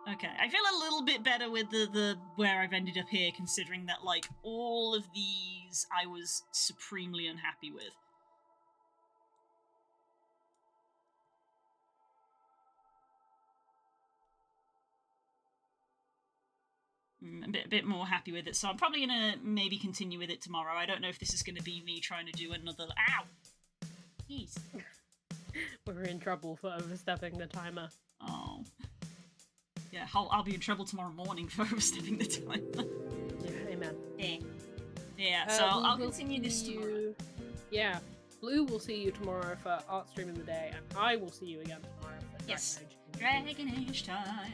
Okay, I feel a little bit better with the where I've ended up here, considering that like all of these I was supremely unhappy with. A bit more happy with it, so I'm probably gonna maybe continue with it tomorrow. I don't know if this is gonna be me trying to do another. Ow! Jeez. We're in trouble for overstepping the timer. Oh. Yeah, I'll be in trouble tomorrow morning for overstepping the timer. Yeah, amen. Yeah, so I'll continue this tomorrow. Yeah, Blue will see you tomorrow for Art Stream in the Day, and I will see you again tomorrow for Dragon Age. Dragon Age time.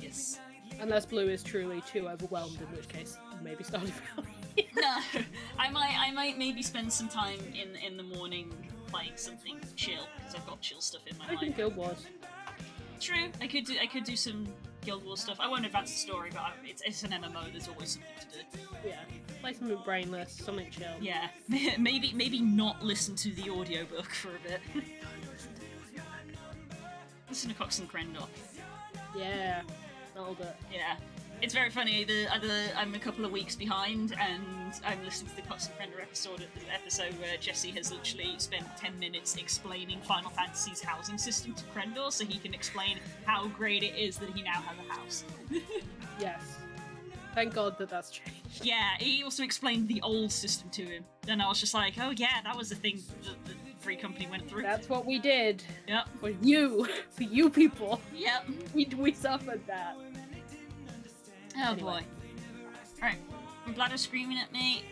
Yes. Unless Blue is truly too overwhelmed, in which case maybe Stardew Valley. No, I might maybe spend some time in the morning playing something chill because I've got chill stuff in my I life. think Guild Wars. True, I could do some Guild Wars stuff. I won't advance the story, but it's an MMO. There's always something to do. Yeah, play something brainless, something chill. Yeah, maybe not listen to the audiobook for a bit. Listen to Cox and Crendor. Yeah, that'll do it. Yeah. It's very funny. I'm a couple of weeks behind, and I'm listening to the Cox and Crendor episode where Jesse has literally spent 10 minutes explaining Final Fantasy's housing system to Crendor, so he can explain how great it is that he now has a house. Yes. Thank God that that's changed. Yeah, he also explained the old system to him, and I was just like, oh yeah, that was the thing that the Free Company went through. That's what we did. Yep. For you people. Yep. We suffered that. Oh Anyway. boy. Alright. I'm glad you're screaming at me.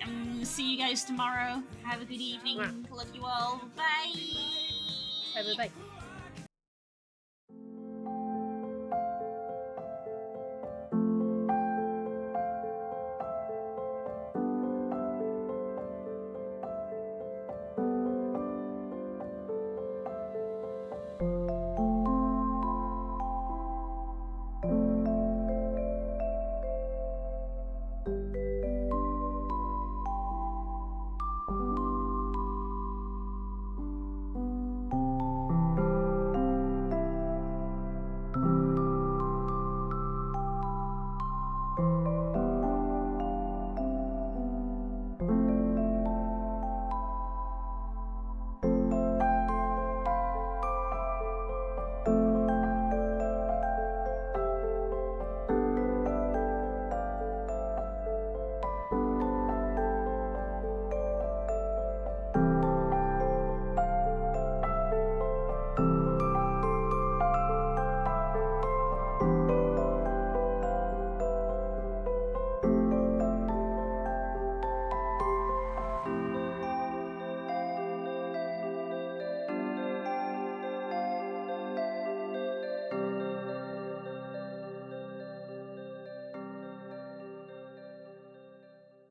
See you guys tomorrow. Have a good evening. Mwah. Love you all. Bye. Bye bye bye.